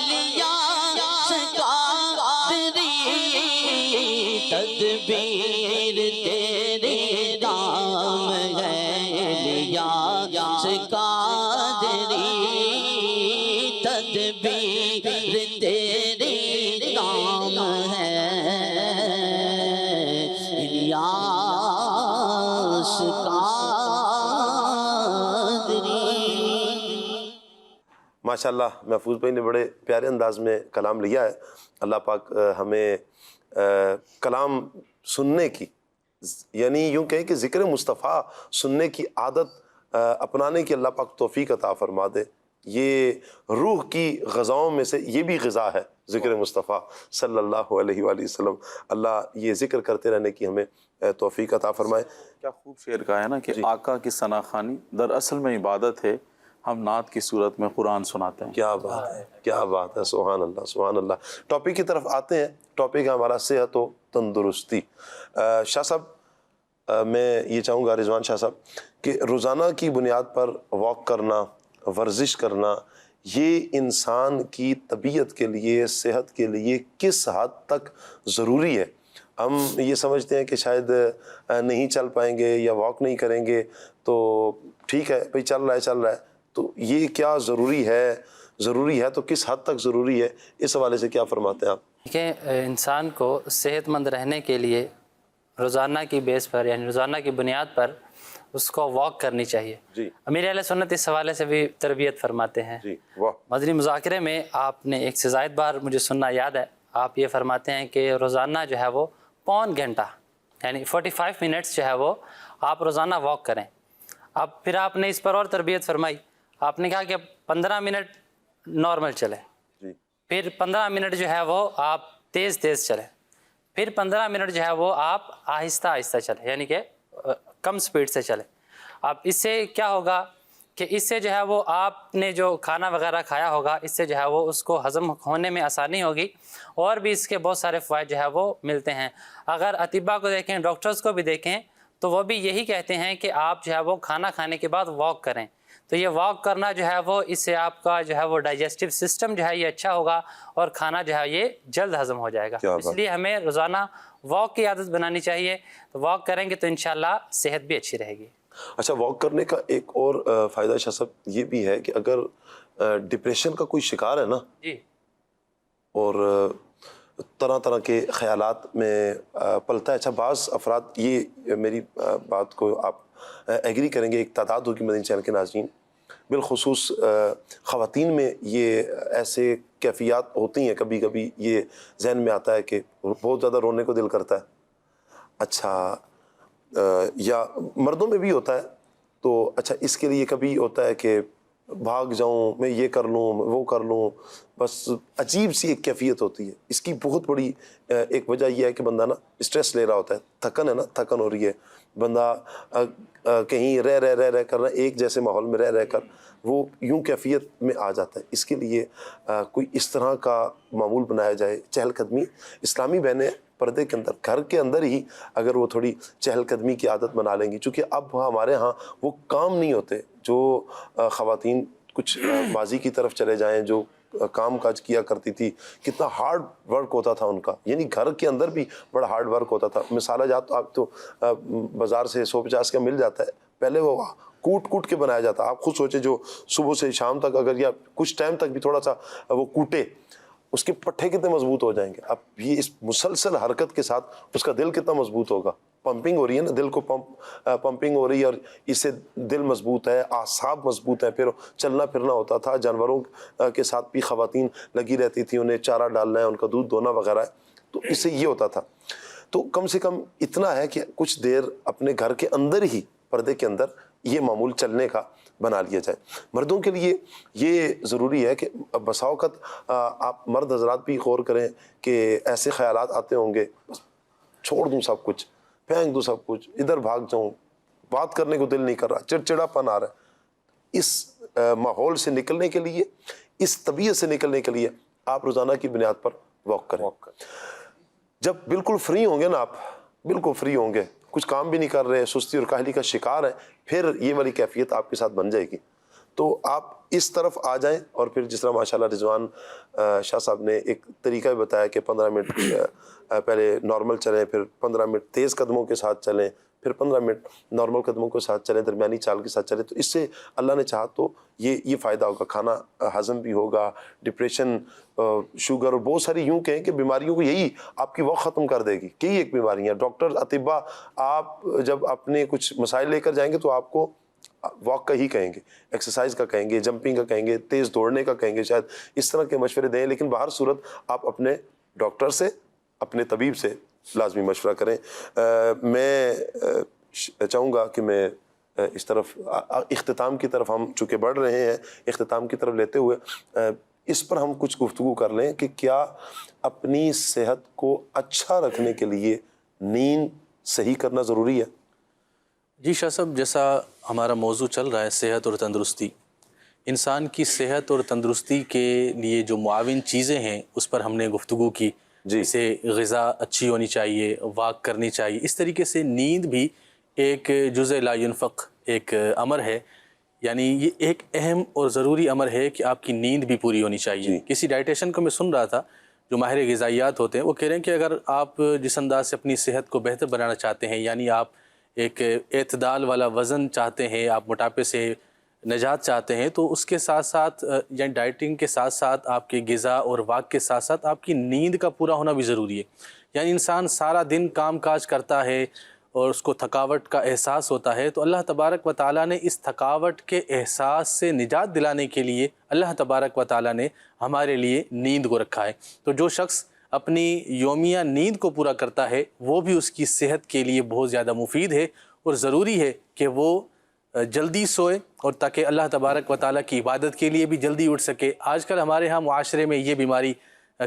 Speaker 3: لیاس قادری تدبیر تیری دام ہے لیاس قادری تدبیر تیری دام ہے لیاس قادری
Speaker 2: ماشاءاللہ محفوظ بھائی نے بڑے پیارے انداز میں کلام لیا ہے. اللہ پاک ہمیں کلام سننے کی یعنی یوں کہیں کہ ذکر مصطفیٰ سننے کی عادت اپنانے کی اللہ پاک توفیق عطا فرما دے. یہ روح کی غذاؤں میں سے یہ بھی غذا ہے ذکر مصطفیٰ صلی اللہ علیہ وآلہ وسلم. اللہ یہ ذکر کرتے رہنے کی ہمیں توفیق عطا فرمائے.
Speaker 6: کیا خوب شعر کہا ہے نا کہ آقا کی ثنا خوانی دراصل میں عبادت ہے، ہم نعت کی صورت میں قرآن سناتے ہیں.
Speaker 2: کیا بات ہے، کیا بات ہے، سبحان اللہ سبحان اللہ. ٹاپک کی طرف آتے ہیں. ٹاپک ہے ہمارا صحت و تندرستی. شاہ صاحب میں یہ چاہوں گا رضوان شاہ صاحب کہ روزانہ کی بنیاد پر واک کرنا، ورزش کرنا، یہ انسان کی طبیعت کے لیے، صحت کے لیے کس حد تک ضروری ہے؟ ہم یہ سمجھتے ہیں کہ شاید نہیں چل پائیں گے یا واک نہیں کریں گے تو ٹھیک ہے بھئی چل رہا ہے، تو یہ کیا ضروری ہے تو کس حد تک ضروری ہے؟ اس حوالے سے کیا فرماتے ہیں آپ؟
Speaker 8: کہ انسان کو صحت مند رہنے کے لیے روزانہ کی بیس پر یعنی روزانہ کی بنیاد پر اس کو واک کرنی چاہیے. امیر اہل سنت اس حوالے سے بھی تربیت فرماتے ہیں. مدنی مذاکرے میں آپ نے ایک سے زائد بار مجھے سننا یاد ہے، آپ یہ فرماتے ہیں کہ روزانہ جو ہے وہ پون گھنٹہ یعنی 45 منٹس جو ہے وہ آپ روزانہ واک کریں. اب پھر آپ نے اس پر اور تربیت فرمائی. آپ نے کہا کہ 15 منٹ نارمل چلے، پھر 15 منٹ جو ہے وہ آپ تیز چلیں، پھر 15 منٹ جو ہے وہ آپ آہستہ آہستہ چلیں یعنی کہ کم سپیڈ سے چلیں. اب اس سے کیا ہوگا کہ اس سے جو ہے وہ آپ نے جو کھانا وغیرہ کھایا ہوگا اس سے جو ہے وہ اس کو ہضم ہونے میں آسانی ہوگی، اور بھی اس کے بہت سارے فوائد جو ہے وہ ملتے ہیں. اگر اطباء کو دیکھیں، ڈاکٹرز کو بھی دیکھیں تو وہ بھی یہی کہتے ہیں کہ آپ جو ہے وہ کھانا کھانے کے بعد واک کریں. تو یہ واک کرنا جو ہے وہ اس سے آپ کا جو ہے وہ ڈائجسٹو سسٹم جو ہے یہ اچھا ہوگا اور کھانا جو ہے یہ جلد ہضم ہو جائے گا. اس لیے ہمیں روزانہ واک کی عادت بنانی چاہیے. تو واک کریں گے تو انشاءاللہ صحت بھی اچھی رہے گی.
Speaker 2: اچھا، واک کرنے کا ایک اور فائدہ شاہ صاحب یہ بھی ہے کہ اگر ڈپریشن کا کوئی شکار ہے نا اور طرح طرح کے خیالات میں پلتا ہے. اچھا، بعض افراد، یہ میری بات کو آپ ایگری کریں گے، ایک تعداد ہوگی مدنی چینل کے ناظرین، بالخصوص خواتین میں یہ ایسے کیفیات ہوتی ہیں، کبھی کبھی یہ ذہن میں آتا ہے کہ بہت زیادہ رونے کو دل کرتا ہے. اچھا، یا مردوں میں بھی ہوتا ہے. تو اچھا، اس کے لیے کبھی ہوتا ہے کہ بھاگ جاؤں، میں یہ کر لوں، وہ کر لوں، بس عجیب سی ایک کیفیت ہوتی ہے. اس کی بہت بڑی ایک وجہ یہ ہے کہ بندہ نا اسٹریس لے رہا ہوتا ہے، تھکن ہے نا، تھکن ہو رہی ہے. بندہ کہیں رہ کر ایک جیسے ماحول میں رہ کر وہ یوں کیفیت میں آ جاتا ہے. اس کے لیے کوئی اس طرح کا معمول بنایا جائے، چہل قدمی. اسلامی بہنیں پردے کے اندر، گھر کے اندر ہی اگر وہ تھوڑی چہل قدمی کی عادت بنا لیں گی، چونکہ اب ہمارے ہاں وہ کام نہیں ہوتے جو خواتین کچھ ماضی کی طرف چلے جائیں، جو کام کاج کیا کرتی تھی، کتنا ہارڈ ورک ہوتا تھا ان کا، یعنی گھر کے اندر بھی بڑا ہارڈ ورک ہوتا تھا. مثال جات تو آپ تو بازار سے 150 کا مل جاتا ہے، پہلے وہ کوٹ کے بنایا جاتا. آپ خود سوچے جو صبح سے شام تک اگر یا کچھ ٹائم تک بھی تھوڑا سا وہ کوٹے، اس کے پٹھے کتنے مضبوط ہو جائیں گے. اب یہ اس مسلسل حرکت کے ساتھ اس کا دل کتنا مضبوط ہوگا. پمپنگ ہو رہی ہے نا، دل کو پمپنگ ہو رہی ہے، اور اس سے دل مضبوط ہے، اعصاب مضبوط ہیں. پھر چلنا پھرنا ہوتا تھا، جانوروں کے ساتھ بھی خواتین لگی رہتی تھی، انہیں چارہ ڈالنا ہے، ان کا دودھ دھونا وغیرہ ہے. تو اس سے یہ ہوتا تھا. تو کم سے کم اتنا ہے کہ کچھ دیر اپنے گھر کے اندر ہی، پردے کے اندر، یہ معمول چلنے کا بنا لیا جائے. مردوں کے لیے یہ ضروری ہے کہ بسا اوقات آپ مرد حضرات بھی غور کریں کہ ایسے خیالات آتے ہوں گے، چھوڑ دوں سب کچھ، پھینک دوں سب کچھ، ادھر بھاگ جاؤں، بات کرنے کو دل نہیں کر رہا، چڑچڑا پن آ رہا ہے. اس ماحول سے نکلنے کے لیے، اس طبیعت سے نکلنے کے لیے آپ روزانہ کی بنیاد پر واک کریں. جب بالکل فری ہوں گے نا، آپ بالکل فری ہوں گے، کچھ کام بھی نہیں کر رہے، سستی اور کاہلی کا شکار ہیں، پھر یہ والی کیفیت آپ کے ساتھ بن جائے گی. تو آپ اس طرف آ جائیں. اور پھر جس طرح ماشاءاللہ رضوان شاہ صاحب نے ایک طریقہ بھی بتایا کہ 15 منٹ پہلے نارمل چلیں، پھر 15 منٹ تیز قدموں کے ساتھ چلیں، پھر 15 منٹ نارمل قدموں کے ساتھ چلیں، درمیانی چال کے ساتھ چلیں. تو اس سے اللہ نے چاہا تو یہ فائدہ ہوگا، کھانا ہضم بھی ہوگا، ڈپریشن، شوگر اور بہت ساری یوں کہیں کہ بیماریوں کو یہی آپ کی وقت ختم کر دے گی. کئی ایک بیماریاں، ڈاکٹر، اطباء، آپ جب اپنے کچھ مسائل لے کر جائیں گے تو آپ کو واک کا ہی کہیں گے، ایکسرسائز کا کہیں گے، جمپنگ کا کہیں گے، تیز دوڑنے کا کہیں گے، شاید اس طرح کے مشورے دیں. لیکن بہر صورت آپ اپنے ڈاکٹر سے، اپنے طبیب سے لازمی مشورہ کریں. میں چاہوں گا کہ میں اس طرف اختتام کی طرف ہم چونکہ بڑھ رہے ہیں، اختتام کی طرف لیتے ہوئے اس پر ہم کچھ گفتگو کر لیں کہ کیا اپنی صحت کو اچھا رکھنے کے لیے نیند صحیح کرنا ضروری ہے؟
Speaker 7: جی شاہ صاحب، جیسا ہمارا موضوع چل رہا ہے صحت اور تندرستی، انسان کی صحت اور تندرستی کے لیے جو معاون چیزیں ہیں اس پر ہم نے گفتگو کی، جیسے غذا اچھی ہونی چاہیے، واک کرنی چاہیے، اس طریقے سے نیند بھی ایک جزء لا ينفق ایک امر ہے، یعنی یہ ایک اہم اور ضروری امر ہے کہ آپ کی نیند بھی پوری ہونی چاہیے۔ کسی ڈائٹیشن کو میں سن رہا تھا جو ماہر غذائیات ہوتے ہیں، وہ کہہ رہے ہیں کہ اگر آپ جس انداز سے اپنی صحت کو بہتر بنانا چاہتے ہیں، یعنی آپ ایک اعتدال والا وزن چاہتے ہیں، آپ موٹاپے سے نجات چاہتے ہیں، تو اس کے ساتھ ساتھ یعنی ڈائٹنگ کے ساتھ ساتھ آپ کے غذا اور واک کے ساتھ ساتھ آپ کی نیند کا پورا ہونا بھی ضروری ہے۔ یعنی انسان سارا دن کام کاج کرتا ہے اور اس کو تھکاوٹ کا احساس ہوتا ہے، تو اللہ تبارک و تعالیٰ نے اس تھکاوٹ کے احساس سے نجات دلانے کے لیے اللہ تبارک و تعالیٰ نے ہمارے لیے نیند کو رکھا ہے۔ تو جو شخص اپنی یومیہ نیند کو پورا کرتا ہے وہ بھی اس کی صحت کے لیے بہت زیادہ مفید ہے، اور ضروری ہے کہ وہ جلدی سوئے اور تاکہ اللہ تبارک و تعالیٰ کی عبادت کے لیے بھی جلدی اٹھ سکے۔ آج کل ہمارے ہاں معاشرے میں یہ بیماری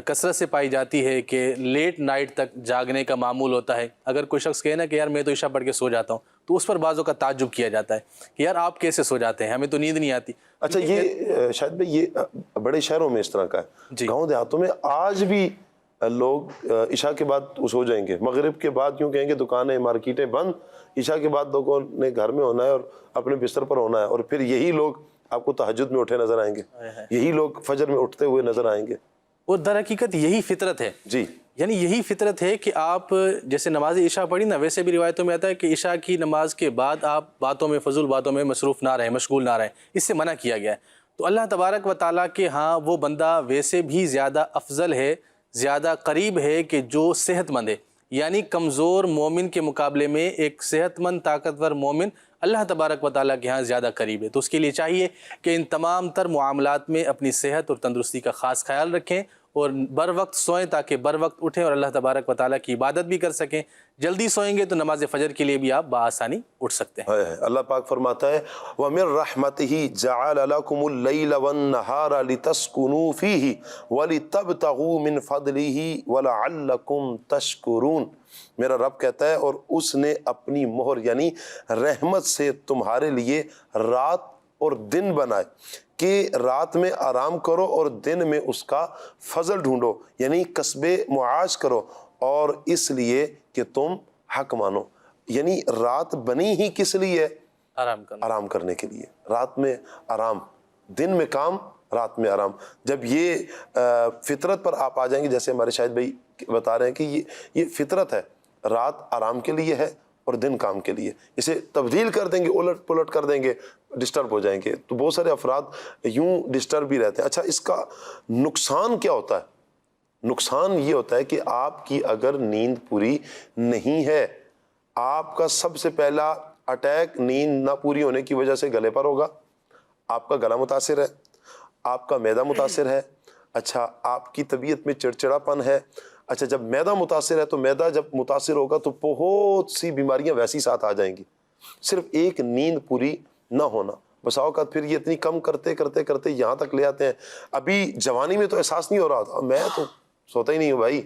Speaker 7: کثرت سے پائی جاتی ہے کہ لیٹ نائٹ تک جاگنے کا معمول ہوتا ہے۔ اگر کوئی شخص کہے نا کہ یار میں تو عشاء پڑھ کے سو جاتا ہوں، تو اس پر بعضوں کا تعجب کیا جاتا ہے کہ یار آپ کیسے سو جاتے ہیں، ہمیں تو نیند نہیں آتی۔
Speaker 2: اچھا، یہ شاید بھائی یہ بڑے شہروں میں اس طرح کا ہے، گاؤں دیہاتوں میں آج بھی لوگ عشاء کے بعد سو جائیں گے، مغرب کے بعد کیوں کہیں گے دکانیں مارکیٹیں بند، عشاء کے بعد لوگوں نے گھر میں ہونا ہے اور اپنے بستر پر ہونا ہے، اور پھر یہی لوگ آپ کو تہجد میں اٹھے نظر آئیں گے، یہی لوگ فجر میں اٹھتے ہوئے نظر آئیں گے۔
Speaker 7: اور در حقیقت یہی فطرت ہے،
Speaker 2: جی،
Speaker 7: یعنی یہی فطرت ہے کہ آپ جیسے نماز عشاء پڑھی نا، ویسے بھی روایتوں میں آتا ہے کہ عشاء کی نماز کے بعد آپ باتوں میں، فضول باتوں میں مصروف نہ رہیں، مشغول نہ رہیں، اس سے منع کیا گیا ہے۔ تو اللہ تبارک و تعالیٰ کے ہاں وہ بندہ ویسے بھی زیادہ افضل ہے، زیادہ قریب ہے کہ جو صحت مند ہے، یعنی کمزور مومن کے مقابلے میں ایک صحت مند طاقتور مومن اللہ تبارک و تعالیٰ کے ہاں زیادہ قریب ہے۔ تو اس کے لیے چاہیے کہ ان تمام تر معاملات میں اپنی صحت اور تندرستی کا خاص خیال رکھیں اور بر وقت سوئیں تاکہ بر وقت اٹھیں اور اللہ تبارک و تعالیٰ کی عبادت بھی کر سکیں۔ جلدی سوئیں گے تو نماز فجر کے لیے بھی آپ بآسانی اٹھ سکتے ہیں۔
Speaker 2: اللہ پاک فرماتا ہے وَمِن رَحْمَتِهِ جَعَلَ لَكُمُ اللَّيْلَ وَالنَّهَارَ لِتَسْكُنُوا فِيهِ وَلِتَبْتَغُوا مِن فَضْلِهِ وَلَعَلَّكُمْ تَشْكُرُونَ۔ میرا رب کہتا ہے اور اس نے اپنی مہر یعنی رحمت سے تمہارے لیے رات اور دن بنائے کہ رات میں آرام کرو اور دن میں اس کا فضل ڈھونڈو، یعنی کسب معاش کرو، اور اس لیے کہ تم حق مانو۔ یعنی رات بنی ہی کس لیے؟ آرام کرنے کے لیے۔ رات میں آرام، دن میں کام، رات میں آرام۔ جب یہ فطرت پر آپ آ جائیں گے، جیسے ہمارے شاہد بھائی بتا رہے ہیں کہ یہ فطرت ہے، رات آرام کے لیے ہے اور دن کام کے لیے، اسے تبدیل کر دیں گے، الٹ پلٹ کر دیں گے، ڈسٹرب ہو جائیں گے۔ تو بہت سارے افراد یوں ڈسٹرب بھی رہتے ہیں۔ اچھا، اس کا نقصان کیا ہوتا ہے؟ نقصان یہ ہوتا ہے کہ آپ کی اگر نیند پوری نہیں ہے، آپ کا سب سے پہلا اٹیک نیند نہ پوری ہونے کی وجہ سے گلے پر ہوگا، آپ کا گلا متاثر ہے، آپ کا معدہ متاثر ہے، اچھا آپ کی طبیعت میں چڑچڑا پن ہے۔ اچھا، جب معدہ متاثر ہے تو معدہ جب متاثر ہوگا تو بہت سی بیماریاں ویسی ساتھ آ جائیں گی۔ صرف ایک نیند پوری نہ ہونا، بسا اوقات پھر یہ اتنی کم کرتے کرتے کرتے یہاں تک لے آتے ہیں۔ ابھی جوانی میں تو احساس نہیں ہو رہا تھا، میں تو سوتا ہی نہیں ہوں بھائی،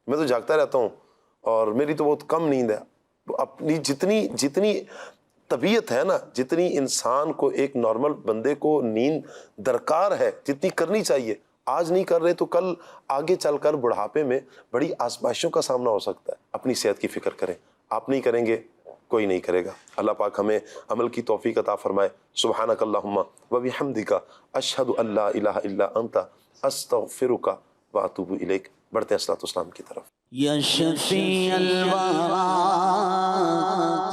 Speaker 2: میں تو جاگتا رہتا ہوں اور میری تو بہت کم نیند ہے۔ اپنی جتنی طبیعت ہے نا، جتنی انسان کو ایک نارمل بندے کو نیند درکار ہے، جتنی کرنی چاہیے، آج نہیں کر رہے تو کل آگے چل کر بڑھاپے میں بڑی آزمائشوں کا سامنا ہو سکتا ہے۔ اپنی صحت کی فکر کریں، آپ نہیں کریں گے کوئی نہیں کرے گا۔ اللہ پاک ہمیں عمل کی توفیق عطا فرمائے۔ سبحانک اللہم و بحمدک اشہد ان لا الہ الا انت استغفرک و اتوب الیک۔ بڑھتے ہیں صلاۃ والسلام کی طرف۔
Speaker 3: یا شفیع الورا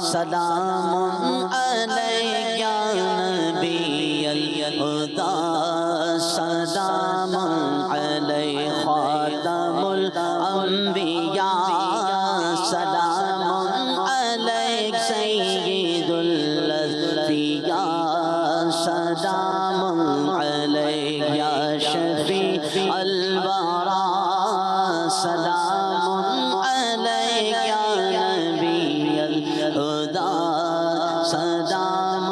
Speaker 3: سلام علیک یا نبی الہدی، سلام علیک خاتم الانبیاء، سلام علیک سید الانبیاء، سلام علیک یا شفیع الورا، سلام علیک یا نبی الہدی، سلام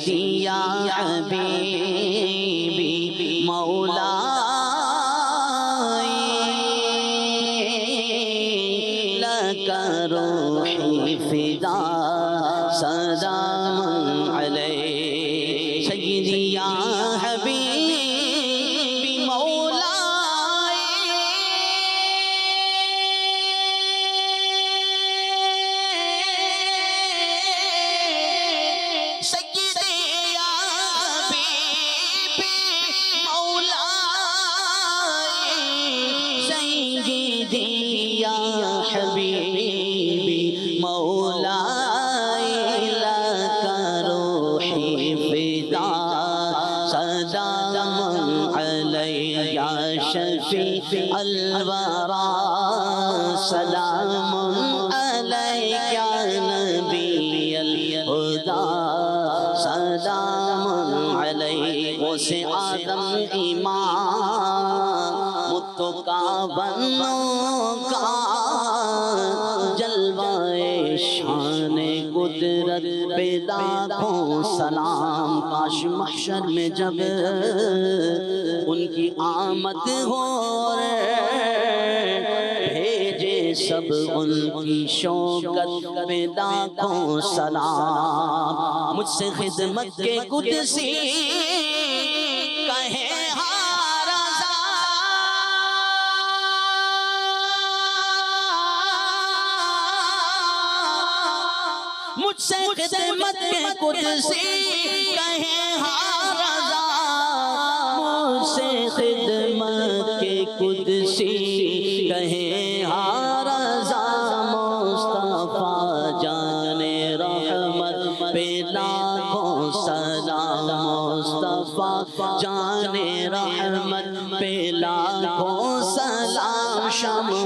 Speaker 3: سیدی یا حبیبی مولائی لک روحی فدا سلام علیک سیدی یا حبیبی مولائی سیدی یا حبیبی مولائی سیدی یا حبیبی مولائی لک روحی فدا سلام علیک یا شفیع الورا سلام علیک یا نبی الہدی سلام علیک غوث آدم امام متقا بنو کا جلوہ شان قدرت پہ لاکھوں سلام کاش محشر میں جب ان کی آمد ہو بھیجے سب ان کی شوکت پہ لاکھوں سلام مجھ سے خدمت کے قدسی کہے مجھ سے خدمت کے قدسی کہے ہاں رضا مجھ سے خدمت کے قدسی کہے ہاں رضا مصطفیٰ جان رحمت پہ لاکھوں سلام مصطفیٰ جان رحمت پہ لاکھوں سلام شمع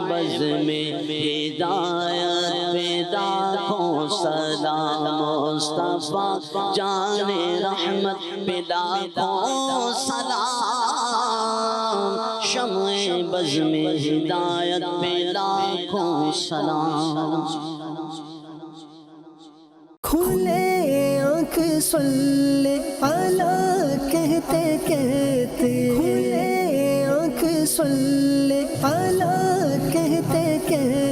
Speaker 3: بز میں ہدایت پہ لاکھوں سلام مصطفیٰ جان رحمت پہ لاکھوں سلام شمع بز میں ہدایت پہ لاکھوں سلام
Speaker 16: کھلے آنکھ صلی علی کہتے کہتے کھلے آنکھ صلی علی کہتے کہتے